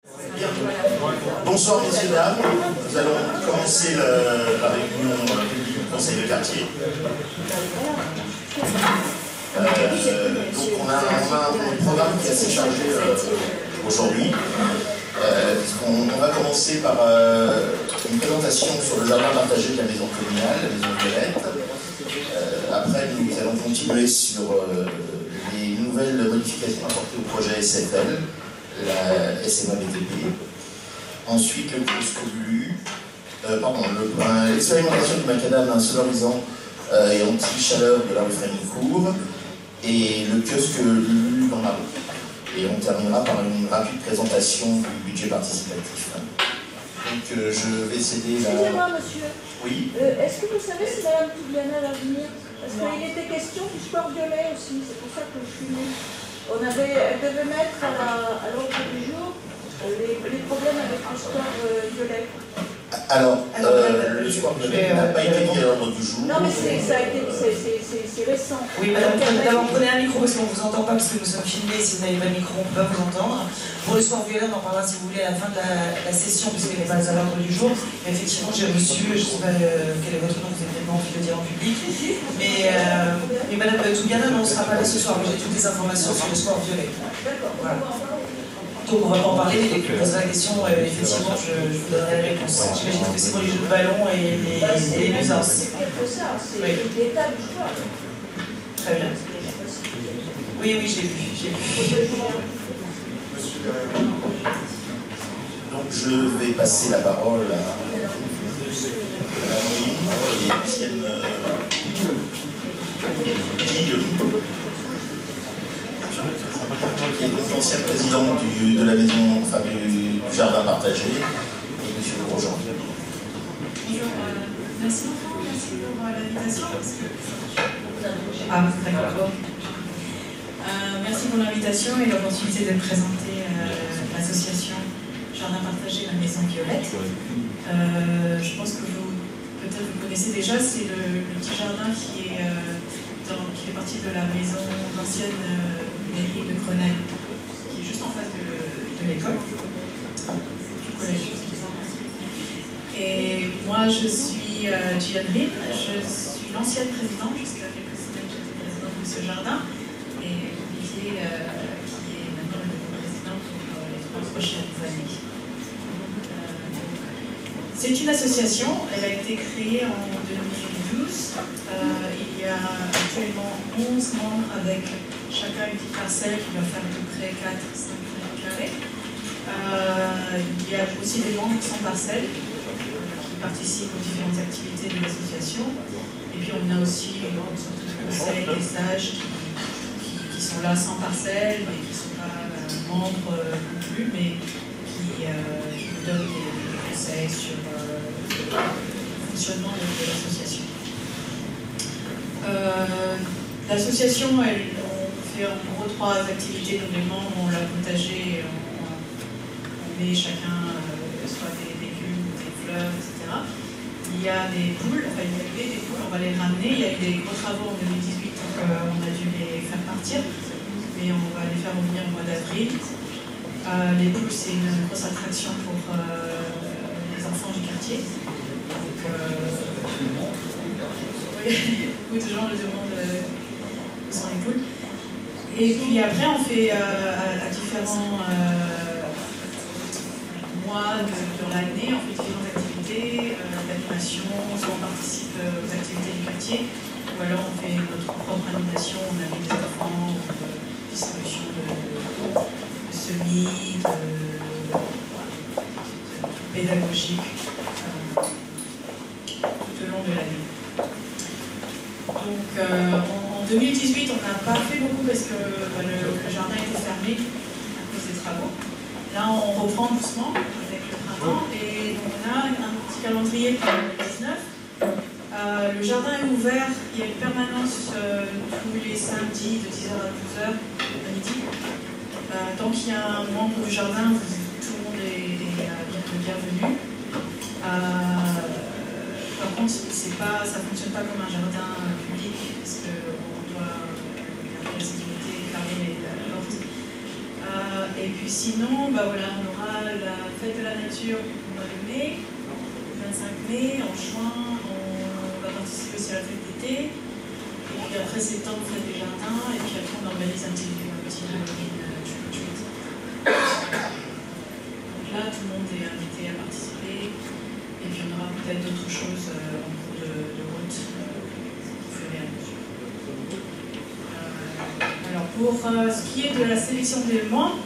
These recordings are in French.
Bien. Bonsoir messieurs, dames. Nous allons commencer la réunion publique du conseil de quartier. Donc on a un programme qui est assez chargé aujourd'hui. On va commencer par une présentation sur le jardin partagé de la maison communale, la maison Violette. Après, nous allons continuer sur les nouvelles modifications apportées au projet SFL, la SMA BTP. Ensuite, le l'expérimentation du macadam insonorisant et anti-chaleur de la rue Frémincourt et le kiosque Lulu dans la rue. Et on terminera par une rapide présentation du budget participatif. Donc je vais céder la... Excusez-moi monsieur. Oui. Est-ce que vous savez si Madame Toubiana va venir? Parce qu'il était question du sport violet aussi, c'est pour ça que je suis venue. Elle devait mettre à l'ordre du jour les problèmes avec le sport violet. Alors, le sport violet n'a pas été mis à l'ordre du jour. Non mais c'est récent. Oui, madame, d'abord prenez un micro parce qu'on ne vous entend pas, parce que nous sommes filmés. Si vous n'avez pas de micro, on ne peut pas vous entendre. Pour le sport violet, on en parlera si vous voulez à la fin de la session, puisqu'elle n'est pas à l'ordre du jour. Mais effectivement, j'ai reçu, je ne sais pas quel est votre nom, vous avez peut-être pas envie de le dire en public. Mais madame Toubiana, non, on ne sera pas là ce soir, mais j'ai toutes les informations sur le sport violet. D'accord. Voilà. Donc on va pas en parler, mais dès que vous posez la question, effectivement, je vous donnerai la réponse. J'imagine que c'est pour les jeux de ballon et les nuisances. C'est pire que ça, c'est l'état du sport. Très bien. Oui, j'ai vu. Donc je vais passer la parole à Marie, qui est ancienne qui est donc l'ancienne présidente de la maison, enfin du jardin partagé, et M. Grosjean. Bonjour, merci beaucoup, merci pour l'invitation. Merci pour l'invitation et l'opportunité de présenter l'association Jardin partagé la maison Violette. Je pense que peut-être vous connaissez déjà, c'est le petit jardin qui fait partie de la maison d'ancienne mairie de Grenelle, qui est juste en face de l'école, du collège. Et moi, je suis Gian Rib, je suis l'ancienne présidente, jusqu'à quelques semaines, j'étais présidente de ce jardin, et Olivier, qui est maintenant le nouveau président pour les 3 prochaines années. C'est une association, elle a été créée en 2012. Il y a actuellement 11 membres avec chacun une petite parcelle qui va faire à peu près 4-5 mètres carrés. Il y a aussi des membres sans parcelle qui participent aux différentes activités de l'association. Et puis on a aussi une sorte de conseil, des sages qui sont là sans parcelle, mais qui ne sont pas membres non plus, mais qui nous donnent des conseils sur le fonctionnement de l'association. L'association, on fait en gros 3 activités. Donc les membres ont leur potager, on met chacun soit des légumes, des fleurs, etc. Il y a des poules, enfin il y avait des poules, on va les ramener. Il y a eu des gros travaux en 2018, donc on a dû les faire partir, mais on va les faire revenir au mois d'avril. Les poules, c'est une grosse attraction pour les enfants du quartier. Donc, beaucoup de gens le demandent où sont les poules. Et puis après, on fait à différents mois de l'année, on fait différentes activités d'animation, soit on participe aux activités du quartier, ou alors on fait notre propre animation, on invite des enfants, distribution de semis, pédagogique, tout au long de l'année. Donc en 2018, on n'a pas fait beaucoup parce que le jardin était fermé à cause des travaux. Là, on reprend doucement avec le printemps et donc on a un petit calendrier pour 2019. Le jardin est ouvert, il y a une permanence tous les samedis de 10h à 12h à midi. Tant qu'il y a un membre du jardin, tout le monde est bienvenu. Par contre, ça ne fonctionne pas comme un jardin public, parce qu'on doit garder la sécurité et fermer les portes. Et Et puis sinon, bah voilà, on aura la fête de la nature au mois de mai, le 25 mai, en juin, on va participer aussi à la fête d'été. Et puis après septembre, fête des jardins, et puis après on organise un petit Halloween trick-or-treat. Donc là, tout le monde est invité à participer, et puis on aura peut-être d'autres choses en cours de route au fur et à mesure. Alors pour ce qui est de la sélection d'éléments,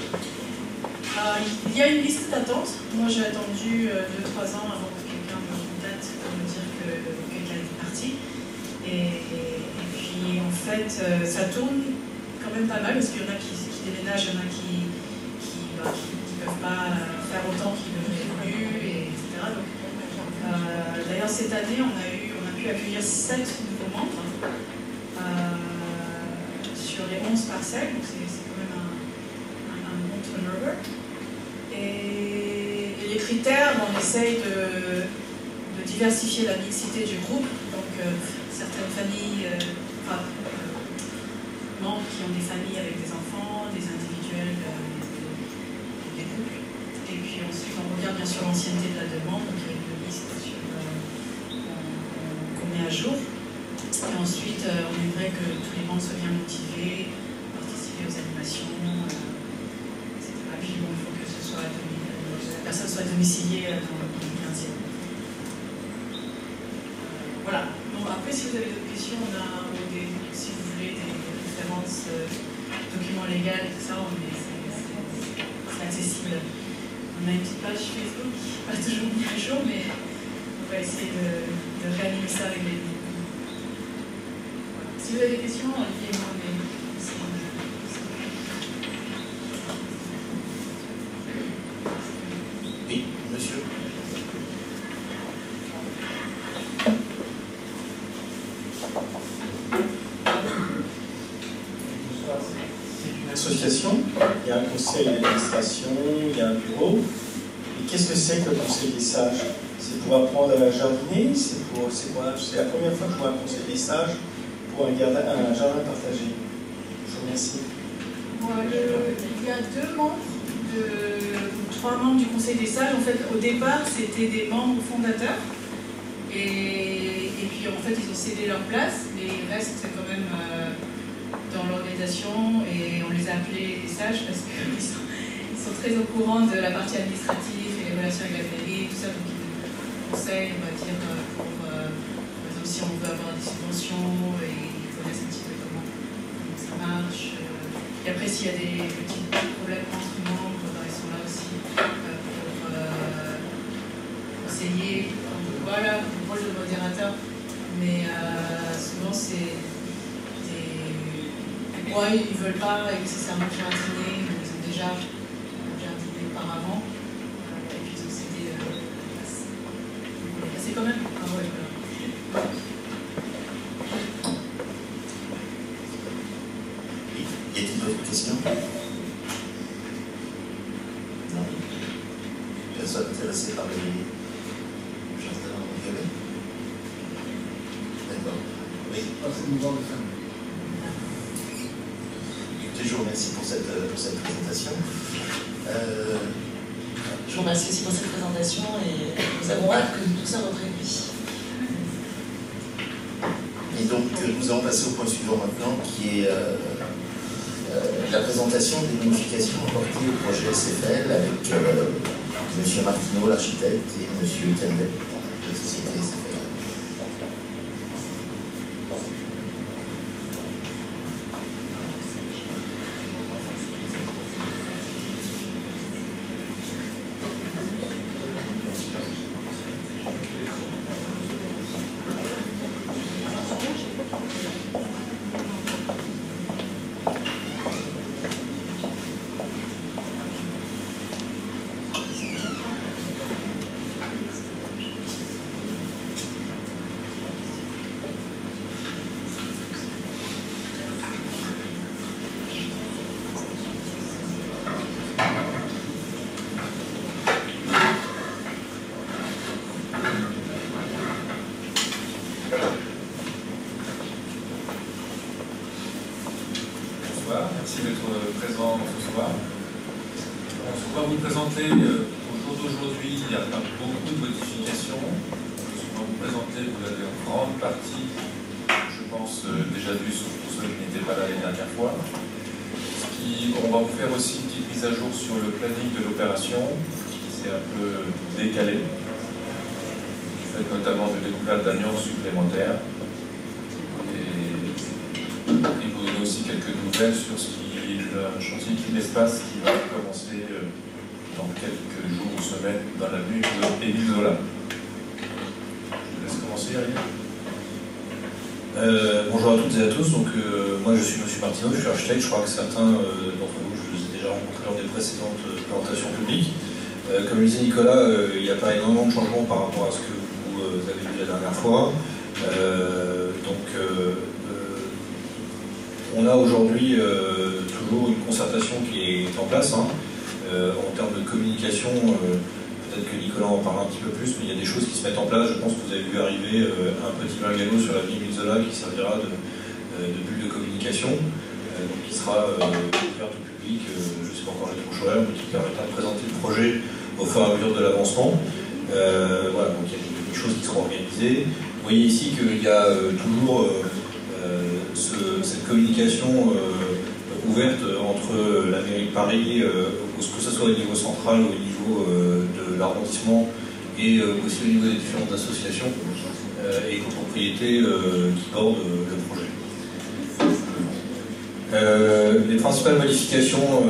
il y a une liste d'attente. Moi j'ai attendu 2-3 ans avant que quelqu'un me contacte pour me dire que quelqu'un était parti. Et puis en fait ça tourne quand même pas mal parce qu'il y en a qui déménagent, il y en a qui ne peuvent pas faire autant qu'ils l'auraient voulu, etc. Donc, d'ailleurs cette année on a pu accueillir 7 nouveaux membres. Sur les 11 parcelles, donc c'est quand même un bon turnover. Et les critères, on essaye de diversifier la mixité du groupe, donc certaines familles, membres qui ont des familles avec des enfants, des individuels, des couples. Et puis ensuite on regarde bien sûr l'ancienneté de la demande, donc il y a une liste qu'on met à jour. Et ensuite, on aimerait que tous les membres soient bien motivés, participer aux animations, etc. Puis bon, il faut que la personne soit domiciliée dans le 15e. Voilà. Bon, après, si vous avez d'autres questions, si vous voulez des références, documents légaux, tout ça, c'est accessible. On a une petite page Facebook, pas toujours mise à jour, mais on va essayer de réanimer ça avec les. Si vous avez des questions, dites-moi. Oui, monsieur. C'est une association, il y a un conseil d'administration, il y a un bureau. Et qu'est-ce que c'est que le conseil des sages? C'est pour apprendre à jardiner? C'est la première fois que je vois un conseil des sages pour un jardin partagé. Je vous remercie. Il y a 3 membres du Conseil des sages. En fait, au départ, c'était des membres fondateurs. Et puis, en fait, ils ont cédé leur place. Mais ils restent quand même dans l'organisation. Et on les a appelés les sages parce qu'ils sont très au courant de la partie administrative et les relations avec la mairie, tout ça. Donc, ils nous conseillent, on va dire, par exemple, si on veut avoir des subventions, et ils connaissent un petit peu comment ça marche. Et après, s'il y a des petits problèmes entre membres, ils sont là aussi pour conseiller. Voilà, le rôle de modérateur. Mais souvent, c'est ouais, ils ne veulent pas nécessairement jardiner, ils ont déjà jardiné auparavant. Et puis, ils ont cédé la place. C'est quand même. Ah ouais, voilà. Y a-t-il d'autres questions? Non. Personne intéressée par les jardins en violet? D'accord. Oui. Écoutez, je vous remercie pour cette présentation. Je vous remercie aussi pour cette présentation et nous avons hâte que tout ça reprenne vie. Et donc, nous allons passer au point suivant maintenant, qui est la présentation des modifications apportées au projet SFL avec M. Martineau, l'architecte, et M. Tendel, de la société SFL. Merci d'être présent ce soir. On va vous présenter, au jour d'aujourd'hui, il n'y a pas beaucoup de modifications. On va vous présenter, vous avez en grande partie, je pense, déjà vu, sauf pour ceux qui n'étaient pas là les dernières fois. On va vous faire aussi une petite mise à jour sur le planning de l'opération, qui s'est un peu décalé, du fait notamment de découverte d'anions supplémentaires. Et vous donner aussi quelques nouvelles sur un chantier qui l'espace qui va commencer dans quelques jours ou semaines dans l'avenue Émile Zola. Je vous laisse commencer, Ariel. Bonjour à toutes et à tous, donc moi je suis M. Martineau, je suis architecte, je crois que certains d'entre vous, je les ai déjà rencontrés lors des précédentes présentations publiques. Comme le disait Nicolas, il n'y a pas énormément de changements par rapport à ce que vous avez vu la dernière fois. On a aujourd'hui toujours une concertation qui est en place. En termes de communication, peut-être que Nicolas en parlera un petit peu plus, mais il y a des choses qui se mettent en place. Je pense que vous avez vu arriver un petit bungalow sur l'avenue Émile Zola qui servira de bulle de communication, donc qui sera ouverte au public, je ne sais pas encore les tranches horaires, mais qui permettra de présenter le projet au fur et à mesure de l'avancement. Voilà, donc il y a des choses qui seront organisées. Vous voyez ici qu'il y a toujours cette communication ouverte entre la mairie de Paris, que ce soit au niveau central, au niveau de l'arrondissement et aussi au niveau des différentes associations et copropriétés qui bordent le projet. Les principales modifications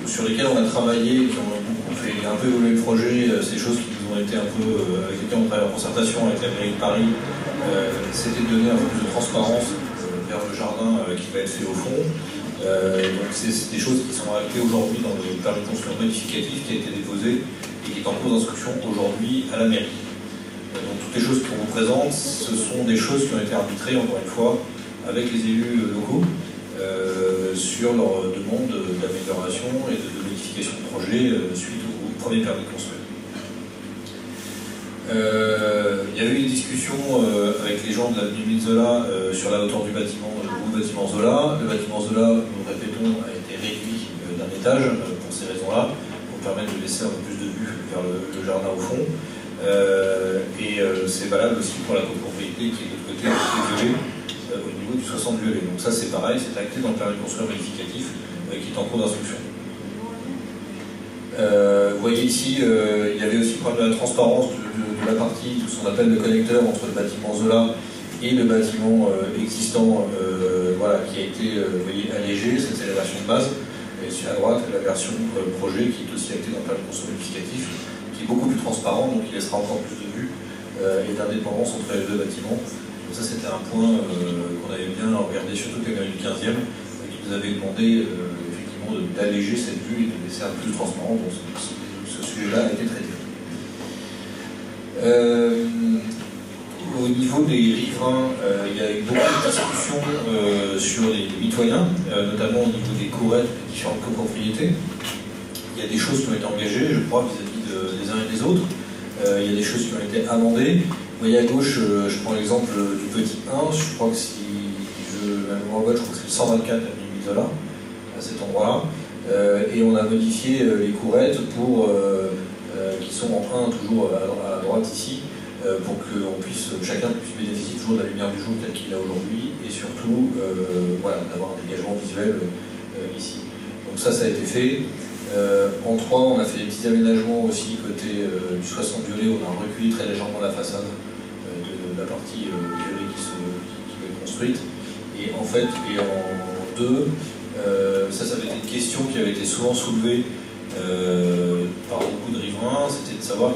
sur lesquelles on a travaillé, qui ont fait un peu évoluer le projet, ces choses qui nous ont été un peu, avec lesquelles on travaille en concertation avec la mairie de Paris, c'était de donner un peu plus de transparence vers le jardin qui va être fait au fond. Donc c'est des choses qui sont actées aujourd'hui dans le permis de construire modificatif qui a été déposé et qui est en cours d'instruction aujourd'hui à la mairie. Donc toutes les choses qu'on vous présente, ce sont des choses qui ont été arbitrées, encore une fois, avec les élus locaux sur leur demande d'amélioration et de modification de projet suite au premier permis de construire. Il y a eu des discussions avec les gens de l'avenue Émile Zola sur la hauteur du bâtiment, le nouveau bâtiment Zola. Le bâtiment Zola, nous le répétons, a été réduit d'un étage pour ces raisons-là, pour permettre de laisser un peu plus de vue vers le jardin au fond. C'est valable aussi pour la copropriété qui est de l'autre côté a été violée au niveau du 60 violet. Donc ça c'est pareil, c'est acté dans le permis de construire modificatif qui est en cours d'instruction. Vous voyez ici, il y avait aussi le problème de la transparence de la partie, tout ce qu'on appelle le connecteur entre le bâtiment Zola et le bâtiment existant, voilà, qui a été vous voyez, allégé, c'était la version de base. Et sur la droite, la version projet qui est aussi actée dans le permis de construire modificatif, qui est beaucoup plus transparent, donc il laissera encore plus de vue et d'indépendance entre les deux bâtiments. Donc ça c'était un point qu'on avait bien regardé, surtout que la mairie du 15e, qui nous avait demandé effectivement d'alléger cette vue et de laisser un peu plus transparent. Donc ce sujet-là a été traité. Au niveau des riverains, il y a eu beaucoup de discussions sur les mitoyens, notamment au niveau des courettes des différentes copropriétés. Il y a des choses qui ont été engagées, je crois, vis-à-vis des uns et des autres. Il y a des choses qui ont été amendées. Vous voyez à gauche, je prends l'exemple du petit 1, je crois que si je crois que c'est le 124 avenue Émile Zola, à cet endroit-là. Et on a modifié les courettes pour, qui sont en 1 toujours à droite ici, pour que chacun puisse bénéficier toujours de la lumière du jour telle qu'il a aujourd'hui, et surtout voilà, d'avoir un dégagement visuel ici. Donc ça a été fait. En 3, on a fait des petits aménagements aussi côté du 60 violet, on a reculé très légèrement la façade de la partie violet qui va être construite. Et en fait, en 2, ça avait été une question qui avait été souvent soulevée par beaucoup de riverains, c'était de savoir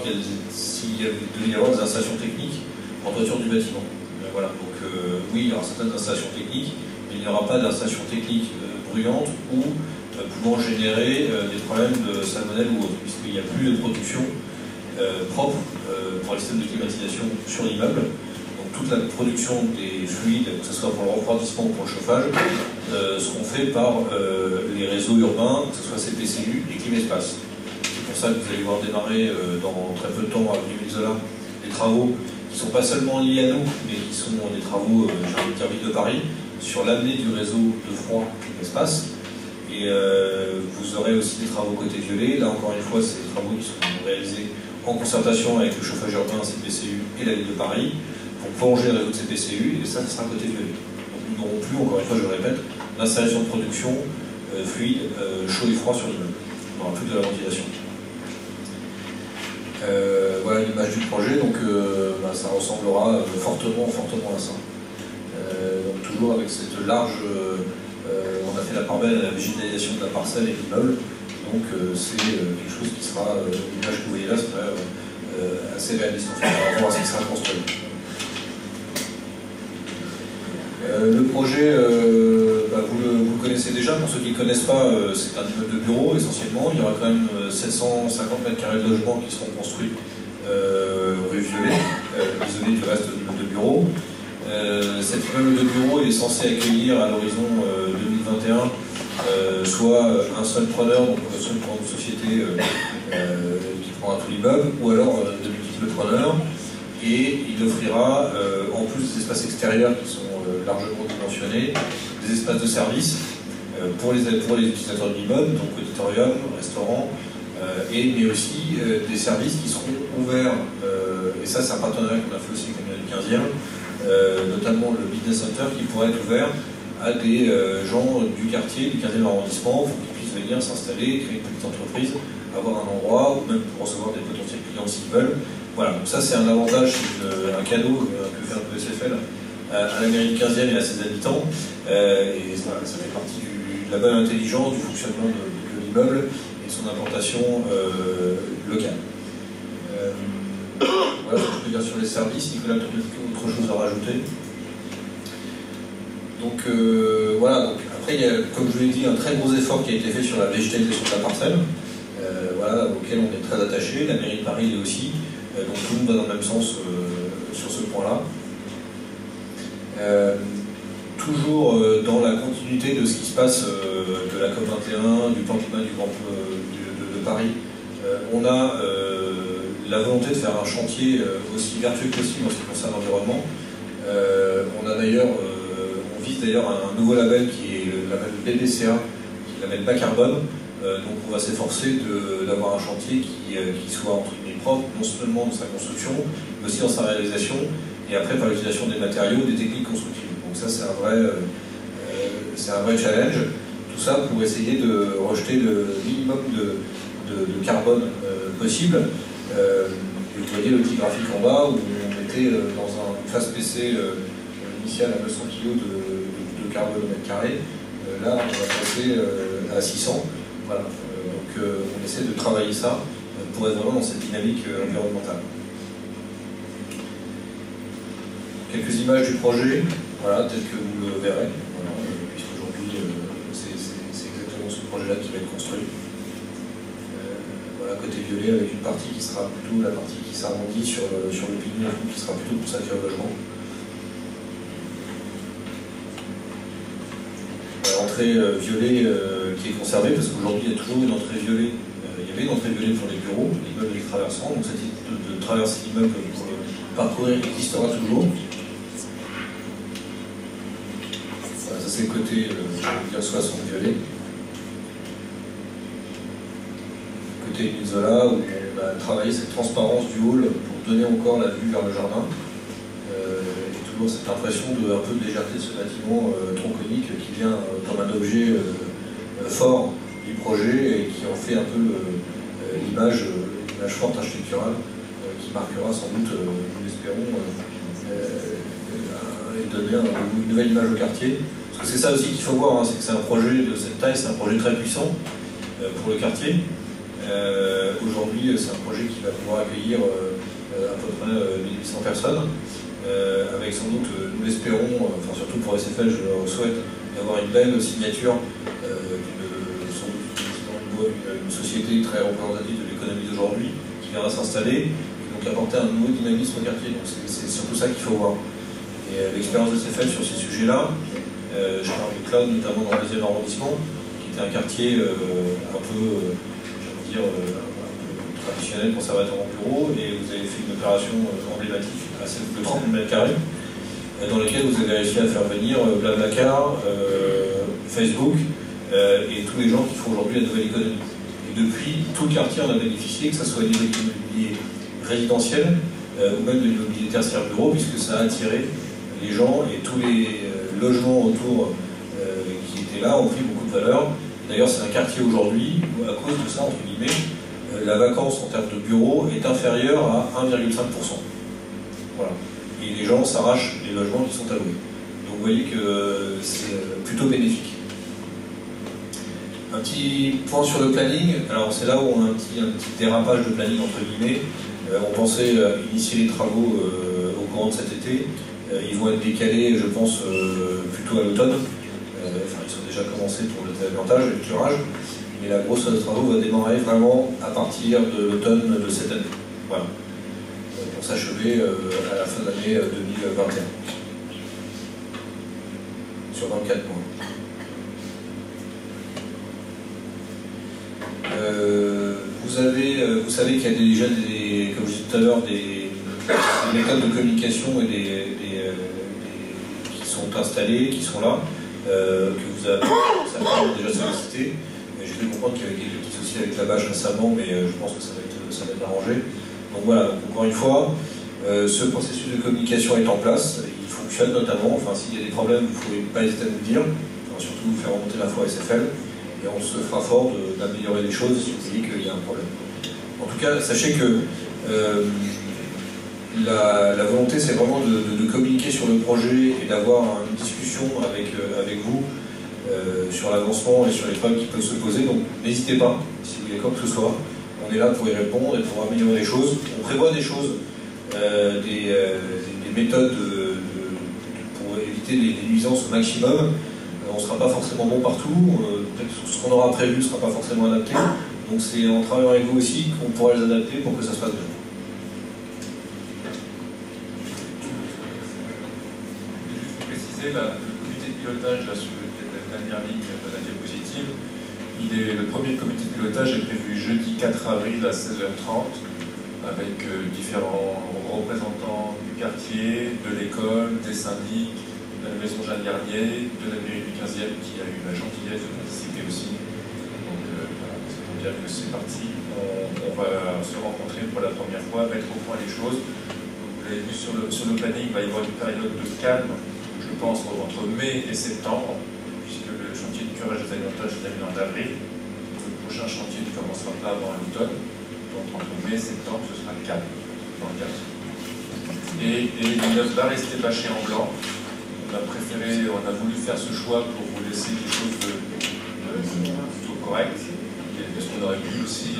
s'il devait y avoir des installations techniques en toiture du bâtiment. Voilà, donc oui, il y aura certaines installations techniques, mais il n'y aura pas d'installation technique bruyante ou pouvant générer des problèmes de salmonelle ou autre, puisqu'il n'y a plus de production propre pour les systèmes de climatisation sur l'immeuble. Donc toute la production des fluides, que ce soit pour le refroidissement ou pour le chauffage, seront faits par les réseaux urbains, que ce soit CPCU et Climespace. C'est pour ça que vous allez voir démarrer dans très peu de temps à l'avenue Émile Zola des travaux qui ne sont pas seulement liés à nous, mais qui sont des travaux, j'ai envie de dire, de Paris, sur l'amener du réseau de froid Climespace. Et vous aurez aussi des travaux côté violet. Là encore une fois, c'est des travaux qui sont réalisés en concertation avec le chauffage urbain, CPCU et la ville de Paris pour prolonger le réseau de CPCU, et ça sera côté violet. Donc nous n'aurons plus, encore une fois je le répète, l'installation de production fluide, chaud et froid sur l'immeuble. On n'aura plus de la ventilation. Voilà l'image du projet, donc ça ressemblera fortement à ça. Donc toujours avec cette large, on a fait la part belle à la végétalisation de la parcelle et de l'immeuble, donc c'est quelque chose qui sera, l'image que vous voyez là serait assez réaliste en fait, par rapport à ce qui sera construit. Le projet, vous le connaissez déjà, pour ceux qui ne le connaissent pas, c'est un immeuble de bureau essentiellement. Il y aura quand même 750 mètres carrés de logements qui seront construits rue Violet, isolés du reste de l'immeuble de bureau. Cet immeuble de bureau est censé accueillir à l'horizon 2021 soit un seul preneur, donc soit une société qui prendra tout l'immeuble, ou alors de multiples preneurs. Et il offrira, en plus des espaces extérieurs qui sont largement dimensionnés, des espaces de service pour les utilisateurs de l'immeuble, donc auditorium, restaurant, mais aussi des services qui seront ouverts, et ça c'est un partenariat qu'on a fait aussi avec le 15e, notamment le business center qui pourrait être ouvert à des gens du quartier, du 15e arrondissement, pour qu'ils puissent venir s'installer, créer une petite entreprise, avoir un endroit, ou même pour recevoir des potentiels clients s'ils veulent. Voilà, donc ça c'est un avantage, un cadeau que fait un peu SFL à la mairie du 15e et à ses habitants. Et voilà, ça fait partie de la bonne intelligence du fonctionnement de l'immeuble et de son implantation locale. Voilà ce que je peux dire sur les services. Nicolas, tu as autre chose à rajouter? Donc voilà, donc, après il y a, comme je vous l'ai dit, un très gros effort qui a été fait sur la végétalisation de la parcelle, voilà, auquel on est très attaché, la mairie de Paris l'est aussi. Donc tout le monde va dans le même sens sur ce point-là. Toujours dans la continuité de ce qui se passe de la COP21, du plan climat de Paris, on a la volonté de faire un chantier aussi vertueux que possible en ce qui concerne l'environnement. On vise d'ailleurs un nouveau label qui est le label BBCA, qui est le label bas carbone. Donc on va s'efforcer d'avoir un chantier qui soit entre guillemets propre, non seulement dans sa construction, mais aussi dans sa réalisation, et après par l'utilisation des matériaux, des techniques constructives. Donc ça c'est un vrai challenge. Tout ça pour essayer de rejeter le minimum de carbone possible. Vous voyez le petit graphique en bas où on était dans une phase PC initiale à 900 kg de carbone au mètre carré. Là on va passer à 600. Voilà. Donc on essaie de travailler ça pour être vraiment dans cette dynamique environnementale. Quelques images du projet, voilà, tel que vous le verrez, voilà, puisqu'aujourd'hui c'est exactement ce projet-là qui va être construit. Voilà, côté violet, avec une partie qui sera plutôt la partie qui s'arrondit sur le pignon, qui sera plutôt consacrée au logement. L'entrée violet qui est conservée, parce qu'aujourd'hui il y a toujours une entrée violet. Il y avait une entrée violet pour les bureaux, l'immeuble est traversant, donc cette idée de traverser l'immeuble pour le parcourir existera toujours. Voilà, ça c'est le côté, je veux dire, 60 violet. Côté Isola, où on a travaillé cette transparence du hall pour donner encore la vue vers le jardin. Et toujours cette impression de un peu de légèreté de ce bâtiment tronconique qui vient comme un objet fort du projet et qui en fait un peu l'image forte architecturale qui marquera sans doute, nous l'espérons, donner une nouvelle image au quartier. Parce que c'est ça aussi qu'il faut voir, hein, c'est que c'est un projet de cette taille, c'est un projet très puissant pour le quartier. Aujourd'hui, c'est un projet qui va pouvoir accueillir à peu près 1800 personnes, avec sans doute, nous l'espérons, enfin surtout pour SFL, je le souhaite, d'avoir une belle signature d'une société très représentative de l'économie d'aujourd'hui qui viendra s'installer et donc apporter un nouveau dynamisme au quartier. Donc c'est surtout ça qu'il faut voir. Et l'expérience de SFL sur ces sujets-là, je parle de Cloud notamment dans le 2e arrondissement, qui était un quartier un peu, traditionnel, conservateur en bureau, et vous avez fait une opération emblématique à celle de 30 000 m², dans laquelle vous avez réussi à faire venir Blablacar, Facebook, et tous les gens qui font aujourd'hui la nouvelle économie. Et depuis, tout le quartier en a bénéficié, que ce soit au niveau de l'immobilier résidentiel ou même de l'immobilier tertiaire bureau, puisque ça a attiré les gens et tous les logements autour qui étaient là ont pris beaucoup de valeur. D'ailleurs, c'est un quartier aujourd'hui où, à cause de ça, entre guillemets, la vacance en termes de bureaux est inférieure à 1,5%. Voilà. Et les gens s'arrachent les logements qui sont alloués. Donc vous voyez que c'est plutôt bénéfique. Un petit point sur le planning. Alors c'est là où on a un petit dérapage de planning entre guillemets. On pensait initier les travaux au courant de cet été. Ils vont être décalés, je pense, plutôt à l'automne. Enfin, ils sont déjà commencés pour le désamiantage et le curage. Mais la grosse phase de travaux va démarrer vraiment à partir de l'automne de cette année. Voilà. Pour s'achever à la fin de l'année 2021. Sur 24 mois. Vous savez qu'il y a déjà des, comme je disais tout à l'heure, des méthodes de communication et qui sont installées, qui sont là, que vous avez déjà sollicité. J'ai fait comprendre qu'il y avait quelques petits soucis avec la bâche récemment, mais je pense que ça va être arrangé. Donc voilà, donc encore une fois, ce processus de communication est en place, il fonctionne notamment, enfin s'il y a des problèmes, vous ne pouvez pas hésiter à nous dire, surtout vous faire remonter l'info à SFL, et on se fera fort d'améliorer les choses si vous voyez qu'il y a un problème. En tout cas, sachez que la volonté c'est vraiment de communiquer sur le projet et d'avoir une discussion avec vous sur l'avancement et sur les problèmes qui peuvent se poser, donc n'hésitez pas, si vous voulez quoi que ce soit, on est là pour y répondre et pour améliorer les choses. On prévoit des choses, des méthodes pour éviter les nuisances au maximum. On ne sera pas forcément bon partout, peut-être ce qu'on aura prévu ne sera pas forcément adapté, donc c'est en travaillant avec vous aussi qu'on pourra les adapter pour que ça se passe bien. Juste pour préciser, le comité de pilotage là, sur la dernière ligne de la diapositive, le premier comité de pilotage est prévu jeudi 4 avril à 16h30 avec différents représentants du quartier, de l'école, des syndics, de la maison Jeanne Garnier, de la mairie du 15e qui a eu la gentillesse de participer aussi. Donc voilà, ça veut dire que c'est parti. On va se rencontrer pour la première fois, mettre au point les choses. Vous l'avez vu sur le planning, il va y avoir une période de calme, je pense, entre mai et septembre, puisque le chantier de curage des alimentages se termine en avril. Le prochain chantier ne commencera pas avant l'automne. Donc entre mai et septembre, ce sera calme dans le quartier. Et l'immeuble va rester bâché en blanc. On a voulu faire ce choix pour vous laisser quelque chose de plutôt correct. Parce qu'on aurait pu aussi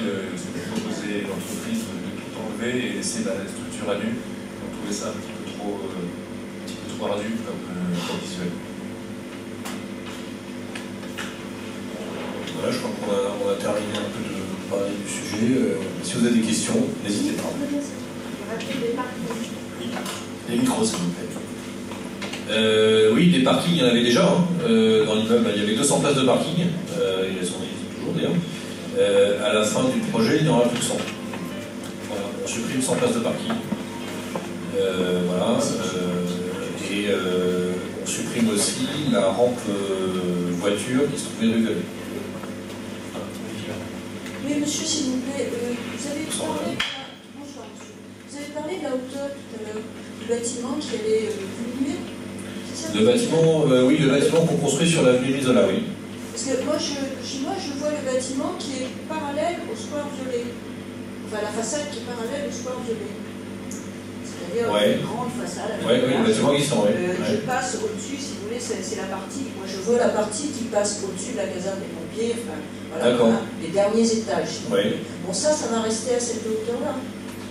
proposer à l'entreprise de tout enlever et laisser la structure à nu. On trouvait ça un petit peu trop ardu comme visuel. Voilà, je crois qu'on a terminé un peu de parler du sujet. Si vous avez des questions, n'hésitez pas. Les micros, s'il vous plaît. Oui, des parkings, il y en avait déjà. Dans l'immeuble, il y avait 200 places de parking. Elles sont toujours d'ailleurs. À la fin du projet, il n'y en aura plus que 100. Voilà, on supprime 100 places de parking. Voilà. Et on supprime aussi la rampe voiture qui se trouvait rue Vallée. Oui, monsieur, s'il vous plaît, vous avez parlé. Bonsoir, monsieur. Vous avez parlé de la hauteur tout à l'heure, du bâtiment qui allait diminuer. Le bâtiment, oui, le bâtiment qu'on construit sur l'avenue Misola, oui. Parce que moi, je vois le bâtiment qui est parallèle au square Violet. Enfin, la façade qui est parallèle au square Violet. C'est-à-dire une grande façade. Oui, le bâtiment existant, oui. Je passe au-dessus, si vous voulez, c'est la partie. Moi, je veux la partie qui passe au-dessus de la caserne des pompiers. Enfin, voilà, les derniers étages. Si bon, ça va rester à cette hauteur-là.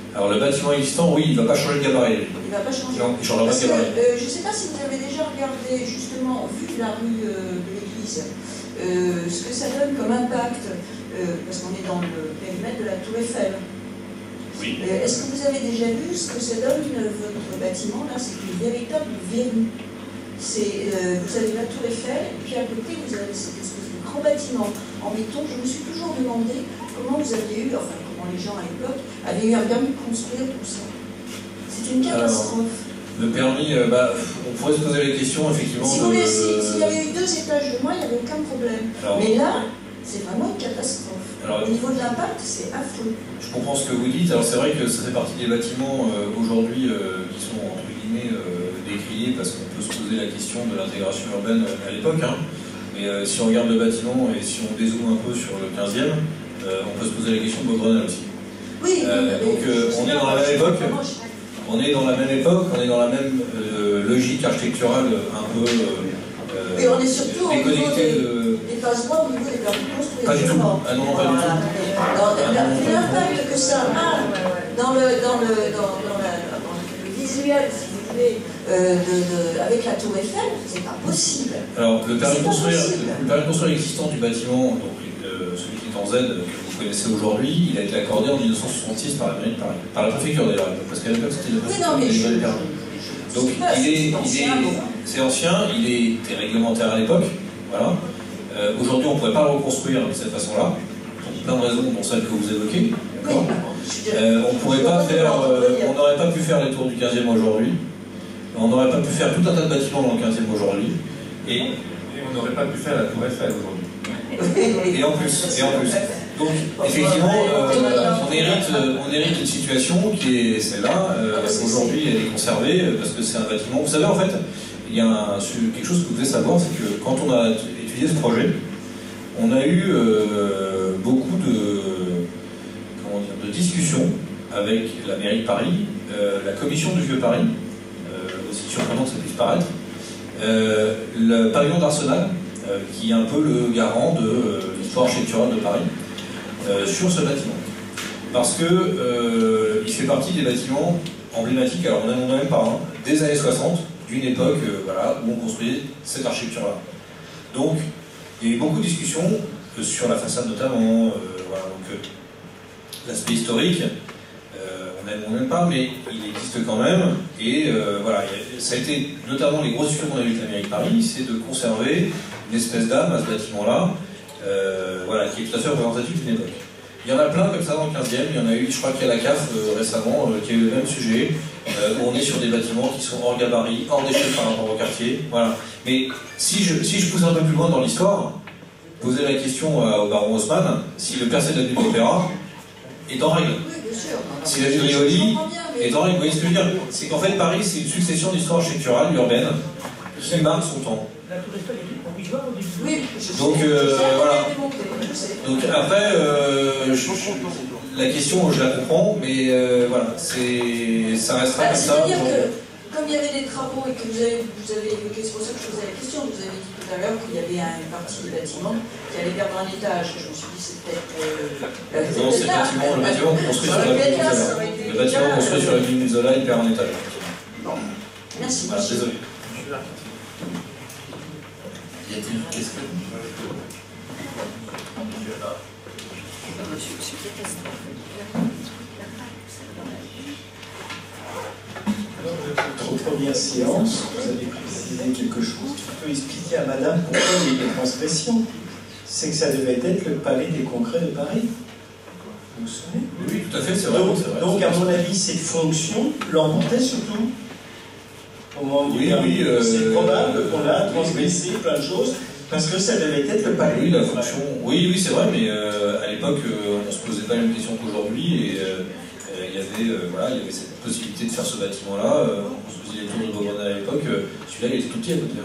Alors le bâtiment existant, oui, il ne va pas changer de gabarit. Il ne va pas changer. Non, il changera pas de gabarit. Je ne sais pas si vous avez déjà regardé, justement, vu la rue de l'église, ce que ça donne comme impact, parce qu'on est dans le périmètre de la Tour Eiffel. Oui. Est-ce que vous avez déjà vu ce que ça donne, votre bâtiment là? C'est une véritable verrue. Vous avez la Tour Eiffel, et puis à côté, vous avez cette espèce de grand bâtiment en béton. Je me suis toujours demandé comment vous aviez eu, enfin, les gens à l'époque avaient eu un permis de construire tout ça. C'est une catastrophe. Le permis, on pourrait se poser la question, effectivement. Si vous voulez, s'il y avait eu 2 étages de moins, il n'y avait aucun problème. Alors, mais là, c'est vraiment une catastrophe. Alors, au niveau de l'impact, c'est affreux. Je comprends ce que vous dites. Alors, c'est vrai que ça fait partie des bâtiments aujourd'hui qui sont, entre guillemets, décriés parce qu'on peut se poser la question de l'intégration urbaine à l'époque. Hein. Mais si on regarde le bâtiment et si on dézoome un peu sur le 15e, on peut se poser la question de Beaugrenelle aussi. Oui, donc, on est dans la même époque. On est dans la même époque, on est dans la même logique architecturale un peu et on est surtout déconnectée des passeports au niveau des permis de construire. Pas du tout. Ah non, pas du tout. L'impact que ça a dans le visuel, si vous voulez, avec la tour Eiffel, c'est pas possible. Alors, le permis de construire existant du bâtiment, donc celui qui est en Z, que vous connaissez aujourd'hui, il a été accordé en 1966 par la mairie de Paris. Par la préfecture d'ailleurs, parce qu'à l'époque c'était la préfecture des permis. Donc c'est ancien, il était réglementaire à l'époque, voilà. Aujourd'hui on ne pourrait pas le reconstruire de cette façon-là, pour plein de raisons, dont celle que vous évoquez, d'accord. On pourrait pas faire, on n'aurait pas pu faire les tours du 15e aujourd'hui, on n'aurait pas pu faire tout un tas de bâtiments dans le 15e aujourd'hui, et on n'aurait pas pu faire la tour Eiffel aujourd'hui. Et en plus. Donc, effectivement, on hérite d'une situation qui est celle-là. Aujourd'hui, elle est conservée parce que c'est un bâtiment. Vous savez, en fait, il y a quelque chose que vous devez savoir, c'est que quand on a étudié ce projet, on a eu beaucoup de discussions avec la mairie de Paris, la commission du Vieux Paris, aussi surprenant que ça puisse paraître, le pavillon d'Arsenal, qui est un peu le garant de l'histoire architecturale de Paris, sur ce bâtiment. Parce que il fait partie des bâtiments emblématiques, alors on n'en a même pas un, des années 60, d'une époque où on construisait cette architecture-là. Donc, il y a eu beaucoup de discussions sur la façade notamment, l'aspect historique, on n'aime pas, mais il existe quand même, et ça a été notamment les grosses discussions qu'on a eues avec la mairie de Paris, c'est de conserver une espèce d'âme à ce bâtiment-là, qui est tout à fait représentatif d'une époque. Il y en a plein comme ça dans le 15e, il y en a eu, je crois qu'il y a la CAF récemment qui a eu le même sujet, où on est sur des bâtiments qui sont hors gabarit, hors d'échelle par rapport au quartier, voilà. Mais si je pousse un peu plus loin dans l'histoire, poser la question au baron Haussmann, si le percé de l'avenue de l'Opéra est en règle. Si la ville de Rivoli est en règle, vous voyez ce que je veux dire? C'est qu'en fait Paris c'est une succession d'histoires architecturales urbaines qui marquent son temps. Oui, donc voilà. Donc après, la question je la comprends, mais ça restera comme ça. C'est-à-dire que comme il y avait des travaux et que vous avez évoqué, c'est pour ça que je posais la question, vous avez dit tout à l'heure qu'il y avait une partie du bâtiment qui allait perdre un étage. Je me suis dit c'est peut-être. Non, c'est le bâtiment construit sur la ville de Zola. Le bâtiment construit sur la ville de Zola, il perd un étage. Bon, merci. Voilà, désolé. Y a-t-il une question? Votre première séance, vous avez précisé quelque chose qui peut expliquer à madame pourquoi il y a des transgressions. C'est que ça devait être le palais des congrès de Paris. Vous vous souvenez? Oui, tout à fait, c'est vrai. Donc, à mon avis, ces fonctions l'emportaient surtout. Au moment du permis, c'est probable qu'on a transgressé plein de choses, parce que ça devait être le palais. Oui, la fonction. Oui, c'est vrai, mais à l'époque, on ne se posait pas la même question qu'aujourd'hui, et il y avait cette possibilité de faire ce bâtiment-là. On se faisait les tours de Beaugrenelle à l'époque. Celui-là, il était tout petit à côté.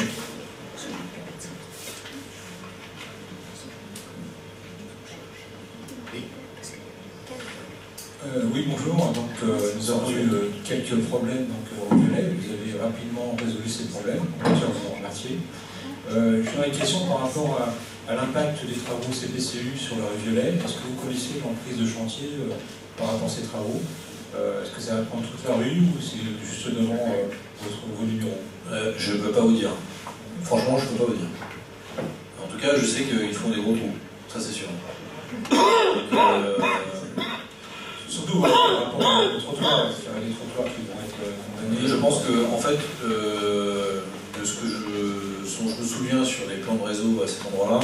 Oui, bonjour. Donc, nous avons eu quelques problèmes au Violet. Vous avez rapidement résolu ces problèmes. On tient à vous remercier. J'aurais une question par rapport à l'impact des travaux CPCU sur le Violet. Est-ce que vous connaissez l'emprise de chantier par rapport à ces travaux? Est-ce que ça va prendre toute la rue ou c'est juste devant vos numéros? Je ne peux pas vous dire. Franchement, je ne peux pas vous dire. En tout cas, je sais qu'ils font des gros trous. Ça, c'est sûr. Surtout par rapport aux trottoirs, les trottoirs qui vont être condamnés. Je pense que, en fait, de ce que je me souviens sur les plans de réseau à cet endroit-là,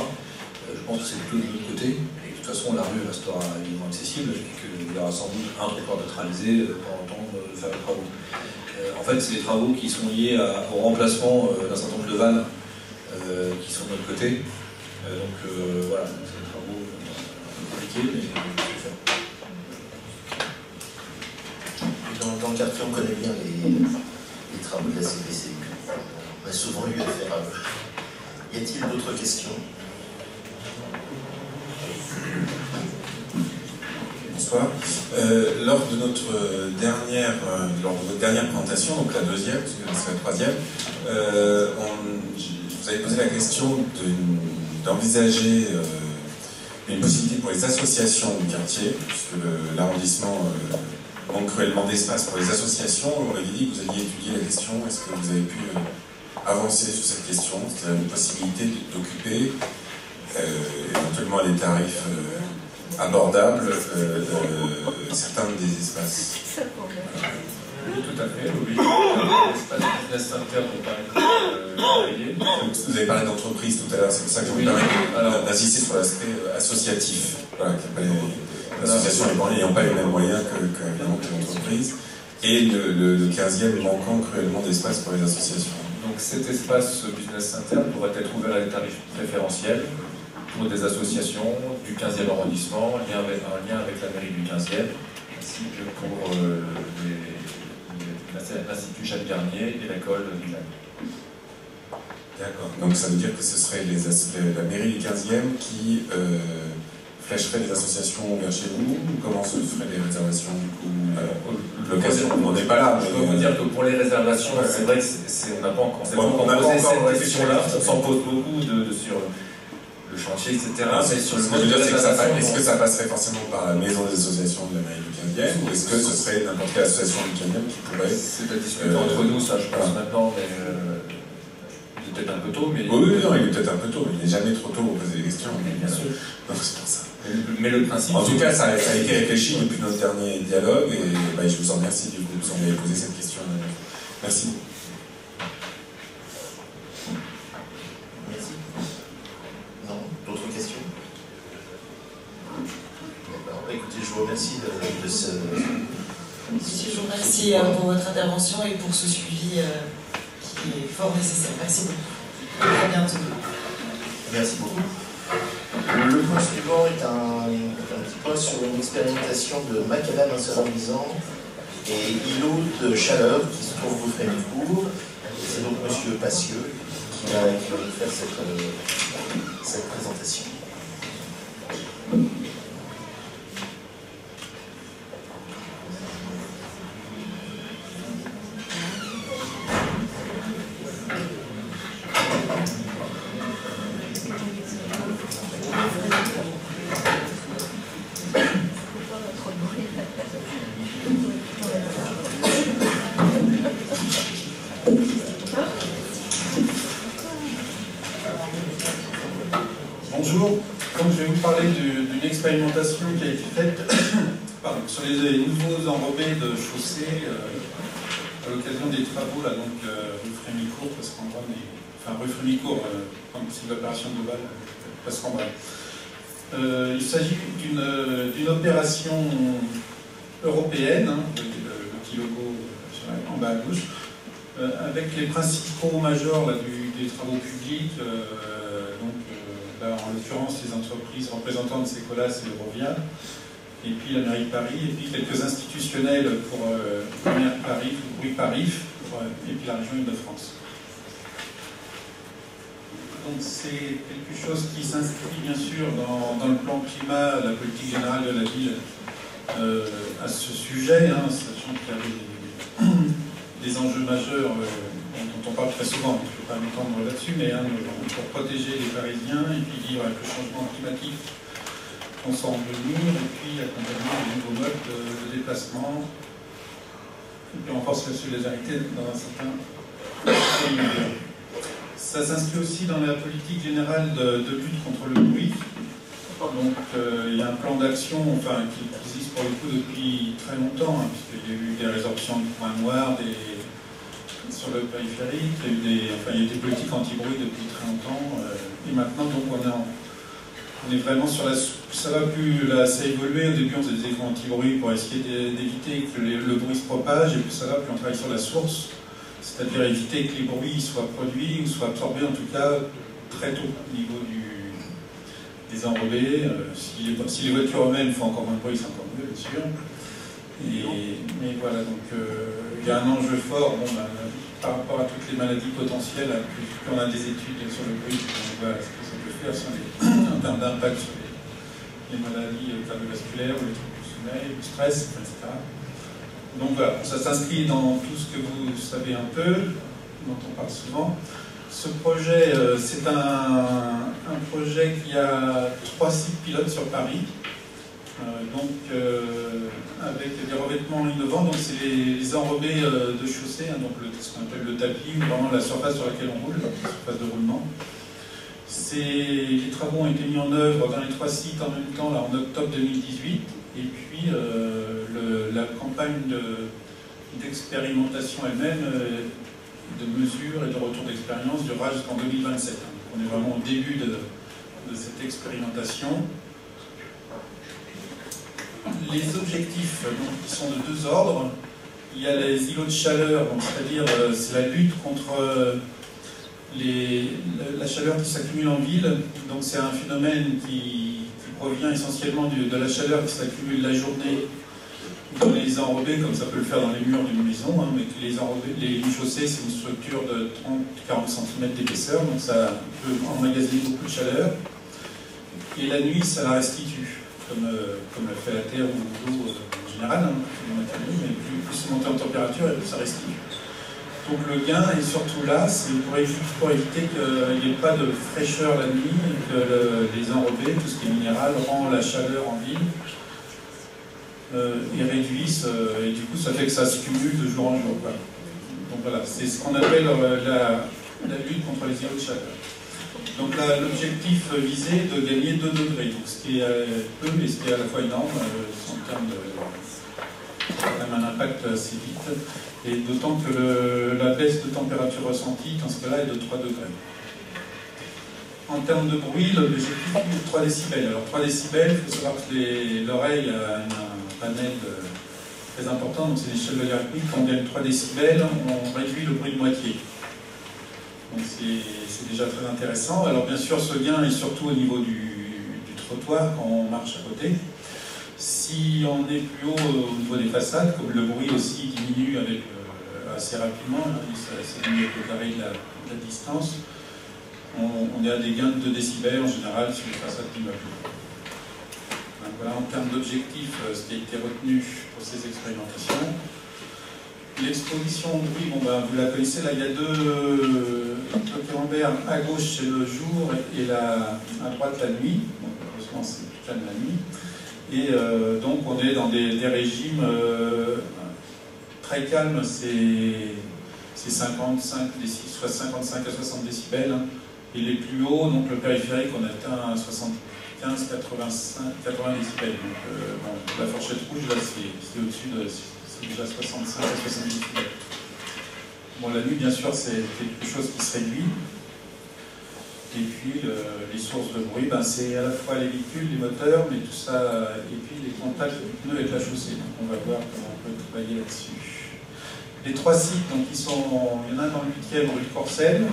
je pense que c'est plutôt de l'autre côté, et que de toute toute façon, la rue restera évidemment accessible, et qu'il y aura sans doute un trottoir neutralisé pendant le temps de faire les travaux. En fait, c'est des travaux qui sont liés au remplacement d'un certain nombre de vannes qui sont de notre côté. Donc voilà, c'est des travaux compliqués, mais c'est fait. Dans le quartier, on connaît bien les travaux de la CPC. On a souvent eu affaire à eux. Y a-t-il d'autres questions? Bonsoir. Lors de votre dernière présentation, donc la deuxième, parce que c'est la troisième, vous avez posé la question d'envisager une possibilité pour les associations du quartier, puisque l'arrondissement manque cruellement d'espace pour les associations. On avait dit que vous aviez étudié la question. Est-ce que vous avez pu avancer sur cette question? C'est une possibilité d'occuper éventuellement à des tarifs abordables certains des espaces. Oui, tout à fait, oui. L'espace business center peut paraître vous avez parlé d'entreprise tout à l'heure, c'est pour ça que je me permets d'insister sur l'aspect associatif. Voilà, l'association des banlieues n'ayant pas les mêmes moyens que l'entreprise, et le 15e manquant cruellement d'espace pour les associations. Donc cet espace business center pourrait être ouvert à des tarifs préférentiels pour des associations du 15e arrondissement, en lien avec la mairie du 15e, ainsi que pour l'Institut Jacques Garnier et l'école du Lac. D'accord. Donc ça veut dire que ce serait la mairie du 15e qui flécherait les associations vers chez vous, ou comment se feraient les réservations du coup? L'occasion, on n'est pas là. Je peux vous dire que pour les réservations, c'est vrai qu'on n'a pas encore posé cette question-là, on s'en pose beaucoup sur le chantier, etc. Mais sur le mode de réservation, est-ce que ça passerait forcément par la maison des associations de la mairie du 15e, ou est-ce que ce serait n'importe quelle association du 15e qui pourrait... C'est à discuter entre nous, ça je pense maintenant, mais il est peut-être un peu tôt. Mais oui, non, il est peut-être un peu tôt, mais il n'est jamais trop tôt pour poser des questions. Bien sûr. Donc c'est pour ça. Mais le principe... En tout cas, ça a été réfléchi depuis notre dernier dialogue, et je vous en remercie du coup, vous m'avez posé cette question. Merci. Merci. Non, d'autres questions? D'accord. Écoutez, je vous remercie de ce... Monsieur, je vous remercie pour votre intervention et pour ce suivi qui est fort nécessaire. Merci beaucoup. À bientôt. Merci beaucoup. Le point suivant est un petit point sur une expérimentation de macadam insonorisant et îlot de chaleur qui se trouve au Frémicourt. C'est donc M. Passieux qui va nous faire cette présentation. Bonjour, donc je vais vous parler d'une expérimentation qui a été faite sur les nouveaux enrobés de chaussée à l'occasion des travaux là, donc, rue Frémicourt, parce qu'en bas, enfin rue Frémicourt, comme c'est l'opération globale, parce qu'en bas. Il s'agit d'une opération européenne, hein, le petit logo en bas à gauche, avec les principaux majors là, des travaux publics. Là, en l'occurrence, les entreprises représentantes de Secolas et Eurovia, et puis la mairie de Paris, et puis quelques institutionnels pour la mairie de Paris, oui, Parif, et puis la région Île-de-France. Donc c'est quelque chose qui s'inscrit bien sûr dans le plan climat, la politique générale de la ville à ce sujet, hein, sachant qu'il y a des enjeux majeurs dont on parle très souvent, je ne peux pas m'étendre là-dessus, mais pour protéger les Parisiens et puis vivre avec le changement climatique qu'on sent venir, et puis accompagner les nouveaux modes de déplacement, et puis renforcer la solidarité dans un certain pays. Ça s'inscrit aussi dans la politique générale de lutte contre le bruit. Donc il y a un plan d'action qui existe pour le coup depuis très longtemps, hein, puisqu'il y a eu des résorptions de points noirs sur le périphérique, il y a eu des politiques anti-bruit depuis très longtemps, et maintenant donc on est On est vraiment sur la... Ça va plus... Là, ça a évolué. Au début, on faisait des écrans anti-bruit pour essayer d'éviter que le bruit se propage. Et plus ça va, plus on travaille sur la source. C'est-à-dire éviter que les bruits soient produits ou soient absorbés, en tout cas, très tôt au niveau des enrobés. Si les voitures eux-mêmes font encore moins de bruit, c'est encore mieux, bien sûr. Mais voilà, donc il y a un enjeu fort par rapport à toutes les maladies potentielles. Plus on a des études sur le bruit, on voit ce que ça peut faire en termes d'impact sur les maladies cardiovasculaires, ou les troubles du sommeil, le stress, etc. Donc voilà, ça s'inscrit dans tout ce que vous savez un peu, dont on parle souvent. Ce projet, c'est un projet qui a 3 sites pilotes sur Paris, avec des revêtements innovants. Donc c'est les enrobés de chaussée, donc ce qu'on appelle le tapis, ou vraiment la surface sur laquelle on roule, la surface de roulement. Les travaux ont été mis en œuvre dans les 3 sites en même temps, là, en octobre 2018, et puis la campagne d'expérimentation elle-même, de mesure et de retour d'expérience durera jusqu'en 2027. Donc on est vraiment au début de cette expérimentation. Les objectifs qui sont de 2 ordres. Il y a les îlots de chaleur, c'est-à-dire c'est la lutte contre la chaleur qui s'accumule en ville. Donc c'est un phénomène qui provient essentiellement de la chaleur qui s'accumule la journée dans les enrobés, comme ça peut le faire dans les murs d'une maison, mais que les chaussées, c'est une structure de 30-40 cm d'épaisseur, donc ça peut emmagasiner beaucoup de chaleur. Et la nuit, ça la restitue, comme l'a fait la Terre ou l'eau en général, mais plus c'est monté en température, et plus ça restitue. Donc le gain est surtout là, c'est pour éviter qu'il n'y ait pas de fraîcheur la nuit, et que les enrobés, tout ce qui est minéral, rend la chaleur en ville, et réduisent, et du coup ça fait que ça se cumule de jour en jour. Quoi. Donc voilà, c'est ce qu'on appelle la lutte contre les îlots de chaleur. Donc là, l'objectif visé est de gagner 2 degrés, donc ce qui est peu, mais ce qui est à la fois énorme, en termes un impact assez vite, et d'autant que la baisse de température ressentie, dans ce cas-là, est de 3 degrés. En termes de bruit, l'objectif est 3 décibels. Alors 3 décibels, il faut savoir que l'oreille a un panel très important, donc c'est l'échelle logarithmique. Quand on gagne 3 décibels, on réduit le bruit de moitié. Donc c'est déjà très intéressant. Alors bien sûr, ce gain est surtout au niveau du trottoir, quand on marche à côté. Si on est plus haut au niveau des façades, comme le bruit aussi diminue assez rapidement, ça diminue avec le carré de la distance, on est à des gains de 2 décibels en général sur les façades d'immeubles. Voilà en termes d'objectifs ce qui a été retenu pour ces expérimentations. L'exposition au bruit, vous la connaissez, là il y a 2 camemberts, à gauche c'est le jour et à droite la nuit, donc heureusement c'est plus calme la nuit. Et donc on est dans des régimes très calmes, c'est 55 soit 55 à 60 décibels, hein. Et les plus hauts, donc le périphérique, on atteint 75, 80 décibels. Donc la fourchette rouge, là c'est au-dessus c'est déjà 65 à 70 décibels. Bon, la nuit, bien sûr, c'est quelque chose qui se réduit. Et puis, les sources de bruit, c'est à la fois les véhicules, les moteurs, mais tout ça, et puis les contacts du pneu avec la chaussée. Donc, on va voir comment on peut travailler là-dessus. Les 3 sites, donc, il y en a un dans le 8e rue de Courcelles,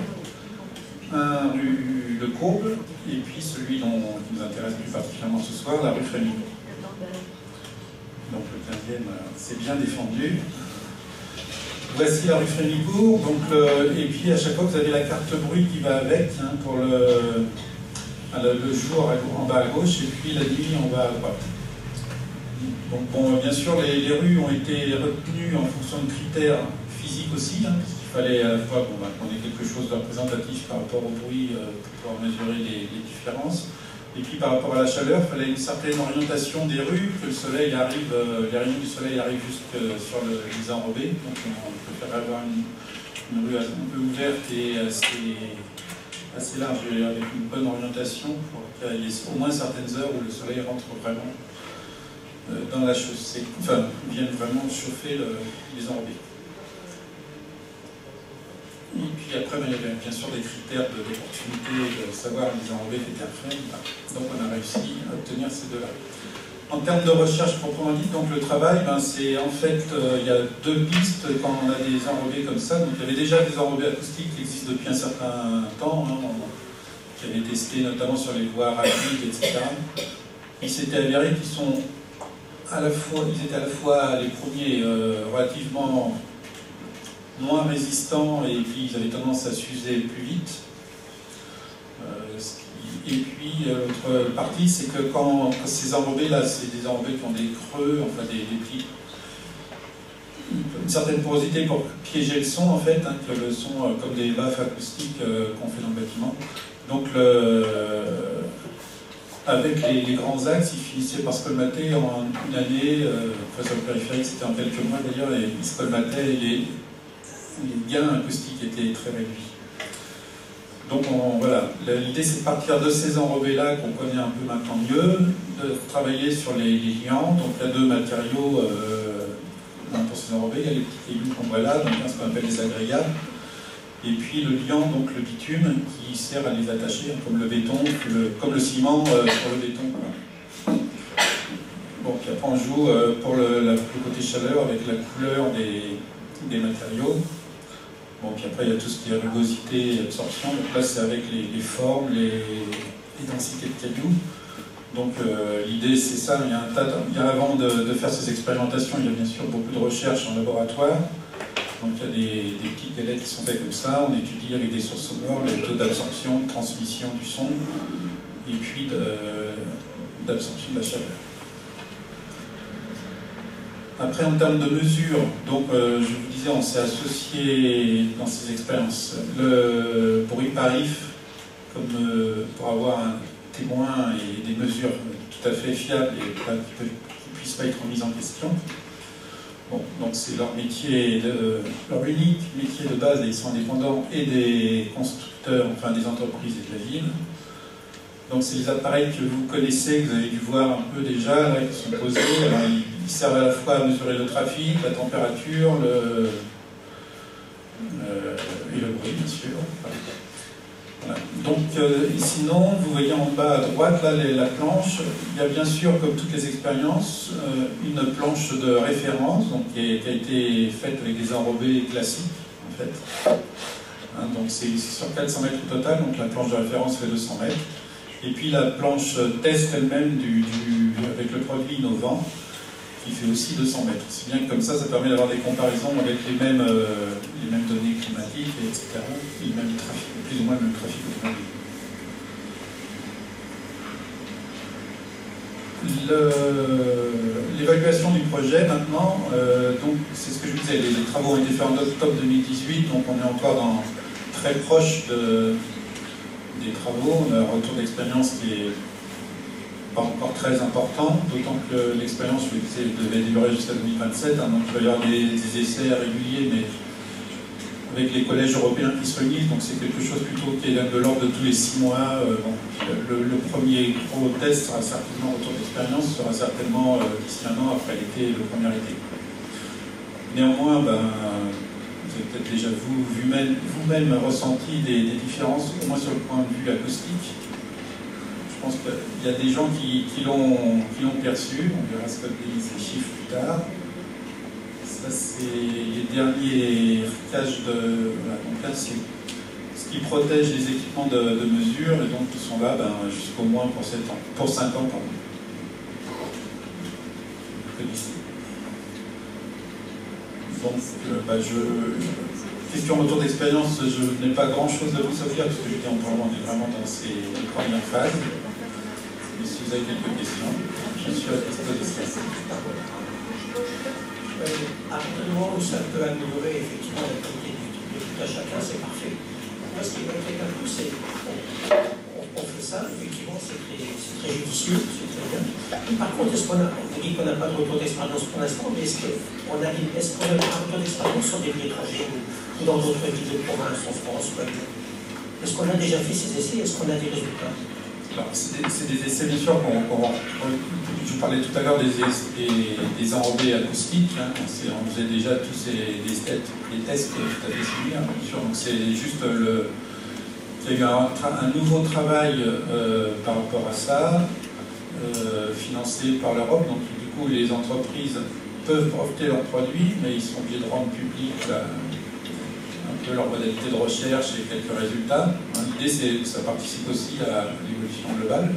un rue Le Courbe, et puis celui qui nous intéresse plus particulièrement ce soir, la rue Frémilly. Donc, le 15e, c'est bien défendu. Voici la rue Frémicourt, et puis à chaque fois vous avez la carte bruit qui va avec, hein, pour le jour en bas à gauche et puis la nuit en bas à droite. Donc bon, bien sûr les rues ont été retenues en fonction de critères physiques aussi, hein, parce qu'il fallait à la fois qu'on ait quelque chose de représentatif par rapport au bruit pour pouvoir mesurer les différences. Et puis par rapport à la chaleur, il fallait une certaine orientation des rues, que le soleil arrive, les rayons du soleil arrivent jusque sur les enrobés. Donc on préfère avoir une rue un peu ouverte et assez large, avec une bonne orientation pour qu'il y ait au moins certaines heures où le soleil rentre vraiment dans la chaussée, vienne vraiment chauffer les enrobés. Et puis après, il y avait bien sûr des critères d'opportunité, de savoir les enrobés qui étaient faits. Donc on a réussi à obtenir ces deux-là. En termes de recherche proprement dit, donc le travail, c'est en fait, il y a deux pistes quand on a des enrobés comme ça. Donc il y avait déjà des enrobés acoustiques qui existent depuis un certain temps, qui avaient testé notamment sur les voies rapides, etc. Il s'était avéré qu'ils sont ils étaient à la fois les premiers relativement moins résistants et puis ils avaient tendance à s'user plus vite. Et puis l'autre partie, c'est que quand ces enrobés là, c'est des enrobés qui ont des creux, enfin une certaine porosité pour piéger le son en fait, que le son comme des baffes acoustiques qu'on fait dans le bâtiment. Donc avec les grands axes, ils finissaient par se colmater en une année, sur le périphérique c'était en quelques mois d'ailleurs, et ils se colmataient et les gains acoustiques étaient très réduits. Donc voilà, l'idée c'est de partir de ces enrobés-là qu'on connaît un peu maintenant mieux, de travailler sur les liants. Donc il y a deux matériaux pour ces enrobés, il y a les petits cailloux qu'on voit là, donc ce qu'on appelle les agrégats, et puis le liant, donc le bitume, qui sert à les attacher, comme le béton, comme le ciment sur le béton. Voilà. Bon, puis après on joue pour le côté chaleur avec la couleur des matériaux. Bon, puis après, il y a tout ce qui est rugosité et absorption. Donc là, c'est avec les formes, les densités de cailloux. Donc l'idée, c'est ça. Avant de faire ces expérimentations, il y a bien sûr beaucoup de recherches en laboratoire. Donc il y a des petites galettes qui sont faites comme ça. On étudie avec des sources sonores les taux d'absorption, de transmission du son, et puis d'absorption de la chaleur. Après, en termes de mesures, donc je vous disais, on s'est associé dans ces expériences bruit parif, comme pour avoir un témoin et des mesures tout à fait fiables et qui ne puissent pas être mises en question. Bon, donc c'est leur métier, leur unique métier de base, et ils sont indépendants, et des constructeurs, enfin des entreprises et de la ville. Donc c'est les appareils que vous connaissez, que vous avez dû voir un peu déjà, là, qui sont posés. Alors, ils servent à la fois à mesurer le trafic, la température, et le bruit, bien sûr. Voilà. Donc, sinon, vous voyez en bas à droite, là, la planche. Il y a bien sûr, comme toutes les expériences, une planche de référence, donc, qui a été faite avec des enrobés classiques, en fait. Donc c'est sur 400 mètres au total, donc la planche de référence fait 200 mètres. Et puis la planche test elle-même avec le produit innovant, qui fait aussi 200 mètres. C'est bien que comme ça permet d'avoir des comparaisons avec les mêmes données climatiques, etc. Et même trafic, plus ou moins le même trafic automobile. L'évaluation du projet maintenant, donc c'est ce que je vous disais, les travaux ont été faits en octobre 2018, donc on est encore très proche des travaux. On a un retour d'expérience qui est pas encore très important, d'autant que l'expérience, je vous disais, devait durer jusqu'à 2027, donc il va y avoir des essais réguliers, mais avec les collèges européens qui se réunissent, donc c'est quelque chose plutôt qui est de l'ordre de tous les 6 mois. Le premier gros test sera certainement, retour d'expérience, sera certainement d'ici un an après l'été, le premier été. Néanmoins, vous avez peut-être déjà vous-même ressenti des différences, au moins sur le point de vue acoustique. Je pense qu'il y a des gens qui l'ont perçu, on verra ce que disent les chiffres plus tard. Ça, c'est les derniers caches de. Voilà, donc là, c'est ce qui protège les équipements de mesure, et donc qui sont là jusqu'au moins pour 7 ans. Pour 5 ans, pardon. Vous connaissez. Donc, question retour d'expérience, je n'ai pas grand chose de plus à dire, parce que j'étais encore vraiment dans ces premières phases. Mais si vous avez quelques questions, je suis à votre disposition. À partir du moment où ça peut améliorer effectivement la qualité de tout à chacun, c'est parfait. Moi, ce qui m'inquiète un peu, c'est qu'on fait ça, effectivement, c'est très judicieux, c'est très bien. Par contre, on dit qu'on n'a pas de retour d'expérience pour l'instant, mais est-ce qu'on a un retour d'expérience sur des villes étrangères ou dans d'autres villes de province, en France, par exemple? Est-ce qu'on a déjà fait ces essais? Est-ce qu'on a des résultats? Alors, c'est des essais, bien sûr, je vous parlais tout à l'heure des enrobés acoustiques. Hein, on faisait déjà tous des tests tout à fait similaires, bien sûr. Donc c'est juste il y a eu un nouveau travail par rapport à ça, financé par l'Europe. Donc du coup, les entreprises peuvent breveter leurs produits, mais ils sont obligés de rendre public un peu leur modalité de recherche et quelques résultats. L'idée, c'est que ça participe aussi à l'évolution globale.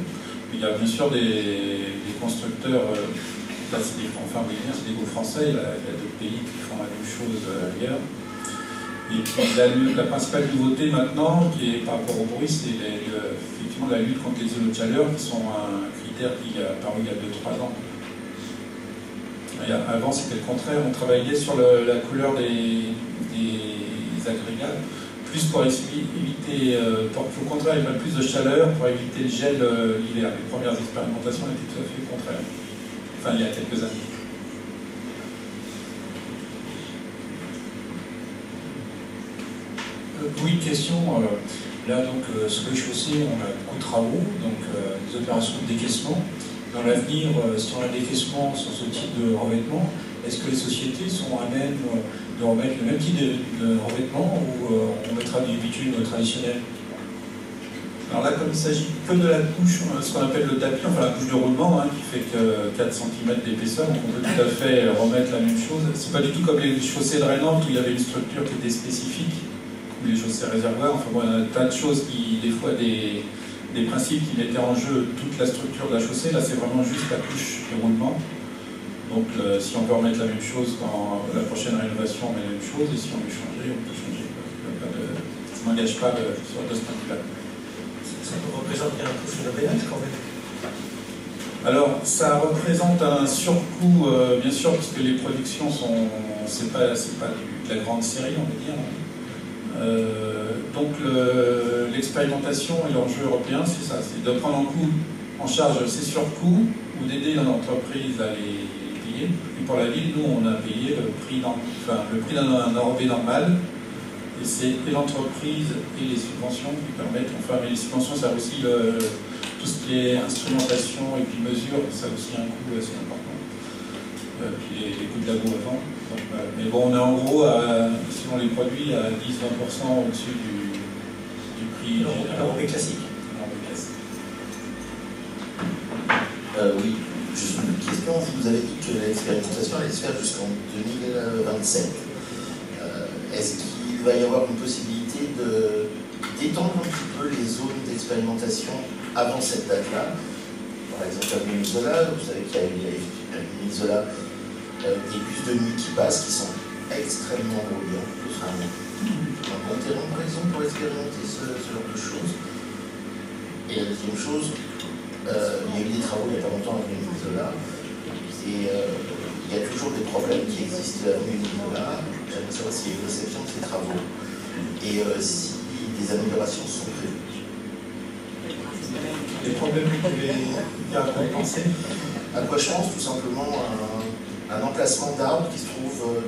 Il y a bien sûr des constructeurs, là c'est des groupes français, il y a d'autres pays qui font la même chose ailleurs. Et puis la principale nouveauté maintenant, qui est par rapport au bruit, c'est effectivement la lutte contre les îlots de chaleur, qui sont un critère qui est apparu il y a 2-3 ans. Avant c'était le contraire, on travaillait sur la couleur des agrégats, plus pour éviter, au contraire, il y a plus de chaleur pour éviter le gel l'hiver. Les premières expérimentations étaient tout à fait le contraire. Enfin, il y a quelques années. Oui, une question. Là, donc, sur les chaussées, on a beaucoup de travaux, donc des opérations de décaissement. Dans l'avenir, si on a un décaissement sur ce type de revêtement, est-ce que les sociétés sont à même de remettre le même type de revêtement ou on mettra du bitume traditionnel? Alors là, comme il ne s'agit que de la couche, ce qu'on appelle le tapis, enfin la couche de roulement, qui fait que 4 cm d'épaisseur, donc on peut tout à fait remettre la même chose. C'est pas du tout comme les chaussées drainantes où il y avait une structure qui était spécifique, ou les chaussées réservoirs. Enfin bon, il y a tas de choses qui, des fois, des principes qui mettaient en jeu toute la structure de la chaussée. Là, c'est vraiment juste la couche de roulement. Donc, si on peut remettre la même chose dans la prochaine rénovation, on met la même chose, et si on veut changer, on peut changer. Ça ne m'engage pas sur ce point-là. Ça peut représenter un coût phénoménal quand même. Alors, ça représente un surcoût, bien sûr, puisque les productions sont, c'est pas de la grande série, on va dire. Donc, l'expérimentation et l'enjeu européen, c'est ça, c'est de prendre en charge ces surcoûts ou d'aider l'entreprise à les payer. Et pour la ville, nous, on a payé le prix d'un enrobé normal. Et c'est l'entreprise et les subventions qui permettent, mais les subventions, ça a aussi tout ce qui est instrumentation et puis mesure, ça a aussi un coût assez important. Puis les coûts de labo avant. Donc, mais bon, on est en gros, selon les produits, à 10-20% au-dessus du prix l'enrobé classique. Oui, juste une question. Vous avez dit que l'expérimentation allait se faire jusqu'en 2027. Est-ce qu'il va y avoir une possibilité d'étendre un petit peu les zones d'expérimentation avant cette date-là? Par exemple, à Minisola, vous savez qu'il y a à Minisola des bus de nuit qui passent, qui sont extrêmement bruyants. Enfin, un bon terrain, par exemple, pour expérimenter ce genre de choses. Et la deuxième chose, il y a eu des travaux il n'y a pas longtemps à Minisola, et il y a toujours des problèmes qui existent à Minisola. J'aimerais savoir s'il y a une réception de ces travaux et si des améliorations sont prévues. Les problèmes que vous pouvez dire à quoi penser? À quoi je pense? Tout simplement un emplacement d'arbres qui se trouve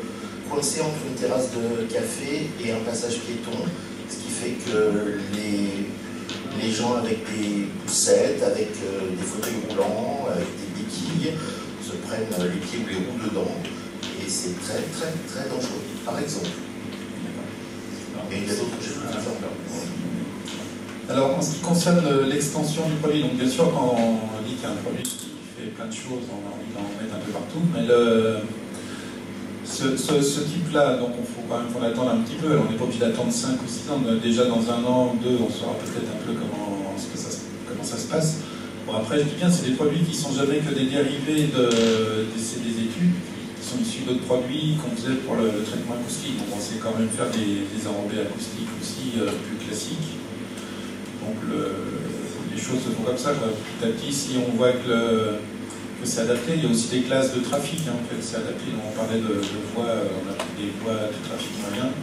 coincé entre une terrasse de café et un passage piéton, ce qui fait que les gens avec des poussettes, avec des fauteuils roulants, avec des béquilles, se prennent les pieds ou les roues dedans, et c'est très très très dangereux, par exemple. Et il y a d'autres choses à faire. Alors, en ce qui concerne l'extension du produit, donc bien sûr, quand on dit qu'il y a un produit qui fait plein de choses, on a envie d'en mettre un peu partout, mais ce type-là, donc il faut quand même qu'on attende un petit peu. Alors, on n'est pas obligé d'attendre 5 ou 6 ans, déjà dans 1 an ou 2, on saura peut-être un peu comment ça se passe. Bon, après, je dis bien, c'est des produits qui ne sont jamais que des dérivés des études, qui sont issus d'autres produits qu'on faisait pour le traitement acoustique. Donc, on sait quand même faire des enrobés acoustiques aussi plus classiques. Donc les choses se font comme ça, quoi. Petit à petit, si on voit que c'est adapté, il y a aussi des classes de trafic, en fait, c'est adapté. Donc, on parlait de voies, on a pris des voies de trafic moyen.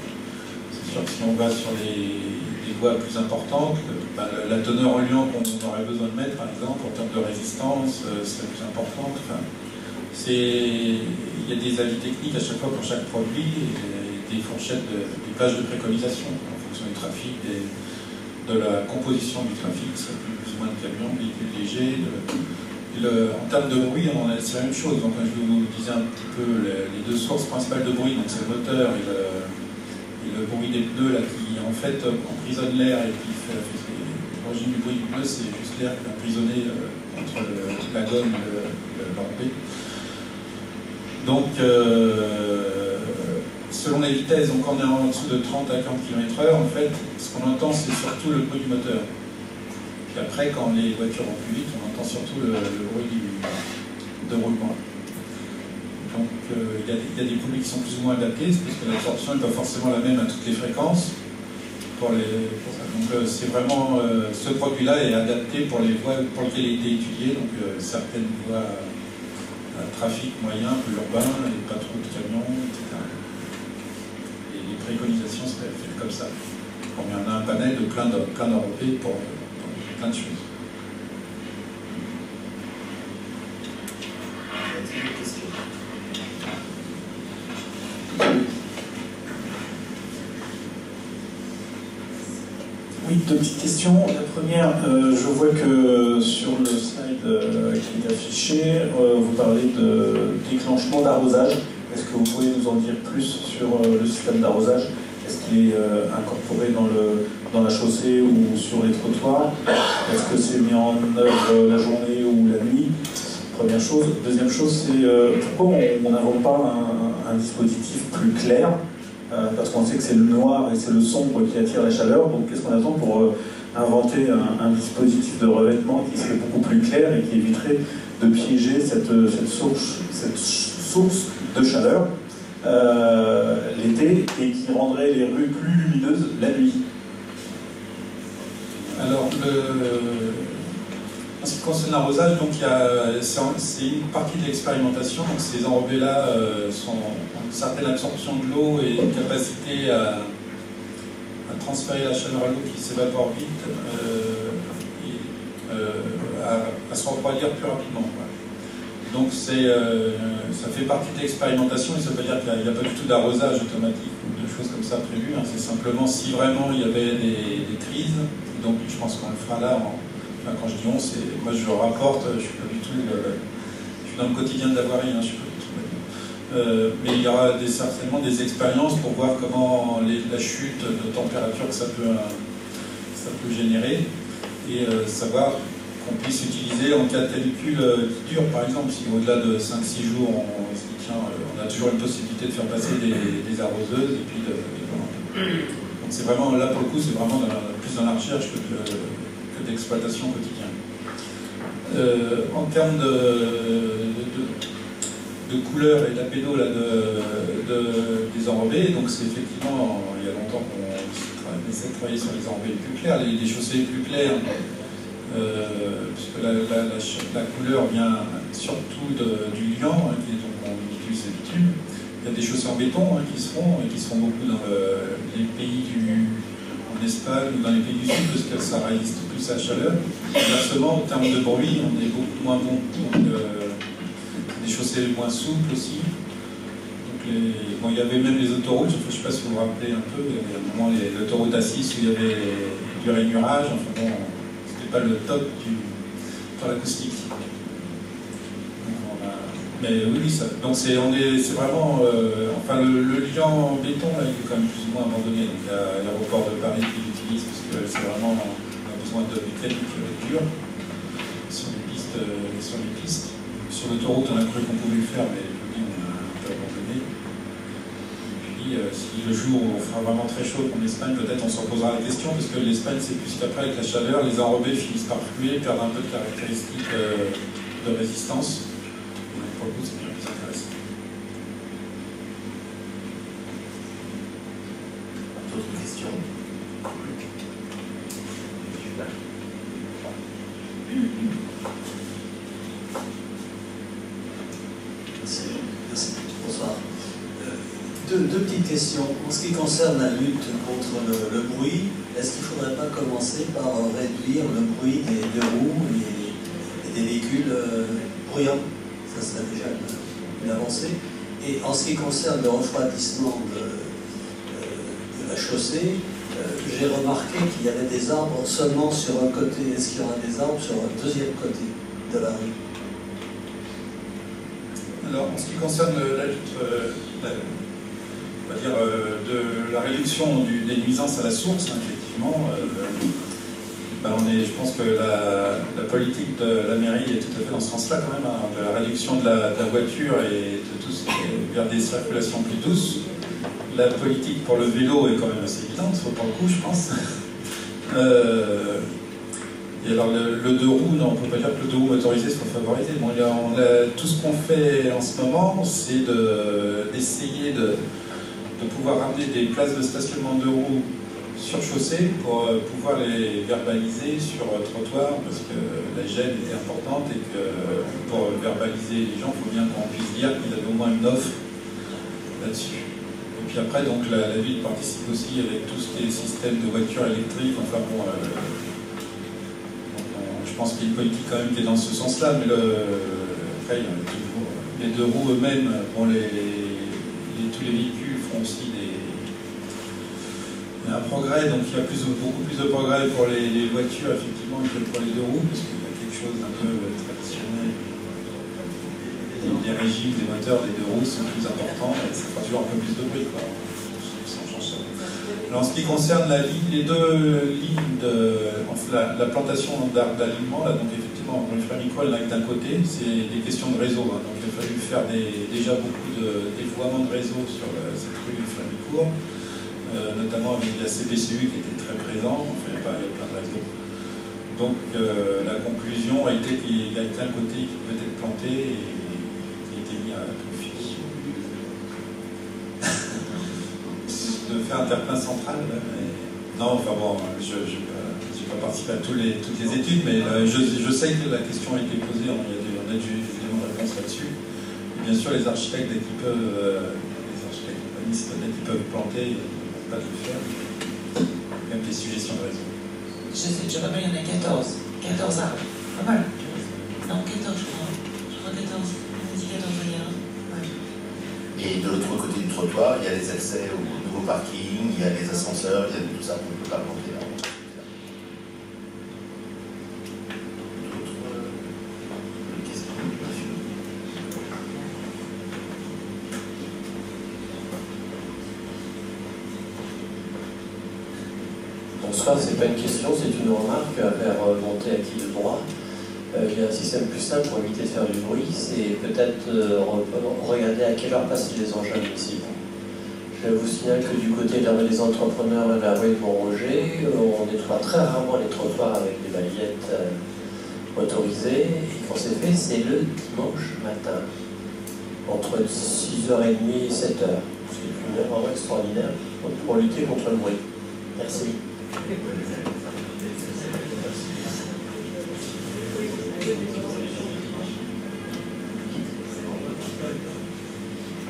C'est sûr que si on va sur des voies plus importantes, la teneur en liant qu'on aurait besoin de mettre, par exemple, en termes de résistance, c'est plus importante. Enfin, il y a des avis techniques à chaque fois pour chaque produit et des fourchettes, des plages de préconisation en fonction du trafic, de la composition du trafic, ça peut plus ou moins de camions, véhicules légers. En termes de bruit, c'est la même chose. Donc, je vous disais un petit peu les deux sources principales de bruit, donc c'est le moteur et le bruit des pneus là, qui en fait emprisonne l'air et qui fait l'origine du bruit du pneu, c'est juste l'air qui est emprisonné entre la gomme et l'enrobé. Donc, selon les vitesses, donc quand on est en dessous de 30 à 40 km/h, en fait, ce qu'on entend, c'est surtout le bruit du moteur. Puis après, quand les voitures vont plus vite, on entend surtout le bruit de roulement. Donc, il y a des produits qui sont plus ou moins adaptés, parce que l'absorption n'est pas forcément la même à toutes les fréquences. Pour ça. Donc, c'est vraiment ce produit-là est adapté pour les voies pour lesquelles il a été étudié, donc certaines voies à trafic moyen, peu urbain, et pas trop de camions, etc. Et les préconisations seraient faites comme ça. On a un panel de plein d'enrobés pour plein de choses. Oui, deux petites questions. La première, je vois que sur le slide qui est affiché, vous parlez de déclenchement d'arrosage. Est-ce que vous pouvez nous en dire plus sur le système d'arrosage? Est-ce qu'il est incorporé dans la chaussée ou sur les trottoirs? Est-ce que c'est mis en œuvre la journée ou la nuit? Première chose. Deuxième chose, c'est pourquoi on n'invente pas un dispositif plus clair? Parce qu'on sait que c'est le noir et c'est le sombre qui attire la chaleur, donc qu'est-ce qu'on attend pour inventer un dispositif de revêtement qui serait beaucoup plus clair et qui éviterait de piéger cette source de chaleur l'été et qui rendrait les rues plus lumineuses la nuit? Alors, en ce qui concerne l'arrosage, c'est une partie de l'expérimentation. Donc ces enrobés-là ont une certaine absorption de l'eau et une capacité à transférer la chaleur à l'eau qui s'évapore vite à se refroidir plus rapidement. Donc ça fait partie de l'expérimentation et ça veut dire qu'il n'y a pas du tout d'arrosage automatique ou de choses comme ça prévues. C'est simplement si vraiment il y avait des crises, donc je pense qu'on le fera là. Quand je dis on, moi je rapporte, je suis pas du tout, je suis dans le quotidien de l'Avoirie, je suis pas du tout. Mais il y aura certainement des expériences pour voir comment la chute de température que ça peut générer et savoir qu'on puisse utiliser en cas de canicule qui dure, par exemple, si au-delà de 5-6 jours on se dit tiens, on a toujours une possibilité de faire passer des arroseuses et puis donc c'est vraiment là pour le coup, c'est vraiment plus dans la recherche que d'exploitation quotidienne. En termes de couleur et d'apédo des enrobés, donc c'est effectivement, il y a longtemps qu'on essaie de travailler sur les enrobés les plus clairs, les chaussées les plus claires, puisque la couleur vient surtout du liant, qui est donc on utilise ces bitumes. Il y a des chaussées en béton qui se font beaucoup dans les pays en Espagne ou dans les pays du Sud, parce que ça résiste plus à la chaleur. Inversement, en termes de bruit, on est beaucoup moins bon. Donc, des chaussées moins souples aussi. Donc, il y avait même les autoroutes, je ne sais pas si vous vous rappelez un peu, il y avait un moment l'autoroute A6 où il y avait du rainurage, enfin bon, c'était pas le top pour l'acoustique. Mais oui, donc c'est vraiment, enfin le liant en béton là, il est quand même plus ou moins abandonné. Donc il y a l'aéroport de Paris qui l'utilise parce que c'est vraiment, on a besoin de mécanique dure sur les pistes. Sur l'autoroute, on a cru qu'on pouvait le faire, mais on a un peu abandonné. Et puis si le jour où on fera vraiment très chaud comme l'Espagne, peut-être on se reposera la question, parce que l'Espagne c'est plus qu'après avec la chaleur, les enrobés finissent par fluer, perdent un peu de caractéristiques de résistance. Pour le coup, c'est bien plus intéressant. D'autres questions? Merci. Bonsoir. Deux petites questions. En ce qui concerne la lutte contre le bruit, est-ce qu'il ne faudrait pas commencer par réduire le bruit des deux roues et des véhicules bruyants? Ça serait déjà une avancée. Et en ce qui concerne le refroidissement de la chaussée, j'ai remarqué qu'il y avait des arbres seulement sur un côté. Est-ce qu'il y aura des arbres sur un deuxième côté de la rue? Alors, en ce qui concerne la lutte, on va dire, de la réduction des nuisances à la source, effectivement, je pense que la politique de la mairie est tout à fait dans ce sens-là, quand même, de la réduction de la voiture et de tout ce qui est vers des circulations plus douces. La politique pour le vélo est quand même assez évidente, pour le coup, je pense. Et alors, le deux roues, non, on ne peut pas dire que le deux roues motorisé soit favorisé. Bon, tout ce qu'on fait en ce moment, c'est d'essayer de pouvoir ramener des places de stationnement de roues sur chaussée pour pouvoir les verbaliser sur trottoir, parce que la gêne était importante et que pour verbaliser les gens, il faut bien qu'on puisse dire qu'ils avaient au moins une offre là-dessus. Et puis après, donc, la ville participe aussi avec tout ce qui est système de voitures électriques. Enfin bon, je pense qu'il y a une politique quand même qui est dans ce sens-là, mais après, il y a toujours les deux roues eux-mêmes. Bon, tous les véhicules font aussi un progrès, donc il y a beaucoup plus de progrès pour les voitures, effectivement, que pour les deux roues, parce qu'il y a quelque chose d'un peu traditionnel. Les régimes des moteurs des deux roues sont plus importants, et ça fera toujours un peu plus de bruit, quoi. Alors, en ce qui concerne les deux lignes la plantation d'arbres d'alignement, donc effectivement, le Flamicole, d'un côté, c'est des questions de réseau, donc il a fallu faire déjà beaucoup de déploiement de réseau sur cette rue du Flamicourt. Notamment avec la CPCU qui était très présente, enfin, il y a plein de réseaux. Donc la conclusion a été qu'il y a un côté qui peut être planté et qui a été mis à profit. De faire un terre-plein central, mais... Non, enfin bon, je n'ai pas participé à toutes les études, mais je sais que la question a été posée, on a eu des éléments de réponse là-dessus. Et bien sûr, les architectes, dès qu'ils peuvent, les architectes urbanistes, dès qu'ils peuvent planter, pas de le faire, même des suggestions de réseau. Je rappelle, il y en a 14 arbres, pas mal. Non, 14 je crois 14, on a dit 14 hier. Ouais. Et de l'autre côté du trottoir, il y a les accès au nouveau parking, il y a les ascenseurs, il y a tout ça qu'on ne peut pas planter là. Bonsoir, c'est pas une question, c'est une remarque vers monter à qui de droit. Il y a un système plus simple pour éviter de faire du bruit, c'est peut-être regarder à quelle heure passent les engins municipaux. Je vous signale que du côté de la rue des Entrepreneurs et de la rue de Montroger, on nettoie très rarement les trottoirs avec des balayettes motorisées. Et quand c'est fait, c'est le dimanche matin, entre 6h30 et 7h. C'est une heure vraiment extraordinaire pour lutter contre le bruit. Merci.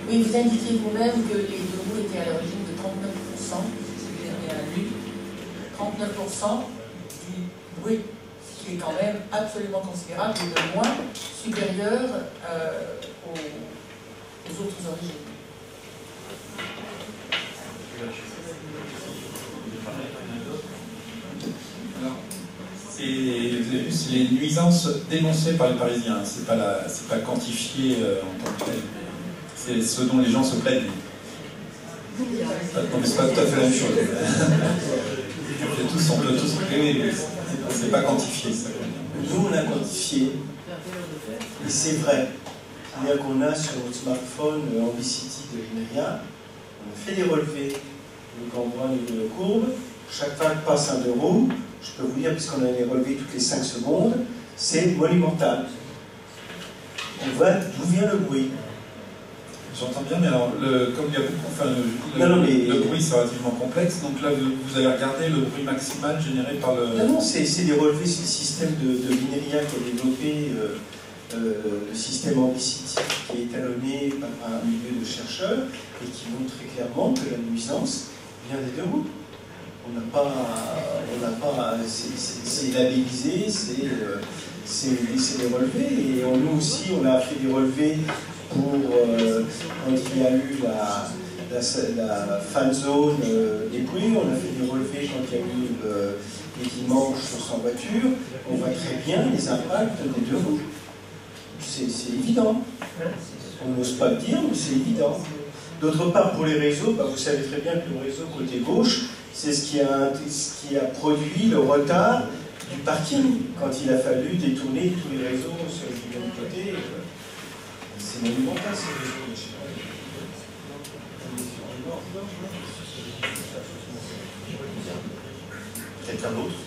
Oui, vous indiquiez vous-même que les deux roues étaient à l'origine de 39%, c'est bien lu, 39% du bruit, ce qui est quand même absolument considérable et de loin supérieur aux autres origines. Alors, vous avez vu, c'est les nuisances dénoncées par les Parisiens, c'est pas quantifié en tant que tel. C'est ce dont les gens se plaignent. Non, mais c'est pas tout à fait la même chose. On peut tous plaider, mais c'est pas quantifié. Ça. Nous, on a quantifié, et c'est vrai. C'est-à-dire qu'on a sur notre smartphone Ambicity de Vineria, on a fait des relevés, donc on voit une courbe, chaque fois que passe un euro, je peux vous dire, puisqu'on a les relevés toutes les 5 secondes, c'est monumental. On voit d'où vient le bruit. J'entends bien, mais alors, comme il y a beaucoup, le bruit c'est relativement complexe, donc là vous allez regarder le bruit maximal généré par le... Non, c'est des relevés, c'est le système de Vineria qui a développé le système Ambicity, qui est étalonné par un milieu de chercheurs, et qui montre très clairement que la nuisance vient des deux roues. On n'a pas, c'est labellisé, c'est des relevés, et nous aussi on a fait des relevés pour quand il y a eu la fan zone des bruits, on a fait du relevé quand il y a eu les dimanches sans voiture, on voit très bien les impacts des deux roues. C'est évident. On n'ose pas le dire, mais c'est évident. D'autre part, pour les réseaux, vous savez très bien que le réseau côté gauche, c'est ce qui a produit le retard du parking quand il a fallu détourner tous les réseaux sur le côté. C'est monumental ces réseaux. Quelqu'un d'autre?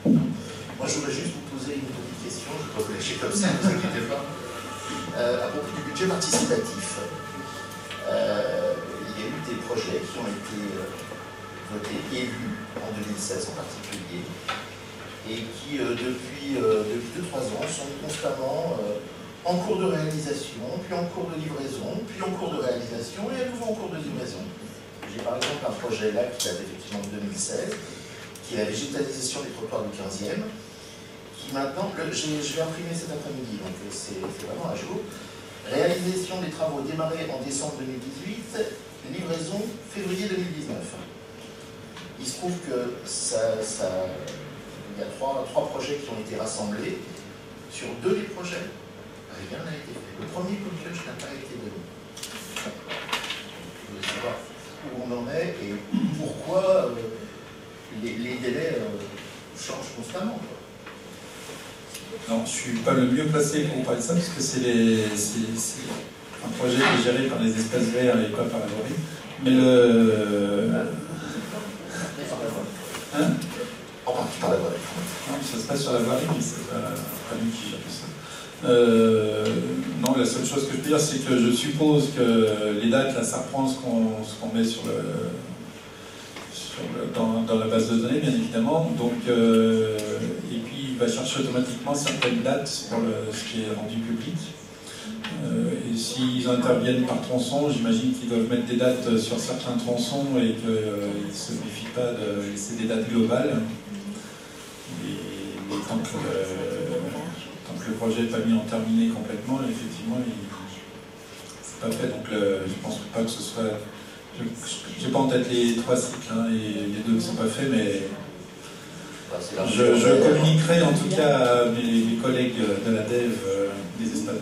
Moi, je voudrais juste vous poser une petite question, je ne vais pas vous lâcher comme ça, ne vous inquiétez pas. À propos du budget participatif, il y a eu des projets qui ont été votés, élus en 2016 en particulier, et qui, depuis 2-3 ans, sont constamment en cours de réalisation, puis en cours de livraison, puis en cours de réalisation, et à nouveau en cours de livraison. J'ai par exemple un projet là qui date effectivement de 2016, qui est la végétalisation des trottoirs du 15e, qui maintenant, je vais imprimer cet après-midi, donc c'est vraiment à jour. Réalisation des travaux démarrés en décembre 2018, livraison février 2019. Il se trouve que il y a trois projets qui ont été rassemblés. Sur 2 des projets, rien n'a été fait. Le premier blocage n'a pas été donné. Je voulais savoir où on en est et pourquoi les délais changent constamment. Non, je ne suis pas le mieux placé pour parler de ça, parce que c'est un projet qui est géré par les espaces verts et pas par la voirie. Mais Hein? Enfin, tu parles de la voirie. Non, ça se passe sur la voirie, mais c'est pas lui qui gère ça. Non, la seule chose que je peux dire, c'est que je suppose que les dates, là, ça reprend ce qu'on met dans la base de données, bien évidemment. Donc, et puis, il va chercher automatiquement certaines dates pour ce qui est rendu public. Et s'ils interviennent par tronçon, j'imagine qu'ils doivent mettre des dates sur certains tronçons et qu'ils ne se méfient pas de laisser des dates globales. Et tant que le projet n'est pas mis en terminé complètement, effectivement, c'est pas fait. Donc je pense pas que ce soit... Je n'ai pas en tête les 3 cycles, hein, et les 2 ne sont pas faits, mais je communiquerai en tout cas à mes collègues de la DEV, la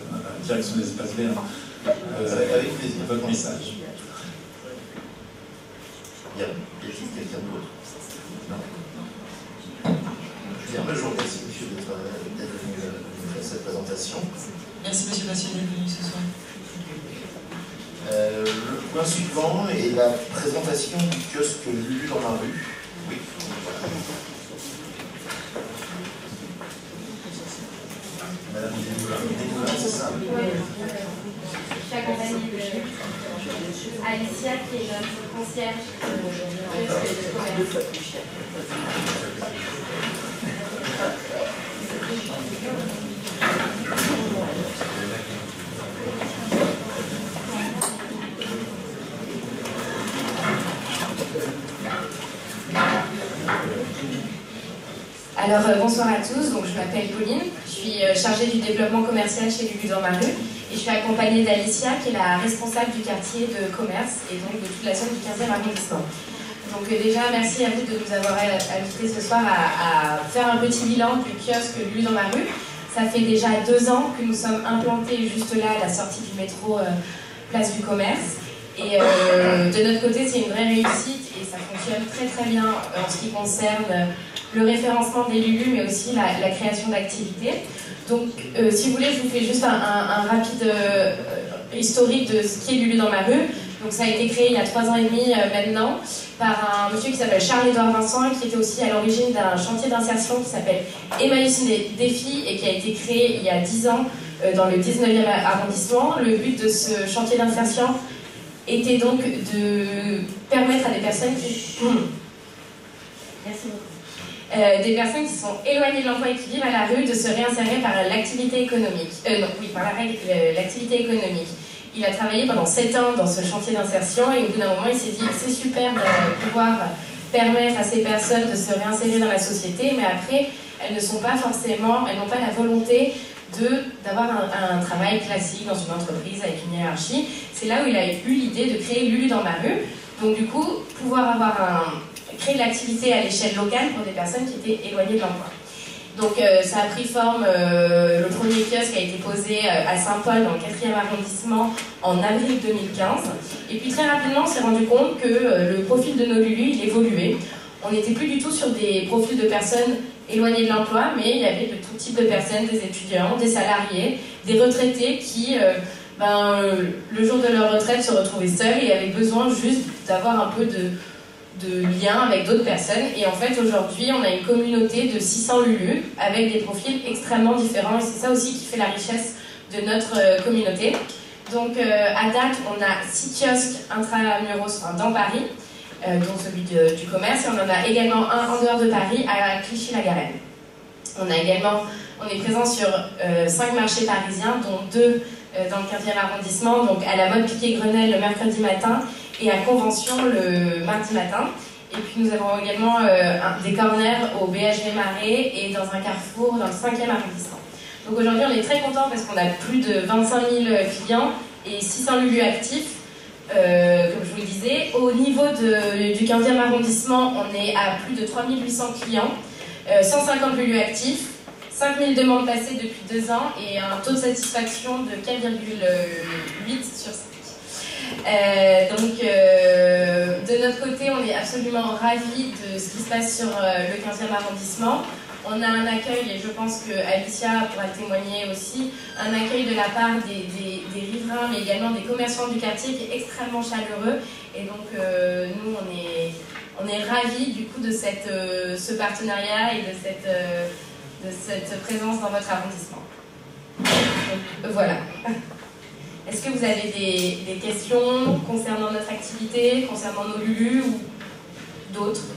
direction des espaces verts, avec plaisir. Votre message. Bien, y a-t-il quelqu'un d'autre? Non. Bien, je vous remercie, monsieur, d'être venu faire cette présentation. Merci, monsieur Passionné, d'être venu ce soir. Le point suivant est la présentation du kiosque Lulu dans la rue. Oui. Madame Découvert, c'est ça? Oui. Je suis accompagnée d'Alicia, qui est notre concierge de commerce. Alors bonsoir à tous, donc je m'appelle Pauline, je suis chargée du développement commercial chez Lulu dans ma rue et je suis accompagnée d'Alicia qui est la responsable du quartier de commerce et donc de toute la zone du 15e arrondissement. Donc déjà merci à vous de nous avoir invités ce soir à faire un petit bilan du kiosque Lulu dans ma rue. Ça fait déjà 2 ans que nous sommes implantés juste là à la sortie du métro Place du Commerce. Et de notre côté, c'est une vraie réussite et ça fonctionne très très bien en ce qui concerne le référencement des Lulu, mais aussi la création d'activités. Donc, si vous voulez, je vous fais juste un rapide historique de ce qu'est Lulu dans ma rue. Donc, ça a été créé il y a 3 ans et demi maintenant par un monsieur qui s'appelle Charles-Édouard Vincent et qui était aussi à l'origine d'un chantier d'insertion qui s'appelle Emmaüs Défi et qui a été créé il y a 10 ans dans le 19e arrondissement. Le but de ce chantier d'insertion était donc de permettre à des personnes qui... Merci beaucoup. Des personnes qui sont éloignées de l'emploi et qui vivent à la rue de se réinsérer par l'activité économique. Par l'activité économique. Il a travaillé pendant 7 ans dans ce chantier d'insertion et au bout d'un moment il s'est dit c'est super de pouvoir permettre à ces personnes de se réinsérer dans la société, mais après elles ne sont pas forcément, elles n'ont pas la volonté d'avoir un travail classique dans une entreprise avec une hiérarchie. C'est là où il a eu l'idée de créer Lulu dans ma rue. Donc du coup, pouvoir créer de l'activité à l'échelle locale pour des personnes qui étaient éloignées de l'emploi. Donc ça a pris forme, le premier kiosque a été posé à Saint-Paul dans le 4e arrondissement en avril 2015. Et puis très rapidement, on s'est rendu compte que le profil de nos Lulu, il évoluait. On n'était plus du tout sur des profils de personnes éloignées de l'emploi, mais il y avait de tout type de personnes, des étudiants, des salariés, des retraités qui, le jour de leur retraite, se retrouvaient seuls et avaient besoin juste d'avoir un peu de lien avec d'autres personnes. Et en fait, aujourd'hui, on a une communauté de 600 Lulu avec des profils extrêmement différents. Et c'est ça aussi qui fait la richesse de notre communauté. Donc, à date, on a 6 kiosques intramuros dans Paris, dont celui du commerce. Et on en a également un en dehors de Paris, à Clichy-la-Garenne. On est présent sur 5 marchés parisiens, dont 2 dans le 15e arrondissement, donc à la mode Piquet-Grenelle le mercredi matin et à Convention le mardi matin. Et puis nous avons également des corners au BHV Marais et dans un carrefour dans le 5e arrondissement. Donc aujourd'hui on est très contents parce qu'on a plus de 25 000 clients et 600 Lulu actifs, comme je vous le disais. Au niveau du 15e arrondissement, on est à plus de 3800 clients, 150 Lulu actifs, 5000 demandes passées depuis 2 ans et un taux de satisfaction de 4,8 sur 5. De notre côté, on est absolument ravis de ce qui se passe sur le 15e arrondissement. On a un accueil, et je pense que Alicia pourra le témoigner aussi, un accueil de la part des riverains, mais également des commerçants du quartier qui est extrêmement chaleureux. Et donc, nous, on est ravis du coup de ce partenariat et de cette présence dans votre arrondissement. Donc, voilà. Est-ce que vous avez des questions concernant notre activité, concernant nos Lulu ou d'autres?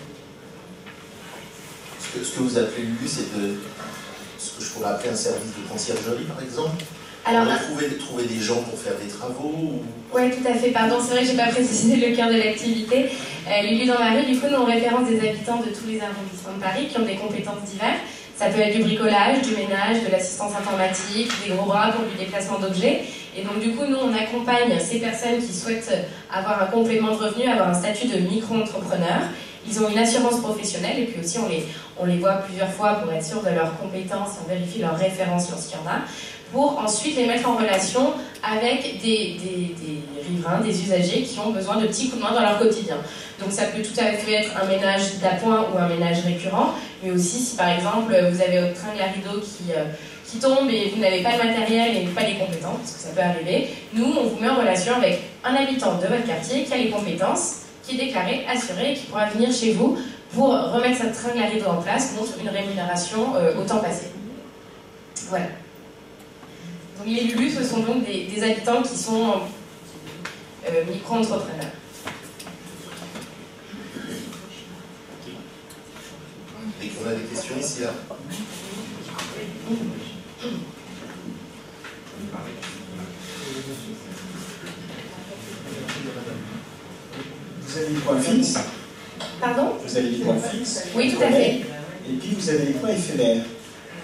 Ce que vous appelez Lulu, c'est ce que je pourrais appeler un service de conciergerie, par exemple. Alors, trouver des gens pour faire des travaux ou... Oui, tout à fait. Pardon, c'est vrai que je n'ai pas précisé le cœur de l'activité. Lulu dans ma rue, du coup, nous on référence des habitants de tous les arrondissements de Paris qui ont des compétences diverses. Ça peut être du bricolage, du ménage, de l'assistance informatique, des gros bras pour du déplacement d'objets. Et donc du coup, nous, on accompagne ces personnes qui souhaitent avoir un complément de revenu, avoir un statut de micro-entrepreneur. Ils ont une assurance professionnelle et puis aussi on les voit plusieurs fois pour être sûr de leurs compétences, on vérifie leurs références lorsqu'il y en a, pour ensuite les mettre en relation avec des riverains, des usagers qui ont besoin de petits coups de main dans leur quotidien. Donc ça peut tout à fait être un ménage d'appoint ou un ménage récurrent, mais aussi si par exemple vous avez votre tringle à rideau qui tombe et vous n'avez pas le matériel et pas les compétences, parce que ça peut arriver, nous on vous met en relation avec un habitant de votre quartier qui a les compétences, qui est déclaré, assuré et qui pourra venir chez vous pour remettre cette tringle à rideau en place contre une rémunération au temps passé. Voilà. Donc les Lulu, ce sont donc des habitants qui sont micro-entrepreneurs. Et qu'on a des questions ici, là. Vous avez des points fixes. Pardon? Vous avez des points fixes. Oui, tout à fait. Et puis vous avez des points éphémères.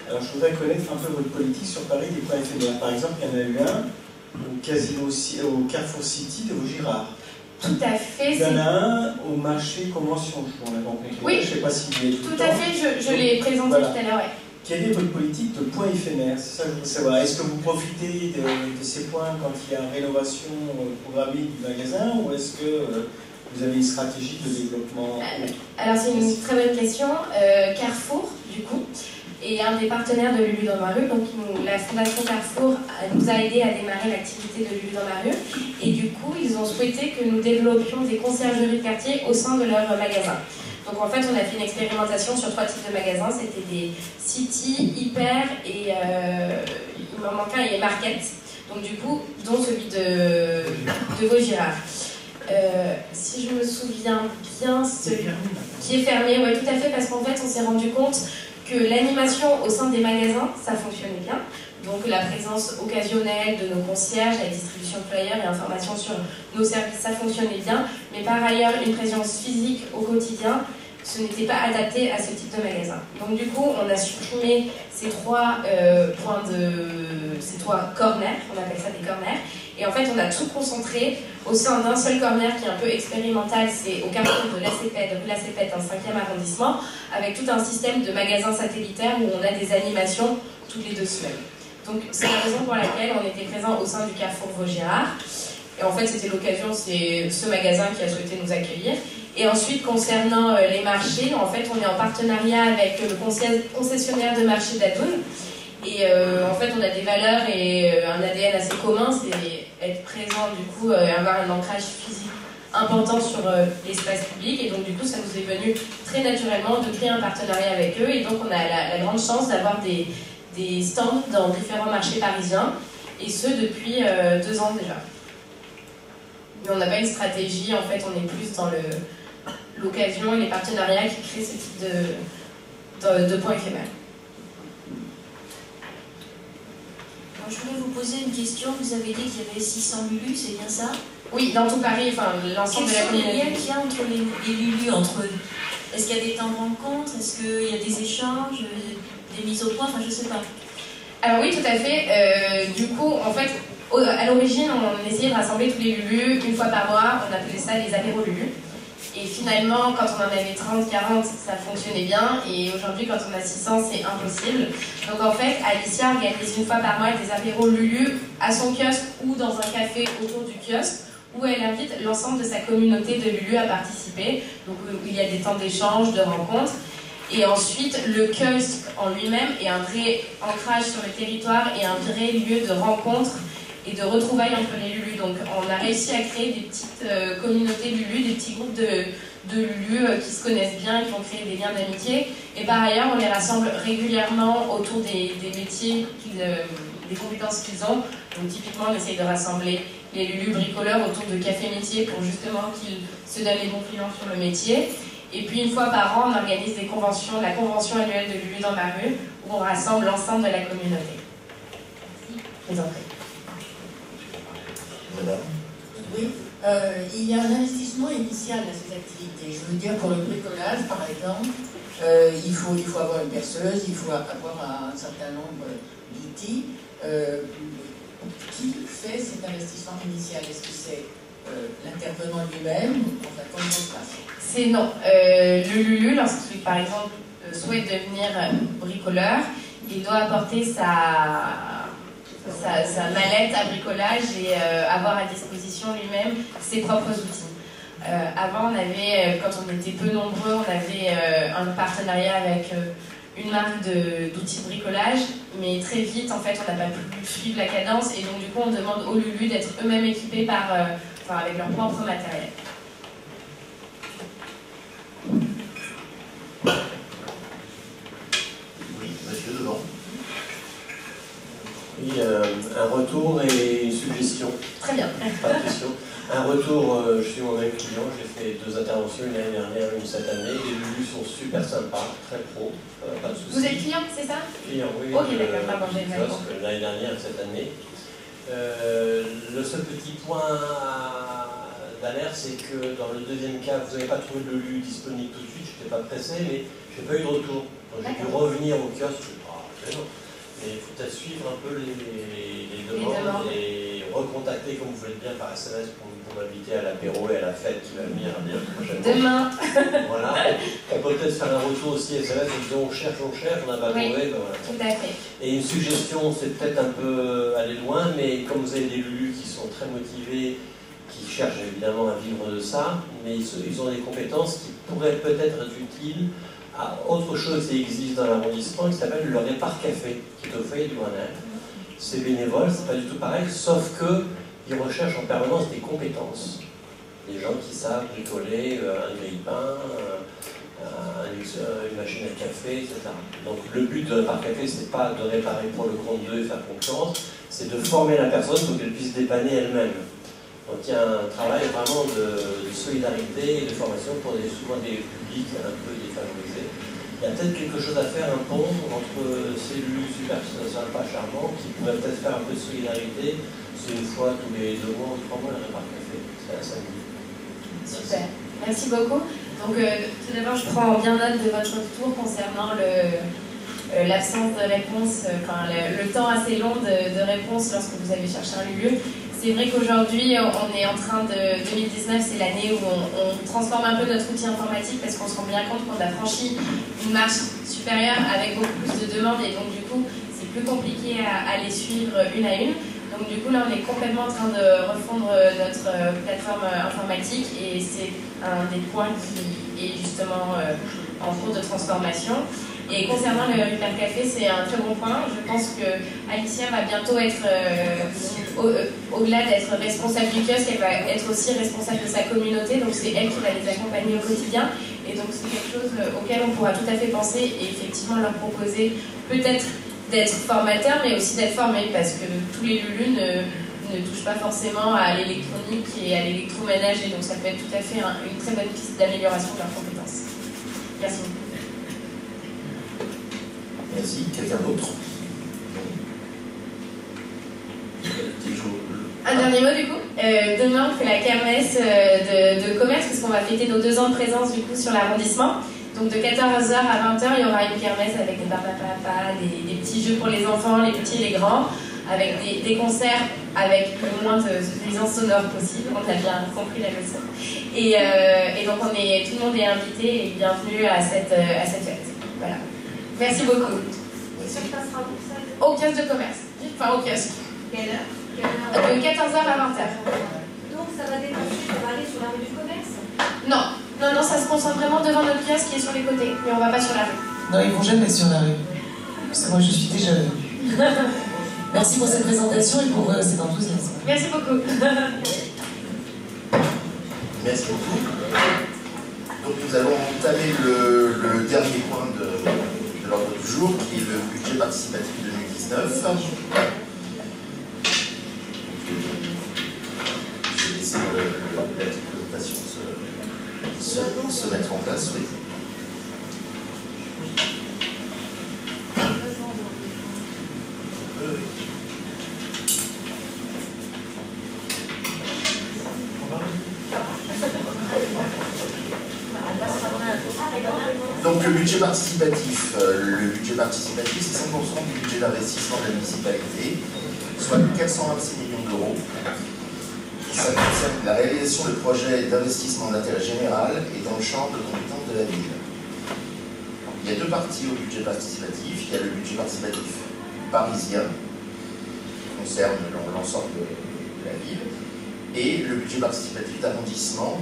Alors je voudrais connaître un peu votre politique sur Paris des points éphémères. Par exemple, il y en a eu un au Carrefour City de Vaugirard. Tout à fait. Il y en a un au marché Convention, je l'ai rencontré. Oui, je ne sais pas s'il est tout à fait, je l'ai présenté voilà. Tout à l'heure. Ouais. Quelle est votre politique de points éphémères? C'est ça que je veux savoir. Est-ce que vous profitez de ces points quand il y a une rénovation programmée du magasin ou est-ce que vous avez une stratégie de développement? Alors c'est une très bonne question. Carrefour, du coup, est un des partenaires de Lulu dans ma rue. Donc la Fondation Carrefour nous a aidé à démarrer l'activité de Lulu dans ma rue. Et du coup, ils ont souhaité que nous développions des conciergeries de quartier au sein de leur magasin. Donc en fait, on a fait une expérimentation sur 3 types de magasins. C'était des City, Hyper et il m'en manque un, et Market. Donc du coup, dont celui de Vaugirard. Si je me souviens bien, celui qui est fermé, oui tout à fait, parce qu'en fait on s'est rendu compte que l'animation au sein des magasins, ça fonctionnait bien. Donc la présence occasionnelle de nos concierges, la distribution de flyers et informations sur nos services, ça fonctionnait bien. Mais par ailleurs, une présence physique au quotidien, ce n'était pas adapté à ce type de magasin. Donc du coup, on a supprimé ces trois corners, on appelle ça des corners, et en fait, on a tout concentré au sein d'un seul corner qui est un peu expérimental, c'est au carrefour de rue La Cépette, dans le 5e arrondissement, avec tout un système de magasins satellitaires où on a des animations toutes les 2 semaines. Donc c'est la raison pour laquelle on était présent au sein du Carrefour Vaugirard. Et en fait, c'était l'occasion, c'est ce magasin qui a souhaité nous accueillir. Et ensuite, concernant les marchés, en fait, on est en partenariat avec le concessionnaire de marché d'Adoun. Et en fait, on a des valeurs et un ADN assez commun, c'est être présent, du coup, et avoir un ancrage physique important sur l'espace public. Et donc, du coup, ça nous est venu très naturellement de créer un partenariat avec eux. Et donc, on a la grande chance d'avoir des stands dans différents marchés parisiens, et ce, depuis 2 ans déjà. Mais on n'a pas une stratégie, en fait, on est plus dans l'occasion et les partenariats qui créent ce type de points éphémères. Alors, je voulais vous poser une question. Vous avez dit qu'il y avait 600 Lulu, c'est bien ça? Oui, dans tout Paris, enfin l'ensemble de la communauté. Quels sont les liens qu'il y a entre les Lulu entre eux? Est-ce qu'il y a des temps de rencontre? Est-ce qu'il y a des échanges, des mises au point? Enfin, je ne sais pas. Alors oui, tout à fait. Du coup, en fait, à l'origine, on essayait de rassembler tous les Lulu une fois par mois. On appelait ça les apéros Lulu. Et finalement, quand on en avait 30, 40, ça fonctionnait bien. Et aujourd'hui, quand on a 600, c'est impossible. Donc en fait, Alicia organise une fois par mois des apéros Lulu à son kiosque ou dans un café autour du kiosque, où elle invite l'ensemble de sa communauté de Lulu à participer. Donc où il y a des temps d'échange, de rencontres. Et ensuite, le kiosque en lui-même est un vrai ancrage sur le territoire et un vrai lieu de rencontre et de retrouvailles entre les Lulu. Donc on a réussi à créer des petites communautés Lulu, des petits groupes de Lulu qui se connaissent bien et qui ont créé des liens d'amitié. Et par ailleurs, on les rassemble régulièrement autour des métiers, des compétences qu'ils ont. Donc typiquement, on essaye de rassembler les Lulu bricoleurs autour de café-métier pour justement qu'ils se donnent les bons clients sur le métier. Et puis une fois par an, on organise des conventions, la convention annuelle de Lulu dans ma rue, où on rassemble l'ensemble de la communauté. Merci. Madame. Oui, il y a un investissement initial à ces activités. Je veux dire, pour le bricolage, par exemple, il faut avoir une perceuse, il faut avoir un certain nombre d'outils. Qui fait cet investissement initial? Est-ce que c'est l'intervenant lui-même? Enfin, comment ça se passe? C'est non. Le Lulu, lorsqu'il, par exemple, souhaite devenir bricoleur, il doit apporter sa mallette à bricolage et avoir à disposition lui-même ses propres outils. Avant, on avait, quand on était peu nombreux, on avait un partenariat avec une marque d'outils de bricolage, mais très vite, en fait, on n'a pas pu suivre la cadence, et donc du coup, on demande aux Lulu d'être eux-mêmes équipés avec leur propre matériel. Oui, monsieur devant. Oui, un retour et une suggestion. Très bien. Pas de question. Un retour, je suis moi-même client, j'ai fait 2 interventions, une l'année dernière, une cette année. Les Lulu sont super sympas, très pro, pas de soucis. Vous êtes client, c'est ça? Client, oui. Ok, d'accord, pardon, j'ai mal compris. L'année dernière et cette année. Le seul petit point d'alerte, c'est que dans le deuxième cas, vous n'avez pas trouvé de Lulu disponible tout de suite, je n'étais pas pressé, mais je n'ai pas eu de retour. Donc j'ai pu revenir au kiosque, mais il faut peut-être suivre un peu les demandes et recontacter comme vous le faites bien par SMS pour m'inviter à l'apéro et à la fête qui va venir prochainement. Demain. Voilà. On peut peut-être faire un retour aussi SMS en disant on cherche, on n'a pas trouvé. Ben voilà. Tout à fait. Et une suggestion, c'est peut-être un peu aller loin, mais comme vous avez des Lulu qui sont très motivés, qui cherchent évidemment à vivre de ça, mais ils ont des compétences qui pourraient peut-être être utiles à autre chose qui existe dans l'arrondissement, qui s'appelle le Répar Café, qui est au foyer du Grenelle. C'est bénévole, c'est pas du tout pareil, sauf qu'ils recherchent en permanence des compétences. Des gens qui savent bricoler un grille-pain, une machine à café, etc. Donc le but de Répar Café, c'est pas de réparer pour le compte d'eux et faire concurrence, c'est de former la personne pour qu'elle puisse dépanner elle-même. Donc il y a un travail vraiment de solidarité et de formation pour souvent des publics un peu défavorisés. Il y a peut-être quelque chose à faire, un pont entre cellules super sympas, charmants, qui pourraient peut-être faire un peu de solidarité. C'est une fois tous les 2 mois ou 3 mois la Répar Café. C'est à samedi. Super. Merci beaucoup. Donc, tout d'abord, je prends bien note de votre retour concernant l'absence de réponse, enfin le temps assez long de réponse lorsque vous avez cherché un lieu. C'est vrai qu'aujourd'hui, on est en train de... 2019, c'est l'année où on transforme un peu notre outil informatique parce qu'on se rend bien compte qu'on a franchi une marche supérieure avec beaucoup plus de demandes et donc du coup, c'est plus compliqué à les suivre une à une. Donc du coup, là, on est complètement en train de refondre notre plateforme informatique et c'est un des points qui est justement en cours de transformation. Et concernant le Hypercafé, c'est un très bon point. Je pense que Alicia va bientôt être, au-delà d'être responsable du kiosque, elle va être aussi responsable de sa communauté. Donc c'est elle qui va les accompagner au quotidien. Et donc c'est quelque chose auquel on pourra tout à fait penser et effectivement leur proposer peut-être d'être formateur, mais aussi d'être formé, parce que tous les Lulu ne touchent pas forcément à l'électronique et à l'électroménager. Donc ça peut être tout à fait une très bonne piste d'amélioration de leurs compétences. Merci beaucoup. Merci. Quelqu'un d'autre? Un dernier mot du coup. Demain on fait la kermesse de commerce parce qu'on va fêter nos 2 ans de présence du coup sur l'arrondissement. Donc de 14h à 20h il y aura une kermesse avec des barbapapa, des petits jeux pour les enfants, les petits et les grands, avec des concerts avec le moins de nuisances sonores possible. On a bien compris la leçon. Et donc tout le monde est invité et bienvenue à cette fête. Voilà. Merci beaucoup. Ça passera pour ça. Au kiosque de commerce. Enfin, au kiosque. Quelle heure? De 14h à 20h. Donc ça va dépasser, ça va aller sur la rue du commerce? Non, ça se concentre vraiment devant notre kiosque qui est sur les côtés. Mais on va pas sur la rue. Non, ils vont jamais sur la rue. Parce que moi, je suis déjà venue. Merci pour cette présentation et pour cet enthousiasme. Merci beaucoup. Merci beaucoup. Donc nous allons entamer le dernier point de l'ordre du jour, qui est le budget participatif 2019. Je vais laisser la présentation se mettre en place. Oui. Donc le budget participatif, c'est 5% du budget d'investissement de la municipalité, soit 426 millions d'euros. Ça concerne la réalisation de projets d'investissement d'intérêt général et dans le champ de compétences de la ville. Il y a 2 parties au budget participatif. Il y a le budget participatif parisien, qui concerne l'ensemble de la ville, et le budget participatif d'arrondissement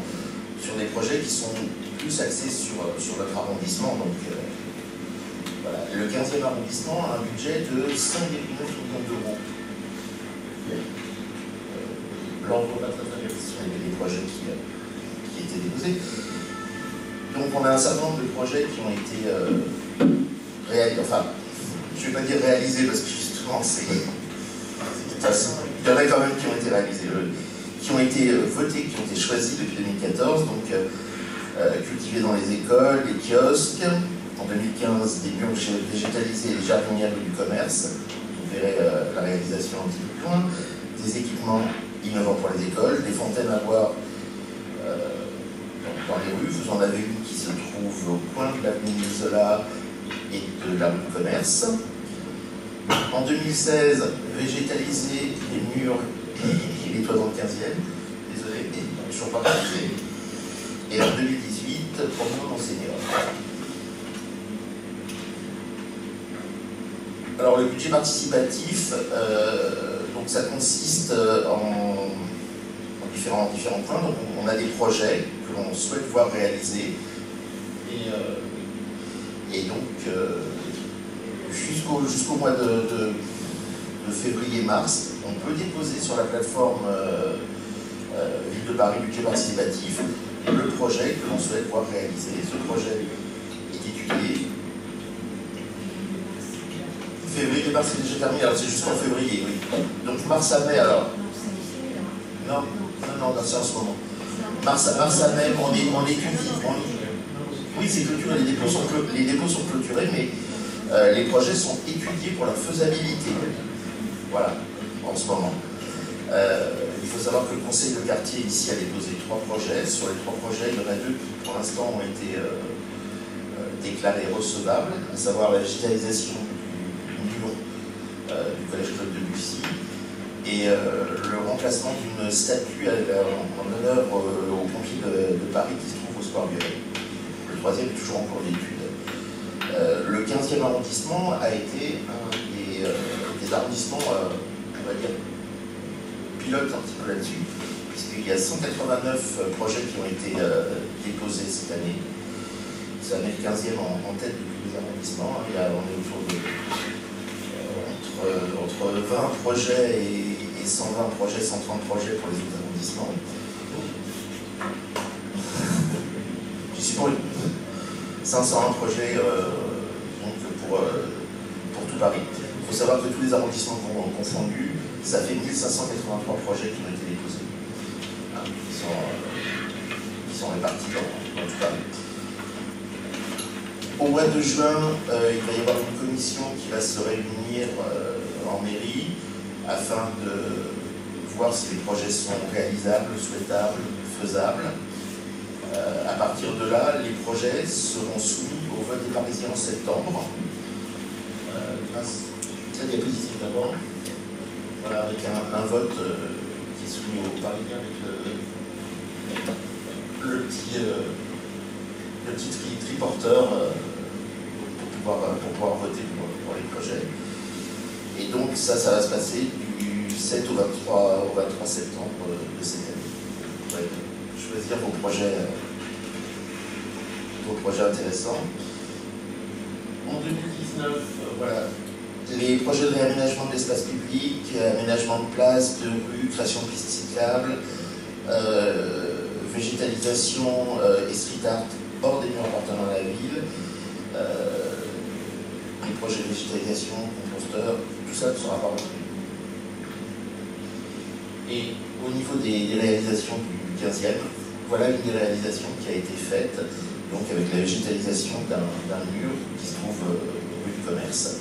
sur des projets qui sont plus axés sur notre arrondissement. Donc, voilà. Le 15e arrondissement a un budget de 5,9 millions d'euros. Là, on ne voit pas très bien ce sont les projets qui étaient déposés. Donc, on a un certain nombre de projets qui ont été réalisés. Enfin, je ne vais pas dire réalisés parce que justement, il y en a quand même qui ont été réalisés, qui ont été votés, qui ont été choisis depuis 2014. Donc, cultivés dans les écoles, les kiosques. En 2015, des murs végétalisés et les jardinières du commerce. Vous verrez la réalisation un petit peu plus loin. Des équipements innovants pour les écoles, des fontaines à boire dans les rues. Vous en avez une qui se trouve au coin de l'avenue Zola et de la rue du commerce. En 2016, végétaliser les murs et les toits dans le 15e. Désolé, toujours pas réalisé. Et en 2018, promenade en senior. Alors le budget participatif, donc ça consiste en différents points. Donc on a des projets que l'on souhaite voir réalisés. Et donc jusqu'au mois de février-mars, on peut déposer sur la plateforme Ville de Paris budget participatif le projet que l'on souhaite voir réalisé. Ce projet est étudié. Février-mars, c'est déjà terminé, alors c'est jusqu'en février, oui. Donc mars à mai, alors. Non, c'est en ce moment. Mars à mai, on étudie. Oui, c'est clôturé, les dépôts sont clôturés, mais les projets sont étudiés pour leur faisabilité. Voilà, en ce moment. Il faut savoir que le conseil de quartier ici a déposé 3 projets. Sur les 3 projets, il y en a 2 qui pour l'instant ont été déclarés recevables, à savoir la végétalisation du mur du collège Claude Debussy et le remplacement d'une statue en honneur aux pompiers de Paris qui se trouve au Square Violet. Le 3e est toujours en cours d'étude. Le 15e arrondissement a été un des arrondissements, on va dire, pilote un petit peu là-dessus, puisqu'il y a 189 projets qui ont été déposés cette année. Ça met le 15e en tête de tous les arrondissements. On est autour de entre 20 projets et 120 projets, 130 projets pour les autres arrondissements. J'y suis pour 501 projets donc pour tout Paris. Il faut savoir que tous les arrondissements confondus, ça fait 1583 projets qui ont été déposés, qui sont répartis dans tout Paris. Au mois de juin, il va y avoir une commission qui va se réunir en mairie afin de voir si les projets sont réalisables, souhaitables, faisables. À partir de là, les projets seront soumis au vote des Parisiens en septembre. La diapositive d'abord. Voilà, avec un vote qui est soumis aux Parisiens avec le petit triporteur pour pouvoir voter pour les projets. Et donc ça va se passer du 7 au 23 septembre de cette année. Vous pourrez choisir vos projets intéressants. En 2019, voilà, les projets de réaménagement de l'espace public, aménagement de places, de rues, création de pistes cyclables, végétalisation et street art hors des murs appartenant à la ville, les projets de végétalisation, composteurs, tout ça sera pas retenu. Et au niveau des réalisations du 15e, voilà une des réalisations qui a été faite, donc avec la végétalisation d'un mur qui se trouve rue du Commerce.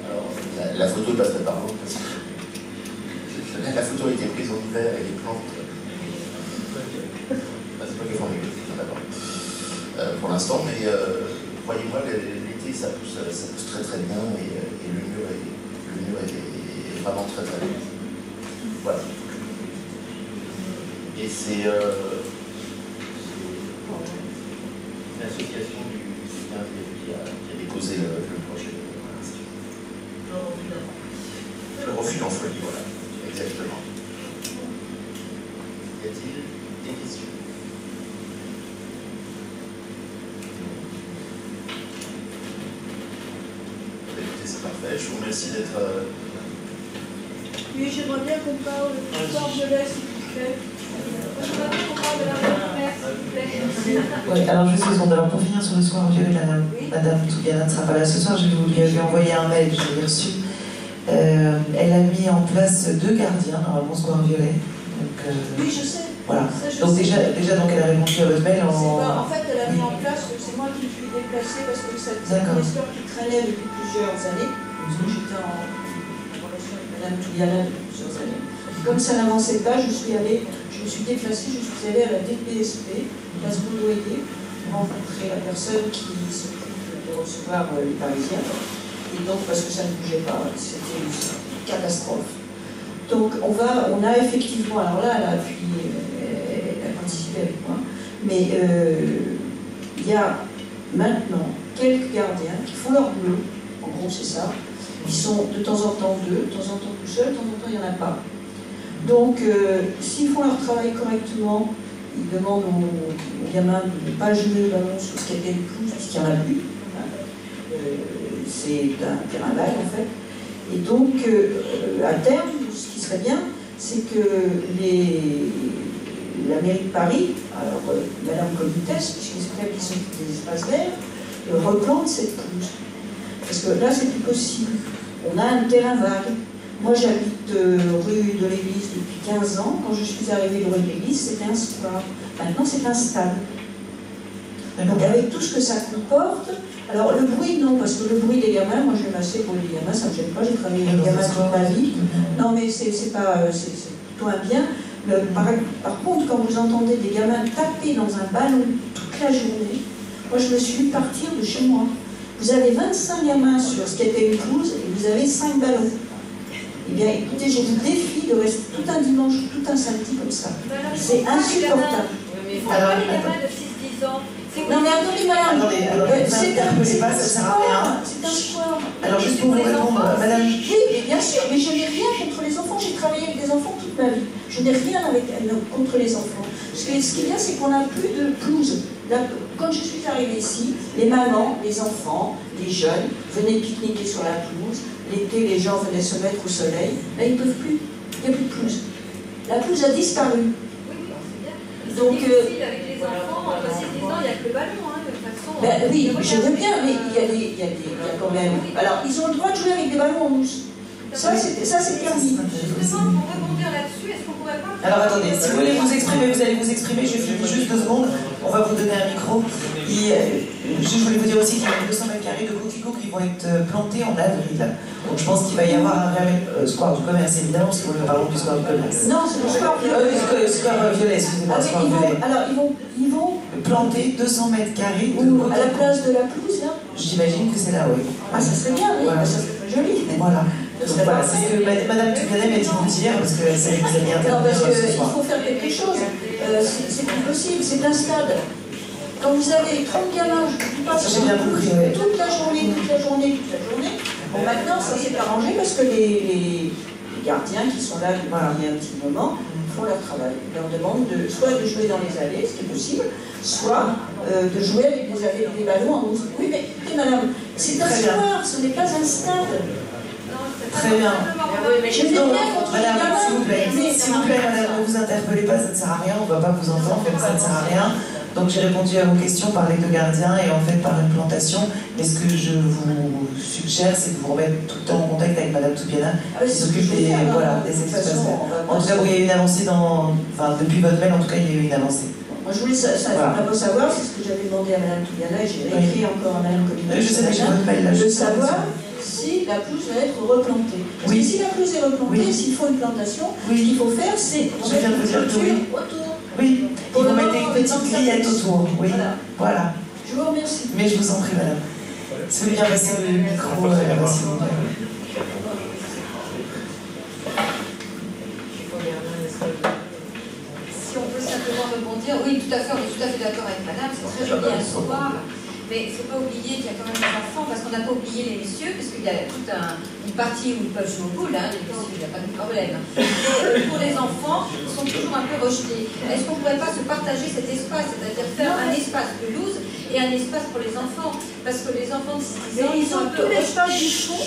Alors, la photo est pas très parlante parce que la photo a été prise en hiver et les plantes. C'est pas qu'elles font d'accord. Pour l'instant, mais croyez-moi, l'été ça pousse très très bien et le mur est vraiment très très bien. Voilà. Et c'est l'association du 15e qui a déposé le projet. Le refus en folie, voilà, exactement. Y a-t-il des questions? Écoutez, c'est parfait. Je vous remercie d'être. Oui, j'aimerais bien qu'on parle du Square Violet, s'il vous plaît. J'aimerais bien qu'on parle de la commerce, s'il vous plaît. Oui, alors juste une seconde. Alors pour finir sur le Square Violet, Madame Toubiana ne sera pas là ce soir. Je lui ai envoyé un mail, je l'ai reçu. Elle a mis en place 2 gardiens, normalement Square Violet. Donc, oui, je sais. Voilà. Ça, je donc sais. déjà donc elle a répondu à votre mail En fait, elle a mis en place, c'est moi qui me suis déplacée parce que c'est une histoire qui traînait depuis plusieurs années. Parce que j'étais en relation avec Madame Toubiana depuis plusieurs années. Comme ça n'avançait pas, je me suis déplacée, je suis allée à la DPSP, place Bouloyer, pour rencontrer la personne qui s'occupe de recevoir les Parisiens. Et donc, parce que ça ne bougeait pas, c'était une catastrophe. Donc, on a effectivement, alors là, elle a participé avec moi, mais il y a maintenant quelques gardiens qui font leur boulot, en gros c'est ça, qui sont de temps en temps 2, de temps en temps tout seuls, de temps en temps il n'y en a pas. Donc, s'ils font leur travail correctement, ils demandent aux gamins de ne pas jouer le ballon sur ce qu'il y a de plus, puisqu'il n'y en a plus. C'est un terrain vague en fait. Et donc, à terme, ce qui serait bien, c'est que la mairie de Paris, alors Madame Comutès, puisque c'est elle qui s'occupe des espaces verts, replante cette pelouse. Parce que là, c'est plus possible. On a un terrain vague. Moi, j'habite rue de l'Église depuis 15 ans. Quand je suis arrivée rue de l'Église, c'était un square. Maintenant, c'est un stade. Donc, avec tout ce que ça comporte, alors le bruit, non, parce que le bruit des gamins, moi je vais m'asseoir pour les gamins, ça ne me gêne pas, j'ai travaillé avec les gamins toute ma vie. Non, mais c'est pas. plutôt un bien. Par contre, quand vous entendez des gamins taper dans un ballon toute la journée, moi je me suis vu partir de chez moi. Vous avez 25 gamins sur ce qui était une pelouse et vous avez 5 ballons. Eh bien, écoutez, je vous défie de rester tout un dimanche ou tout un samedi comme ça. C'est insupportable. Alors, les gamins de 6-10 ans. Non mais attendez, madame, c'est un sport. C'est un sport. Alors juste pour vous répondre, madame. Oui, bien sûr, mais je n'ai rien contre les enfants. J'ai travaillé avec des enfants toute ma vie. Je n'ai rien contre les enfants. Ce qui est bien, c'est qu'on n'a plus de pelouse. Quand je suis arrivée ici, les mamans, les enfants, les jeunes venaient pique-niquer sur la pelouse. L'été, les gens venaient se mettre au soleil. Là, ils ne peuvent plus. Il n'y a plus de pelouse. La pelouse a disparu. Donc, avec les enfants, entre 6 et 10 ans, il n'y a que le ballon, de toute façon. Ben, oui, je veux bien, mais il y a quand même. Alors, ils ont le droit de jouer avec des ballons en mousse. Ça, c'est permis. Justement, pour rebondir là-dessus, est-ce qu'on pourrait pas... Alors attendez, si vous voulez vous exprimer, vous allez vous exprimer, je finis juste 2 secondes, on va vous donner un micro. Je voulais vous dire aussi qu'il y a 200 mètres carrés de coquelicots qui vont être plantés en avril. Donc je pense qu'il va y avoir un vrai square du commerce, évidemment, parce que nous parlons du square du commerce. Non, c'est le square violet. Square violet, excusez-moi, square violet. Alors ils vont planter 200 mètres carrés de à la place de la pelouse, là. J'imagine que c'est là, oui. Ah, ça serait bien, oui, voilà. Ça serait joli. Voilà. Voilà, c'est ce que Madame Tuganet m'a dit de vous dire, parce que ça vous a bien interpellé. Non, parce qu'il faut faire quelque chose. C'est plus possible, c'est un stade. Quand vous avez 30 gamins qui passent toute la journée, bon, maintenant, ça s'est arrangé parce que les gardiens qui sont là depuis un petit moment font leur travail. Ils leur demandent soit de jouer dans les allées, ce qui est possible, soit de jouer avec des ballons en mousse. Oui, mais écoutez, madame, c'est un sport, ce n'est pas un stade. Très bien. Je veux bien contre madame, s'il vous plaît, madame, ne vous interpellez pas, ça ne sert à rien, on ne va pas vous entendre, donc ça ne sert à rien. Donc j'ai répondu à vos questions par les 2 gardiens et en fait par une plantation. Mais ce que je vous suggère, c'est de vous remettre tout le temps en contact avec Madame Toubiana, qui s'occupe des exploitations. En tout cas, il y a eu une avancée depuis votre mail, en tout cas, il y a eu une avancée. Moi, je voulais savoir, c'est ce que j'avais demandé à Madame Toubiana, et j'ai réécrit encore à Madame Colina. Je sais que j'ai votre mail là. De savoir si la pelouse va être replantée. Parce que si la pelouse est replantée, s'il faut une plantation, ce qu'il faut faire, c'est mettre une clôture autour. Oui, vous mettez une petite grillette autour. Oui, voilà. Je vous remercie. Mais je vous en prie, madame. Si vous voulez bien passer le micro, s'il vous plaît. Si on peut simplement rebondir, oui, tout à fait, on est tout à fait d'accord avec madame, c'est très joli à soir. Mais il ne faut pas oublier qu'il y a quand même des enfants, parce qu'on n'a pas oublié les messieurs, parce qu'il y a toute une partie où ils peuvent jouer au boule, les messieurs, il n'y a pas de problème. Mais pour les enfants, ils sont toujours un peu rejetés. Est-ce qu'on ne pourrait pas se partager cet espace, c'est-à-dire faire un espace pelouse et un espace pour les enfants? Parce que les enfants de 6 ans, ils sont un peu l'espace du fond.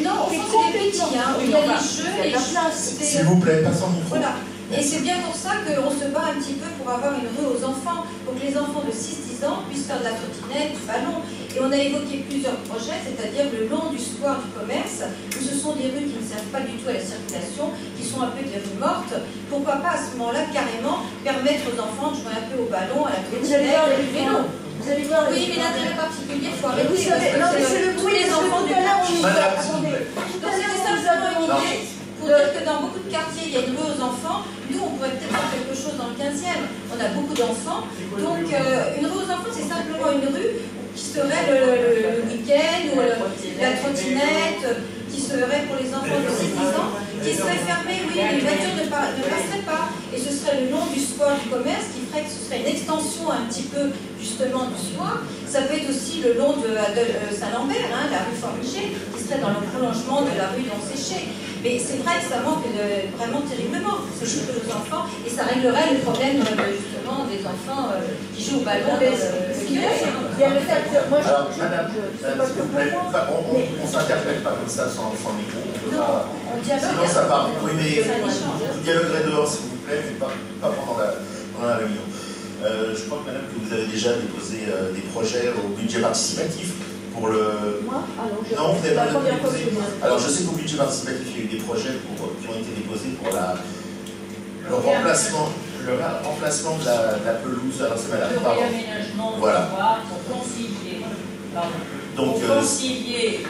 Non, au fond, c'est des petits, il y a les jeux, les places. S'il vous plaît, passe en micro. Voilà. Et c'est bien pour ça qu'on se bat un petit peu pour avoir une rue aux enfants, pour que les enfants de 6-10 ans puissent faire de la trottinette, du ballon. Et on a évoqué plusieurs projets, c'est-à-dire le long du square du commerce, où ce sont des rues qui ne servent pas du tout à la circulation, qui sont un peu des rues mortes. Pourquoi pas à ce moment-là, carrément, permettre aux enfants de jouer un peu au ballon, à la trottinette, au vélo. Vous allez voir. Oui, mais l'intérêt particulier, il faut arrêter. Vous savez, non, mais c'est le tous les enfants du quartier. Madame, Donc c'était simplement une idée pour dire que dans beaucoup de quartiers, il y a une rue aux enfants. Nous, on pourrait peut-être faire quelque chose dans le 15e. On a beaucoup d'enfants. Donc, une rue aux enfants, c'est simplement une rue qui serait le week-end ou la trottinette, qui serait pour les enfants de 6-10 ans, qui serait fermée, oui, les voitures ne passeraient pas. Et ce serait le long du square du commerce qui ferait que ce serait une extension un petit peu, justement, du square. Ça peut être aussi le long de Saint-Lambert, la rue Fort-Michel, qui serait dans le prolongement de la rue Don-Séché. Mais c'est vrai que ça manque vraiment terriblement pour s'occuper aux enfants et ça réglerait le problème justement des enfants qui jouent au ballon. Il y a le fait que moi, alors, madame, s'il vous plaît, on ne s'interpelle pas comme ça sans micro. On dialogue. Sinon ça part. Oui, mais vous dialoguerez dehors, s'il vous plaît, mais pas pendant la réunion. Je crois que madame, que vous avez déjà déposé des projets au budget participatif. Pour le... Moi? Ah non, non, vous n'avez pas déposé. Que alors je sais qu'au budget participatif, il y a eu des projets qui ont été déposés pour le remplacement de la pelouse. Alors c'est madame, pardon. Le réaménagement voilà. pour concilier, donc, pour concilier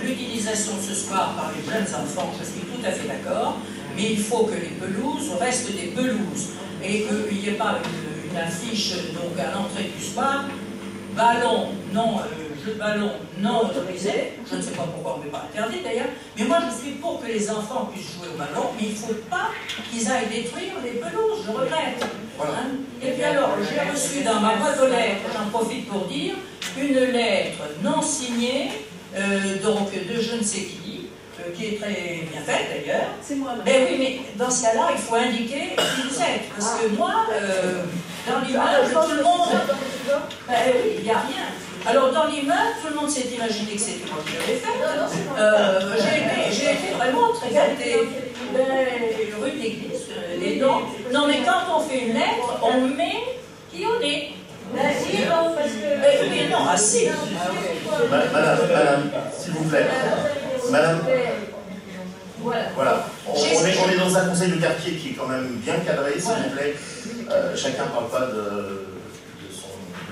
l'utilisation de ce square par les jeunes enfants, je suis tout à fait d'accord, Mais il faut que les pelouses restent des pelouses et qu'il n'y ait pas une affiche donc à l'entrée du spa, ballon, non, jeu de ballon non autorisé. Je ne sais pas pourquoi on ne peut pas interdire d'ailleurs, mais moi je suis pour que les enfants puissent jouer au ballon, mais il ne faut pas qu'ils aillent détruire les pelouses, je regrette. Hein. Et puis alors, j'ai reçu dans ma boîte aux lettres, j'en profite pour dire, une lettre non signée, donc de je ne sais qui est très bien faite d'ailleurs. C'est moi. Mais oui, mais dans ce cas-là, il faut indiquer qui vous êtes. Parce que moi, dans l'immeuble, tout le monde... Ben oui, il n'y a rien. Alors dans l'immeuble, tout le monde s'est imaginé que c'était moi qui l'avais fait. J'ai été vraiment très gâtée. Rue de l'église, les dents. Non mais quand on fait une lettre, on met qui on est. Oui, non, ah si. Madame, s'il vous plaît. Madame, voilà. On est dans un conseil de quartier qui est quand même bien cadré, s'il vous plaît. Chacun ne parle pas de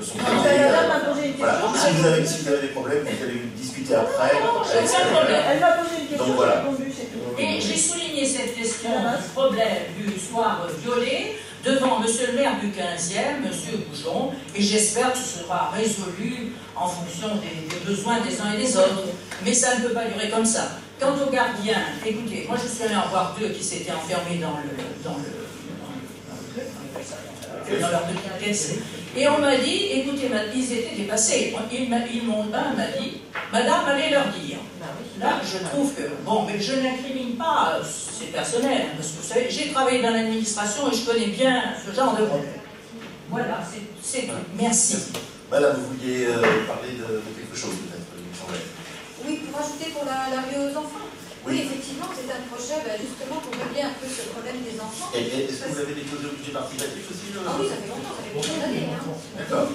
son quartier. Voilà. Si vous avez des problèmes, vous allez discuter après. Elle m'a posé une question, donc, voilà. j'ai répondu, c'est tout. Et j'ai souligné cette question du problème du soir violet devant monsieur le maire du 15e, monsieur Goujon, et j'espère que ce sera résolu en fonction des besoins des uns et des autres. Mais ça ne peut pas durer comme ça. Quant aux gardiens, écoutez, moi je suis allée en voir 2 qui s'étaient enfermés dans leur petite caisse. Et on m'a dit, écoutez, ils étaient dépassés. Un m'a dit, madame, allez leur dire. Là, je trouve que, bon, mais je n'incrimine pas, c'est personnel, parce que vous savez, j'ai travaillé dans l'administration et je connais bien ce genre de problème. Voilà, c'est tout. Merci. Madame, vous vouliez parler de quelque chose, peut-être, il me semblait. Oui, pour ajouter pour la rue aux enfants. Oui, effectivement, c'est un projet justement pour régler un peu ce problème des enfants. Et est-ce que vous avez déposé au budget participatif aussi Ah oui, ça fait longtemps, ça fait plusieurs années. Hein. D'accord.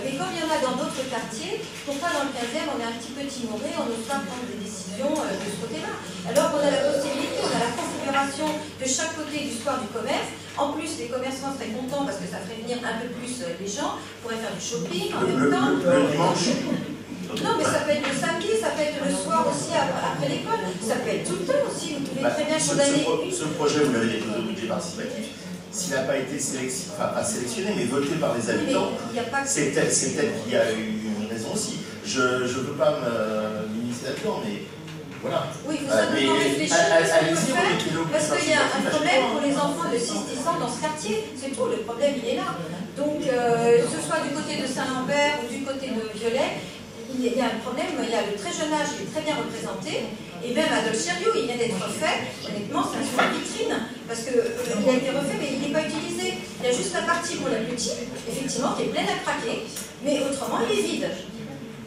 Et comme il y en a dans d'autres quartiers, pourquoi dans le 15e on est un petit peu timoré, on n'ose pas prendre des décisions de ce côté-là. Alors qu'on a la possibilité, on a la configuration de chaque côté du square du commerce. En plus, les commerçants seraient contents parce que ça ferait venir un peu plus les gens, pourraient faire du shopping en même temps. Le dimanche. Non, mais ça peut être le samedi, ça peut être le soir aussi après l'école, ça peut être tout le temps aussi. Vous pouvez très bien condamner. Ce projet, vous l'avez déposé au budget participatif. S'il n'a pas été pas sélectionné, mais voté par les habitants, c'est peut-être qu'il y a eu une raison aussi. Je ne veux pas m'immiscer là-dedans, mais voilà. Oui, il faut simplement réfléchir à ce qu'on peut faire, parce qu'il y a un problème pour les enfants de 6-10 ans dans ce quartier. C'est tout, le problème il est là. Donc, que ce soit du côté de Saint-Lambert ou du côté de Violet, il y a un problème, il y a le très jeune âge qui est très bien représenté, et même Adolphe Chériou, il vient d'être refait, honnêtement c'est un super vitrine, parce qu'il a été refait mais il n'est pas utilisé. Il y a juste la partie pour la petite, effectivement, qui est pleine à craquer, mais autrement il est vide.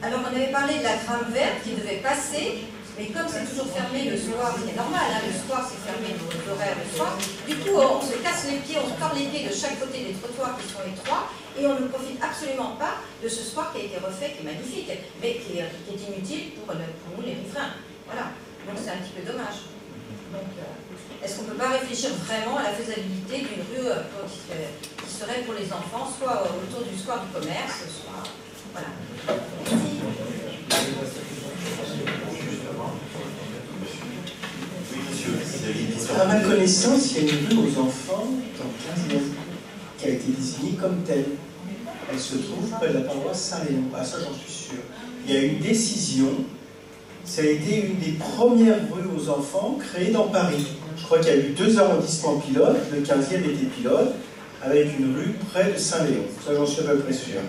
Alors on avait parlé de la trame verte qui devait passer, mais comme c'est toujours fermé le soir, ce qui est normal, hein, le soir c'est fermé l'horaire le soir, du coup on se casse les pieds, on se tord les pieds de chaque côté des trottoirs qui sont étroits, et on ne profite absolument pas de ce soir qui a été refait, qui est magnifique, mais qui est inutile pour nous les riverains. Voilà, donc c'est un petit peu dommage. Donc, est-ce qu'on ne peut pas réfléchir vraiment à la faisabilité d'une rue qui serait pour les enfants, soit autour du square du commerce, soit... Voilà. Merci. Oui, monsieur, vous avez une question. À ma connaissance, il y a une rue aux enfants dans le 15e qui a été désignée comme telle. Elle se trouve près de la paroisse Saint-Léon. Ah, ça, j'en suis sûr. Il y a eu une décision. Ça a été une des premières rues aux enfants créées dans Paris. Je crois qu'il y a eu 2 arrondissements pilotes. Le 15e était pilote, avec une rue près de Saint-Léon. Ça, j'en suis à peu près sûr.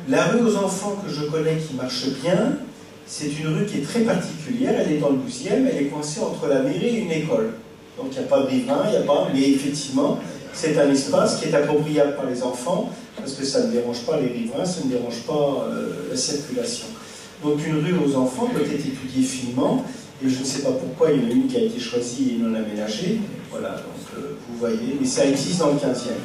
La rue aux enfants que je connais qui marche bien, c'est une rue qui est très particulière. Elle est dans le 12e. Elle est coincée entre la mairie et une école. Donc, il n'y a pas de riverains, il n'y a pas... Mais effectivement, c'est un espace qui est appropriable par les enfants, parce que ça ne dérange pas les riverains, ça ne dérange pas la circulation. Donc une rue aux enfants doit être étudiée finement, et je ne sais pas pourquoi il y en a une qui a été choisie et non aménagée. Voilà, donc vous voyez, mais ça existe dans le 15e.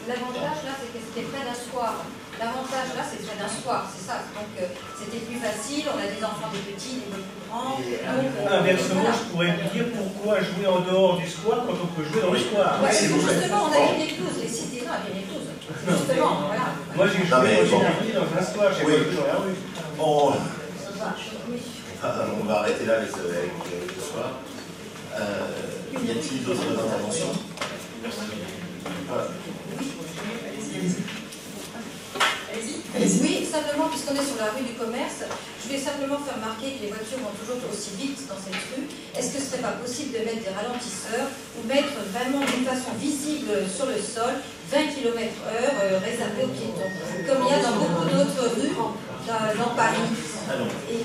L'avantage là, c'est que c'était près d'un soir. L'avantage là, c'est près d'un soir, c'est ça. Donc c'était plus facile, on a des enfants des petits, des plus grands. Inversement, voilà. Je pourrais vous dire pourquoi jouer en dehors du square quand on peut jouer dans le square. Ouais, justement, on a une éclouse, les citizens avaient une éclouse. Justement, voilà. Moi j'ai joué dans un square, j'ai joué dans la rue. On va arrêter là avec le soir. a-t-il d'autres interventions? Voilà. Oui, simplement, puisqu'on est sur la rue du commerce, je voulais simplement faire remarquer que les voitures vont toujours aussi vite dans cette rue. Est-ce que ce serait pas possible de mettre des ralentisseurs ou mettre vraiment d'une façon visible sur le sol 20 km/h réservés aux piétons, comme il y a dans beaucoup d'autres rues dans Paris, et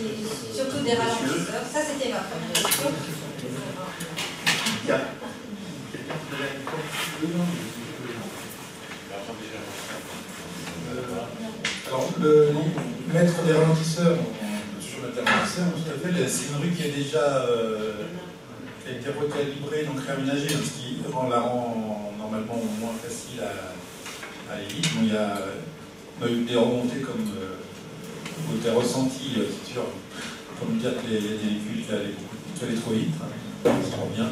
surtout des ralentisseurs? Ça, c'était ma première question. Alors, mettre des ralentisseurs, sur le ralentisseur, tout à fait, c'est une rue qui est déjà qui a été recalibrée, donc réaménagée, ce qui la rend normalement moins facile à aller vite. On a eu des remontées comme des ressentis, c'est sûr, comme dire que les véhicules qui allaient trop vite, ça rend bien.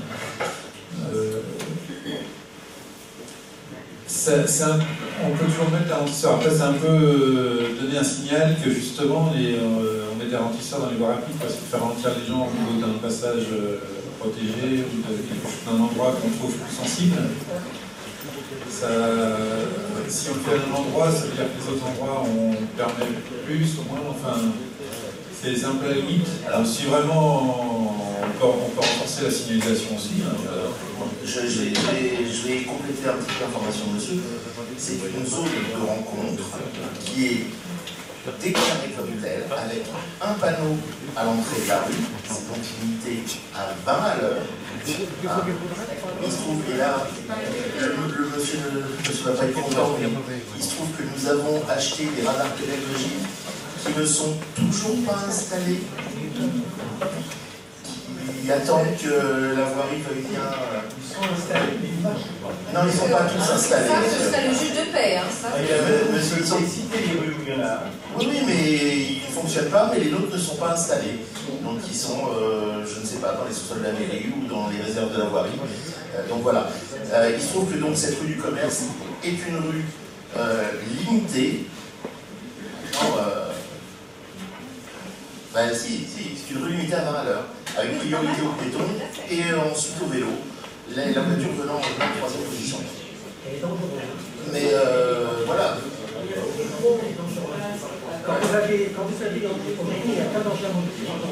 On peut toujours mettre des ralentisseurs. Après, c'est un peu donner un signal que justement, on met des ralentisseurs dans les voies rapides parce que faire ralentir les gens au niveau d'un passage protégé ou d'un endroit qu'on trouve plus sensible. Si on le fait à un endroit, ça veut dire que les autres endroits, on permet plus, au moins, enfin, c'est un peu la limite. Alors, si vraiment on peut renforcer la signalisation aussi. Je vais compléter un petit peu l'information de monsieur. C'est une zone de rencontre qui est déclarée comme telle, avec un panneau à l'entrée de la rue, c'est donc limité à 20 à l'heure. Il se trouve, et là, le monsieur ne va pas être content, mais il se trouve que nous avons acheté des radars pédagogiques qui ne sont toujours pas installés. Ils attendent que la voirie veuille bien. Ils sont installés. Non, ils ne sont pas tous installés. Ça, ce serait le juge de paix. Monsieur, ils ont cité les rues où il y en a. Oui, mais ils ne fonctionnent pas, mais les nôtres ne sont pas installés. Donc ils sont, je ne sais pas, dans les sous-sols de la mairie ou dans les réserves de la voirie. Donc voilà. Il se trouve que donc, cette rue du commerce est une rue limitée. Si, c'est une rue limitée à 20 à l'heure, avec priorité aux piétons et ensuite au vélo. La voiture venant en 3e position. Mais voilà. Quand vous avez identifié, il y a pas danger à moto.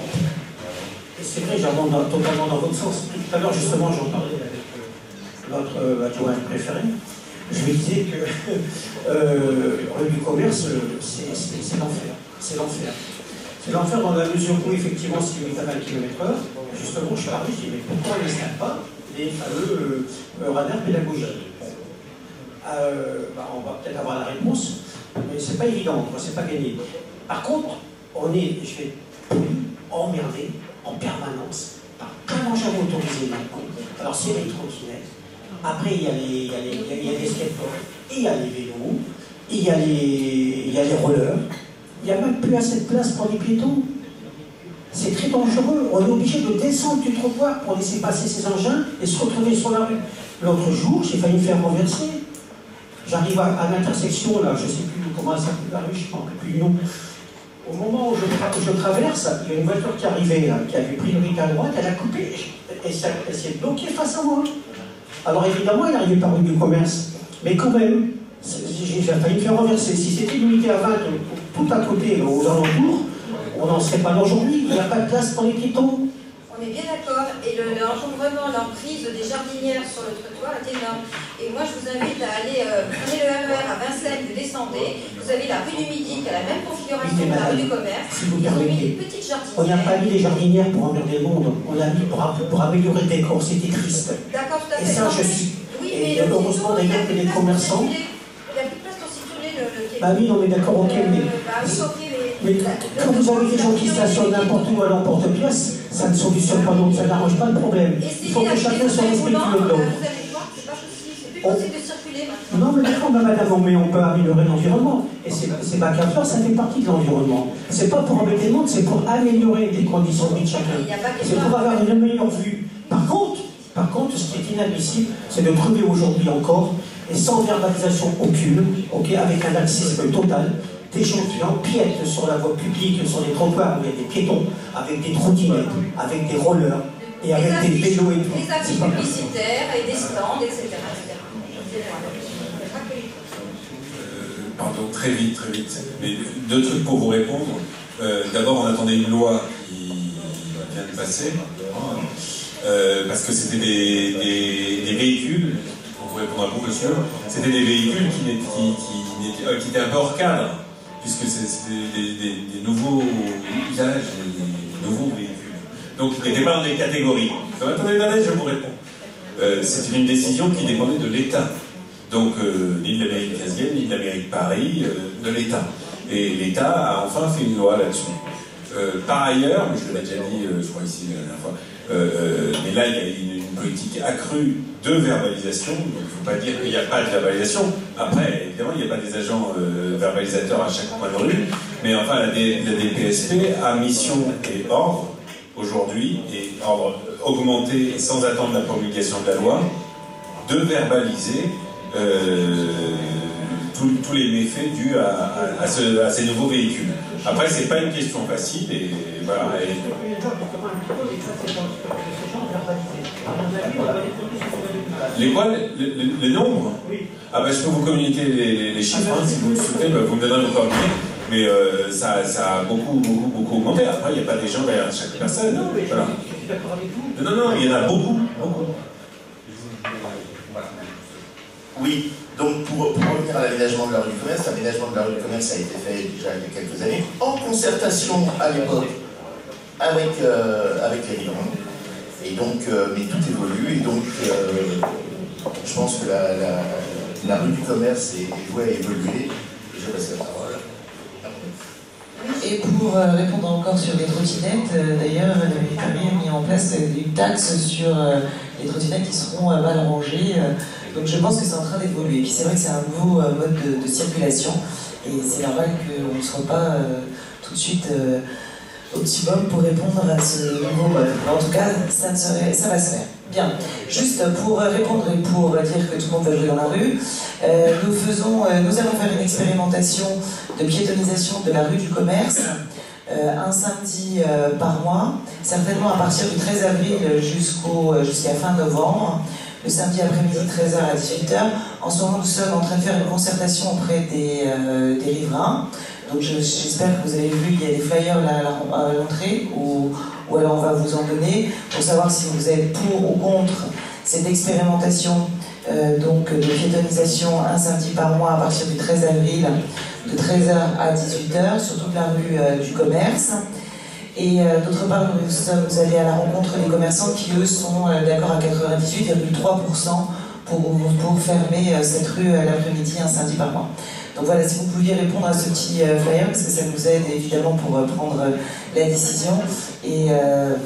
Et c'est vrai, j'abonde totalement dans votre sens. Tout à l'heure, justement, j'en parlais avec notre adjoint préféré. Je lui disais que rue du commerce, c'est l'enfer. C'est l'enfer. C'est l'enfer dans la mesure où, effectivement, c'est limité à 20 km/h. Justement, je suis arrivé, je dis, mais pourquoi on n'installe pas les fameux radars pédagogiques? On va peut-être avoir la réponse, mais c'est pas évident, c'est pas gagné. Par contre, je vais emmerdé en permanence par plein d'engins motorisés maintenant. Alors, c'est les trottinettes. Après, il y a les skateboards, il y a les vélos, il y a les rollers. Il n'y a même plus assez de place pour les piétons. C'est très dangereux. On est obligé de descendre du trottoir pour laisser passer ces engins et se retrouver sur la rue. L'autre jour, j'ai failli me faire renverser. J'arrive à l'intersection, là, je ne sais plus comment elle s'appelle la rue, je ne me rappelle plus du nom. Au moment où je traverse, il y a une voiture qui arrivait, là, qui avait priorité à droite, elle a coupé, et elle s'est bloquée face à moi. Alors évidemment, elle est arrivée par rue du commerce. Mais quand même, j'ai failli me faire renverser. Si c'était limité à 20 tout à côté, aux alentours, on n'en serait pas là aujourd'hui. Il n'y a pas de place pour les piétons. On est bien d'accord. Et l'encombrement, l'emprise des jardinières sur le trottoir est énorme. Et moi, je vous invite à aller, prenez le RER à Vincennes, vous descendez. Vous avez la rue du Midi qui a la même configuration que la rue du commerce. Si vous permettez, on n'a pas mis les jardinières pour emmerder le monde. On l'a mis pour améliorer le décor. C'était triste. D'accord, tout à fait. Et ça, je suis. Oui, et heureusement d'ailleurs que les commerçants. Il n'y a plus de place pour situer le quai. Bah oui, non, mais d'accord, ok, mais quand vous avez des gens qui stationnent n'importe où à l'emporte-pièce, ça ne solutionne pas, donc ça n'arrange pas le problème. Il faut que chacun soit respectueux de l'autre. Non, mais d'accord, madame, mais on peut améliorer l'environnement. Et c'est pas qu'à faire, ça fait partie de l'environnement. C'est pas pour embêter le monde, c'est pour améliorer les conditions de vie de chacun. C'est pour avoir une meilleure vue. Par contre, ce qui est inadmissible, c'est de trouver aujourd'hui encore, et sans verbalisation aucune, avec un laxisme total, des gens qui empiètent sur la voie publique, sur les trottoirs où il y a des piétons, avec des trottinettes, avec des rollers, Et avec des vélos et tout. Des affiches publicitaires et des stands, etc. Pardon, très vite. Mais deux trucs pour vous répondre. D'abord, on attendait une loi qui vient de passer, parce que c'était des véhicules, pour vous répondre à vous, monsieur, c'était des véhicules qui étaient un peu hors cadre, puisque c'était des nouveaux usages, des nouveaux véhicules. Donc, ils n'étaient pas dans des catégories. Donc, attendez, je vous réponds. C'était une décision qui dépendait de l'État. Donc, ni de la mairie de Cazières, ni de la mairie de Paris, de l'État. Et l'État a enfin fait une loi là-dessus. Par ailleurs, mais je l'avais déjà dit, je crois ici la dernière fois, mais là, il y a une politique accrue de verbalisation. Donc, il ne faut pas dire qu'il n'y a pas de verbalisation. Après, évidemment, il n'y a pas des agents verbalisateurs à chaque coin de rue. Mais enfin, la DPSP a mission et ordre, aujourd'hui, et ordre augmenté et sans attendre la promulgation de la loi, de verbaliser tous les méfaits dus à ces nouveaux véhicules. Après, c'est pas une question facile, et voilà. Les quoi? Les nombres? Ah ben, je peux vous communiquer les chiffres, hein, si vous le souhaitez, vous me donnerez vos coordonnées. Mais ça a beaucoup augmenté. Après, il n'y a pas des gens derrière chaque personne. Voilà. Non, il y en a beaucoup. Oui, donc pour revenir à l'aménagement de la rue du commerce, l'aménagement de la rue du commerce a été fait déjà il y a quelques années, en concertation à l'époque avec les riverains. Et donc, mais tout évolue, et donc je pense que la rue du commerce est vouée à évoluer. Et je passe la parole. Et pour répondre encore sur les trottinettes, d'ailleurs, Paris a mis en place une taxe sur les trottinettes qui seront mal rangées. Donc je pense que c'est en train d'évoluer. Et puis c'est vrai que c'est un nouveau mode de circulation. Et c'est normal qu'on ne soit pas tout de suite optimum pour répondre à ce nouveau mode. En tout cas, ça va se faire. Bien. Juste pour répondre et pour dire que tout le monde va jouer dans la rue, nous allons faire une expérimentation de piétonisation de la rue du commerce un samedi par mois, certainement à partir du 13 avril jusqu'à fin novembre. Le samedi après-midi, 13h à 18h. En ce moment, nous sommes en train de faire une concertation auprès des riverains. Donc j'espère que vous avez vu, il y a des flyers là à l'entrée, ou alors on va vous en donner, pour savoir si vous êtes pour ou contre cette expérimentation donc de piétonisation un samedi par mois à partir du 13 avril, de 13h à 18h, sur toute la rue du commerce. Et d'autre part, nous sommes allés à la rencontre des commerçants qui, eux, sont d'accord à 98,3% pour fermer cette rue l'après-midi, un samedi par mois. Donc voilà, si vous pouviez répondre à ce petit flyer, parce que ça nous aide évidemment pour prendre la décision, et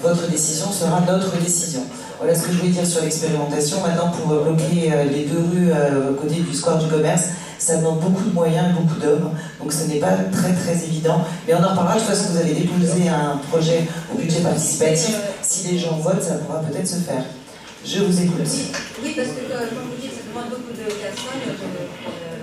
votre décision sera notre décision. Voilà ce que je voulais dire sur l'expérimentation. Maintenant, pour bloquer les deux rues à côté du square du commerce, ça demande beaucoup de moyens et beaucoup d'hommes, donc ce n'est pas très évident. Mais on en reparlera. De toute façon, vous avez déposé un projet au budget participatif. Si les gens votent, ça pourra peut-être se faire. Je vous écoute. Oui, parce que, comme vous dites, ça demande beaucoup de personnes,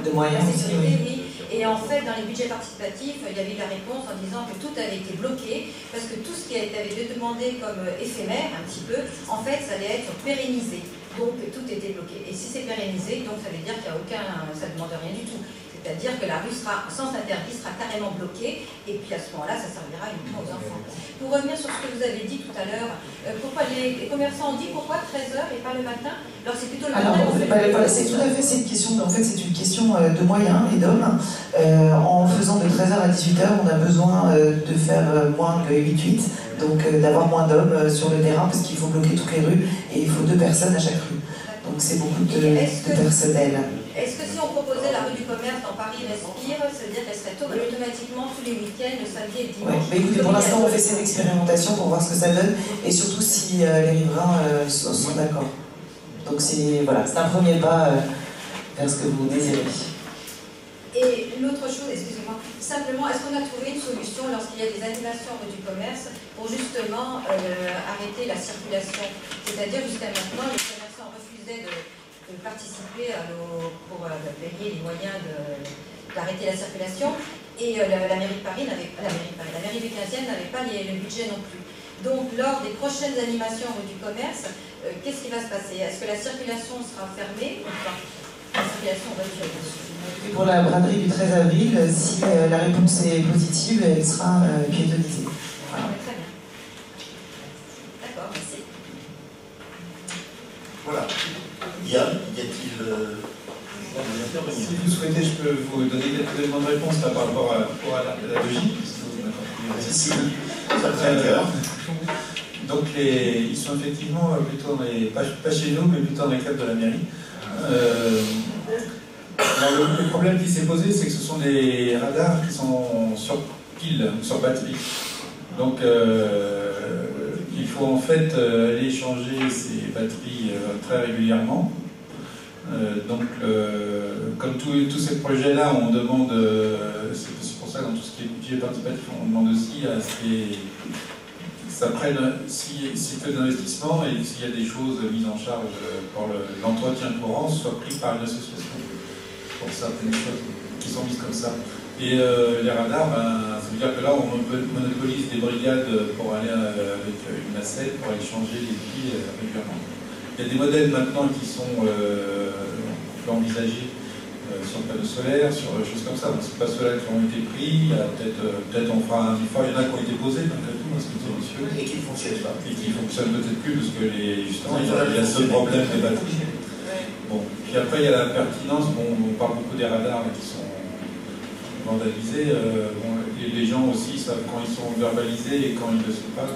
de moyens aussi, oui. Et en fait, dans les budgets participatifs, il y avait la réponse en disant que tout avait été bloqué, parce que tout ce qui avait été demandé comme éphémère, un petit peu, en fait, ça allait être pérennisé. Donc tout était bloqué. Et si c'est pérennisé, donc ça veut dire qu'il n'y a ça ne demande rien du tout. C'est-à-dire que la rue sera, sans interdit, sera carrément bloquée, et puis à ce moment-là, ça servira uniquement aux enfants. Pour revenir sur ce que vous avez dit tout à l'heure, pourquoi les commerçants ont dit pourquoi 13h et pas le matin? Alors c'est plutôt le matin. Alors, c'est tout à fait, c'est une question, en fait, c'est une question de moyens et d'hommes. En faisant de 13h à 18h, on a besoin de faire moins que 8-8, donc d'avoir moins d'hommes sur le terrain, parce qu'il faut bloquer toutes les rues, et il faut 2 personnes à chaque rue. Donc c'est beaucoup de personnel. Est-ce que si on proposait la rue du commerce dans Paris Respire, c'est-à-dire qu'elle serait automatiquement tous les week-ends, le samedi et le dimanche? Mais écoutez, pour l'instant, on fait cette expérimentation pour voir ce que ça donne, et surtout si les riverains sont d'accord. Donc voilà, c'est un premier pas vers ce que vous désirez. Et l'autre chose, excusez-moi, simplement, est-ce qu'on a trouvé une solution lorsqu'il y a des animations rue du commerce pour justement arrêter la circulation? C'est-à-dire, jusqu'à maintenant, les commerçants refusaient de participer pour payer les moyens d'arrêter la circulation, et la mairie de Paris la mairie du 15e n'avait pas le budget non plus. Donc, lors des prochaines animations rue du commerce, qu'est-ce qui va se passer? Est-ce que la circulation sera fermée ou pas? La circulation voiture, bien sûr. Et pour la braderie du 13 avril, si la réponse est positive, elle sera piétonnisée. Voilà. Très bien. D'accord, merci. Voilà. Yann, y a-t-il... Si vous souhaitez, je peux vous donner quelques éléments de réponse là, par rapport à la pédagogie. Donc ils sont effectivement plutôt dans les, pas chez nous, mais plutôt dans les cadres de la mairie. Alors, le problème qui s'est posé, c'est que ce sont des radars qui sont sur pile, sur batterie. Donc il faut en fait aller changer ces batteries très régulièrement. Donc comme tous ces projets-là, on demande, c'est pour ça que dans tout ce qui est budget participatif, on demande aussi à ce que ça prenne, si c'est que d'investissement et s'il y a des choses mises en charge pour l'entretien courant, soit pris par une association pour certaines choses qui sont mises comme ça. Et les radars, ça veut dire que là, on monopolise des brigades pour aller avec une nacelle, pour aller changer les piles régulièrement. Il y a des modèles maintenant qui sont envisagés sur le panneau solaire, sur des choses comme ça. Donc, ce n'est pas ceux-là qui ont été pris. Peut-être on fera un effort. Il y en a qui ont été posés, malgré tout, parce que c'est monsieur. Et qui ne fonctionnent pas. Et qui ne fonctionnent peut-être plus, parce que justement, il y a ce problème des batteries. Bon. Puis après, il y a la pertinence. Bon, on parle beaucoup des radars qui sont vandalisés. Les gens aussi savent quand ils sont verbalisés et quand ils ne le sont pas.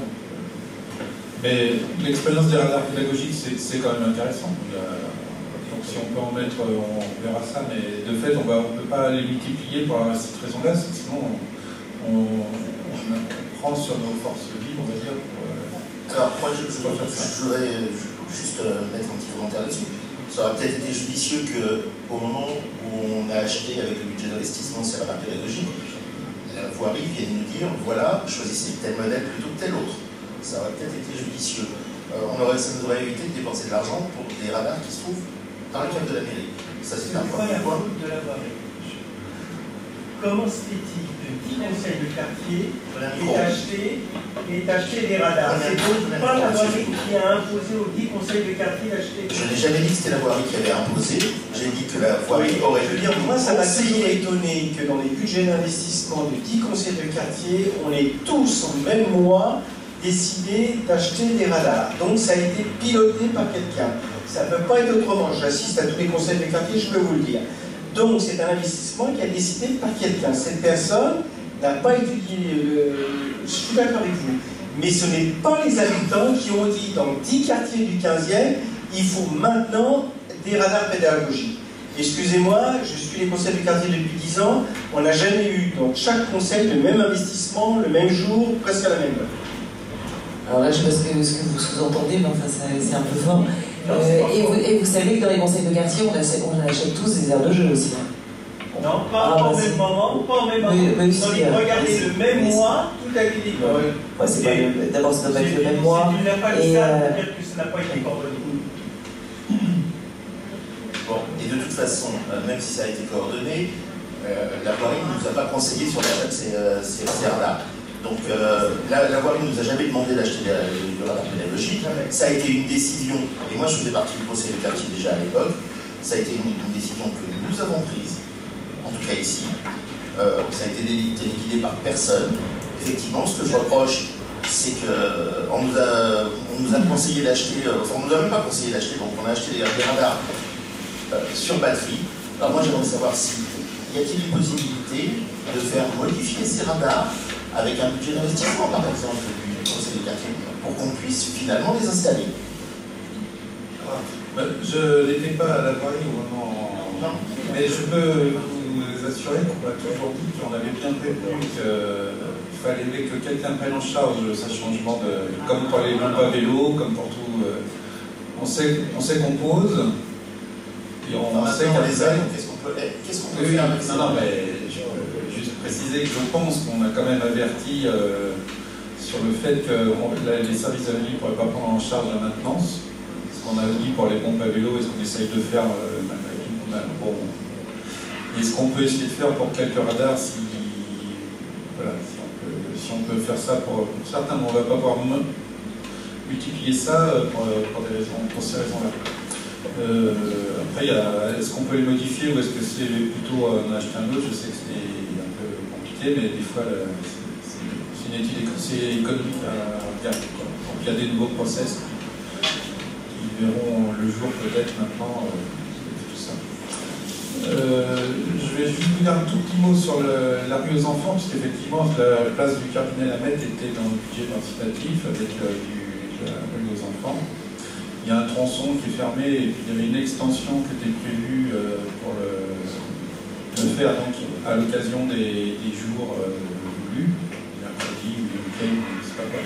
Mais l'expérience des radars pédagogiques, c'est quand même intéressant. Donc si on peut en mettre, on verra ça. Mais de fait, on ne peut pas les multiplier pour cette raison-là, sinon on prend sur nos forces vives, on va dire. Alors moi, je voudrais juste mettre un petit commentaire là-dessus. Ça aurait peut-être été judicieux qu'au moment où on a acheté avec le budget d'investissement ces radars pédagogiques, la voirie vienne nous dire, voilà, choisissez tel modèle plutôt que tel autre. Ça aurait peut-être été judicieux. Ça nous aurait évité de dépenser de l'argent pour des radars qui se trouvent dans le cadre de la mairie. Ça, c'est un premier point. Comment se fait-il que 10 conseils de quartier aient acheté des radars? C'est donc pas la voirie qui a imposé aux 10 conseils de quartier d'acheter. Je n'ai jamais dit que c'était la voirie qui avait imposé. J'ai dit que la voirie aurait pu dire. Moi, ça m'a toujours étonné que dans les budgets d'investissement de 10 conseils de quartier, on ait tous en même mois décidé d'acheter des radars. Donc ça a été piloté par quelqu'un. Ça ne peut pas être autrement. J'assiste à tous les conseils de quartier, je peux vous le dire. Donc c'est un investissement qui a été décidé par quelqu'un. Cette personne n'a pas étudié je suis d'accord avec vous. Mais ce n'est pas les habitants qui ont dit dans 10 quartiers du 15e, il faut maintenant des radars pédagogiques. Excusez-moi, je suis les conseils du quartier depuis 10 ans, on n'a jamais eu dans chaque conseil le même investissement, le même jour, presque à la même heure. Alors là, je ne sais pas ce que vous sous-entendez, mais enfin, c'est un peu fort. Et vous savez que dans les conseils de quartier, on achète tous des aires de jeu aussi. Non, pas au même moment, pas au même moment. Regardez le même mois, tout a été dit. D'abord, ça doit pas être le même mois. Tu n'as pas dit ça, c'est-à-dire que ça n'a pas été coordonné. Bon, et de toute façon, même si ça a été coordonné, la voirie ne nous a pas conseillé sur l'achat de ces radars. Donc la voirie ne nous a jamais demandé d'acheter le radar pédagogique. Ça a été une décision, et moi je faisais partie du conseil de quartier déjà à l'époque, ça a été une décision que nous avons prise, en tout cas ici. Ça a été guidé par personne. Effectivement, ce que je reproche, c'est qu'on nous a conseillé d'acheter, enfin on ne nous a même pas conseillé d'acheter, donc on a acheté des radars sur batterie. Alors moi j'aimerais savoir si y a-t-il une possibilité de faire modifier ces radars avec un budget d'investissement, par exemple, du conseil de quartier, pour qu'on puisse finalement les installer. Je n'étais pas à la voirie au moment. Non. Mais je peux vous assurer qu'on m'a toujours dit qu'on avait bien prévenu qu'il fallait que quelqu'un prenne en charge ce changement comme pour les lampes à vélo, comme pour tout. On sait qu'on pose. Et on sait qu'à ça. Qu'est-ce qu'on peut faire avec ça? Non, mais je peux juste préciser que je pense qu'on a quand même averti sur le fait que les services de la nuit ne pourraient pas prendre en charge la maintenance. Ce qu'on a dit pour les pompes à vélo et ce qu'on essaye de faire et ce qu'on peut essayer de faire pour quelques radars si si on peut faire ça pour certains, on ne va pas pouvoir multiplier ça pour ces raisons-là. Après, est-ce qu'on peut les modifier ou est-ce que c'est plutôt en acheter un autre? Je sais que c'est un peu compliqué, mais des fois, c'est une étude économique à regarder. Donc, il y a des nouveaux process qui verront le jour peut-être maintenant. Tout ça. Je vais juste vous dire un tout petit mot sur la rue aux enfants, parce qu'effectivement, la place du cardinal Hamet était dans le budget participatif avec la rue aux enfants. Il y a un tronçon qui est fermé et puis il y avait une extension qui était prévue pour le faire donc, à l'occasion des jours voulus, mercredi ou le week-end, je ne sais pas quoi.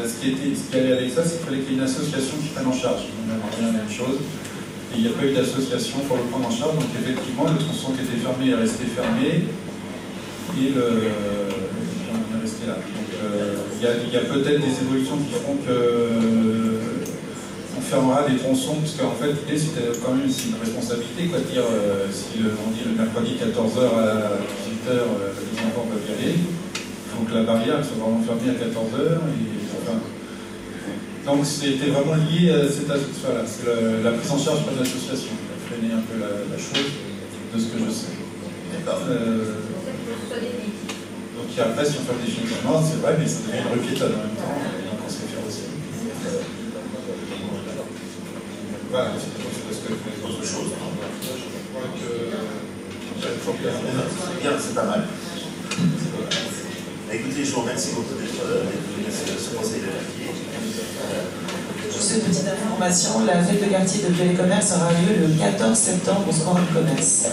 Ce qui allait avec ça, c'est qu'il fallait qu'il y ait une association qui prenne en charge. On a bien la même chose. Et il n'y a pas eu d'association pour le prendre en charge, donc effectivement, le tronçon qui était fermé est resté fermé et on est resté là. Donc il y a peut-être des évolutions qui feront que on fermera des tronçons, parce qu'en fait l'idée c'était quand même une responsabilité, quoi, de dire si on dit le mercredi 14h à 18h les enfants peuvent y aller, il faut que la barrière soit vraiment fermée à 14h. Donc c'était vraiment lié à cette voilà, c'est la prise en charge par l'association qui a freiné un peu la chose de ce que je sais. Donc après si on fait définitivement, c'est vrai, mais ça devient une repiétade en même temps, donc on sait faire aussi. Voilà, c'est parce que autre chose. Je crois que bien, c'est pas mal. Écoutez, je vous remercie beaucoup d'être venu à ce conseil de quartier. Juste une petite information, la fête de quartier de Viollet Commerce aura lieu le 14 septembre au Square du Commerce.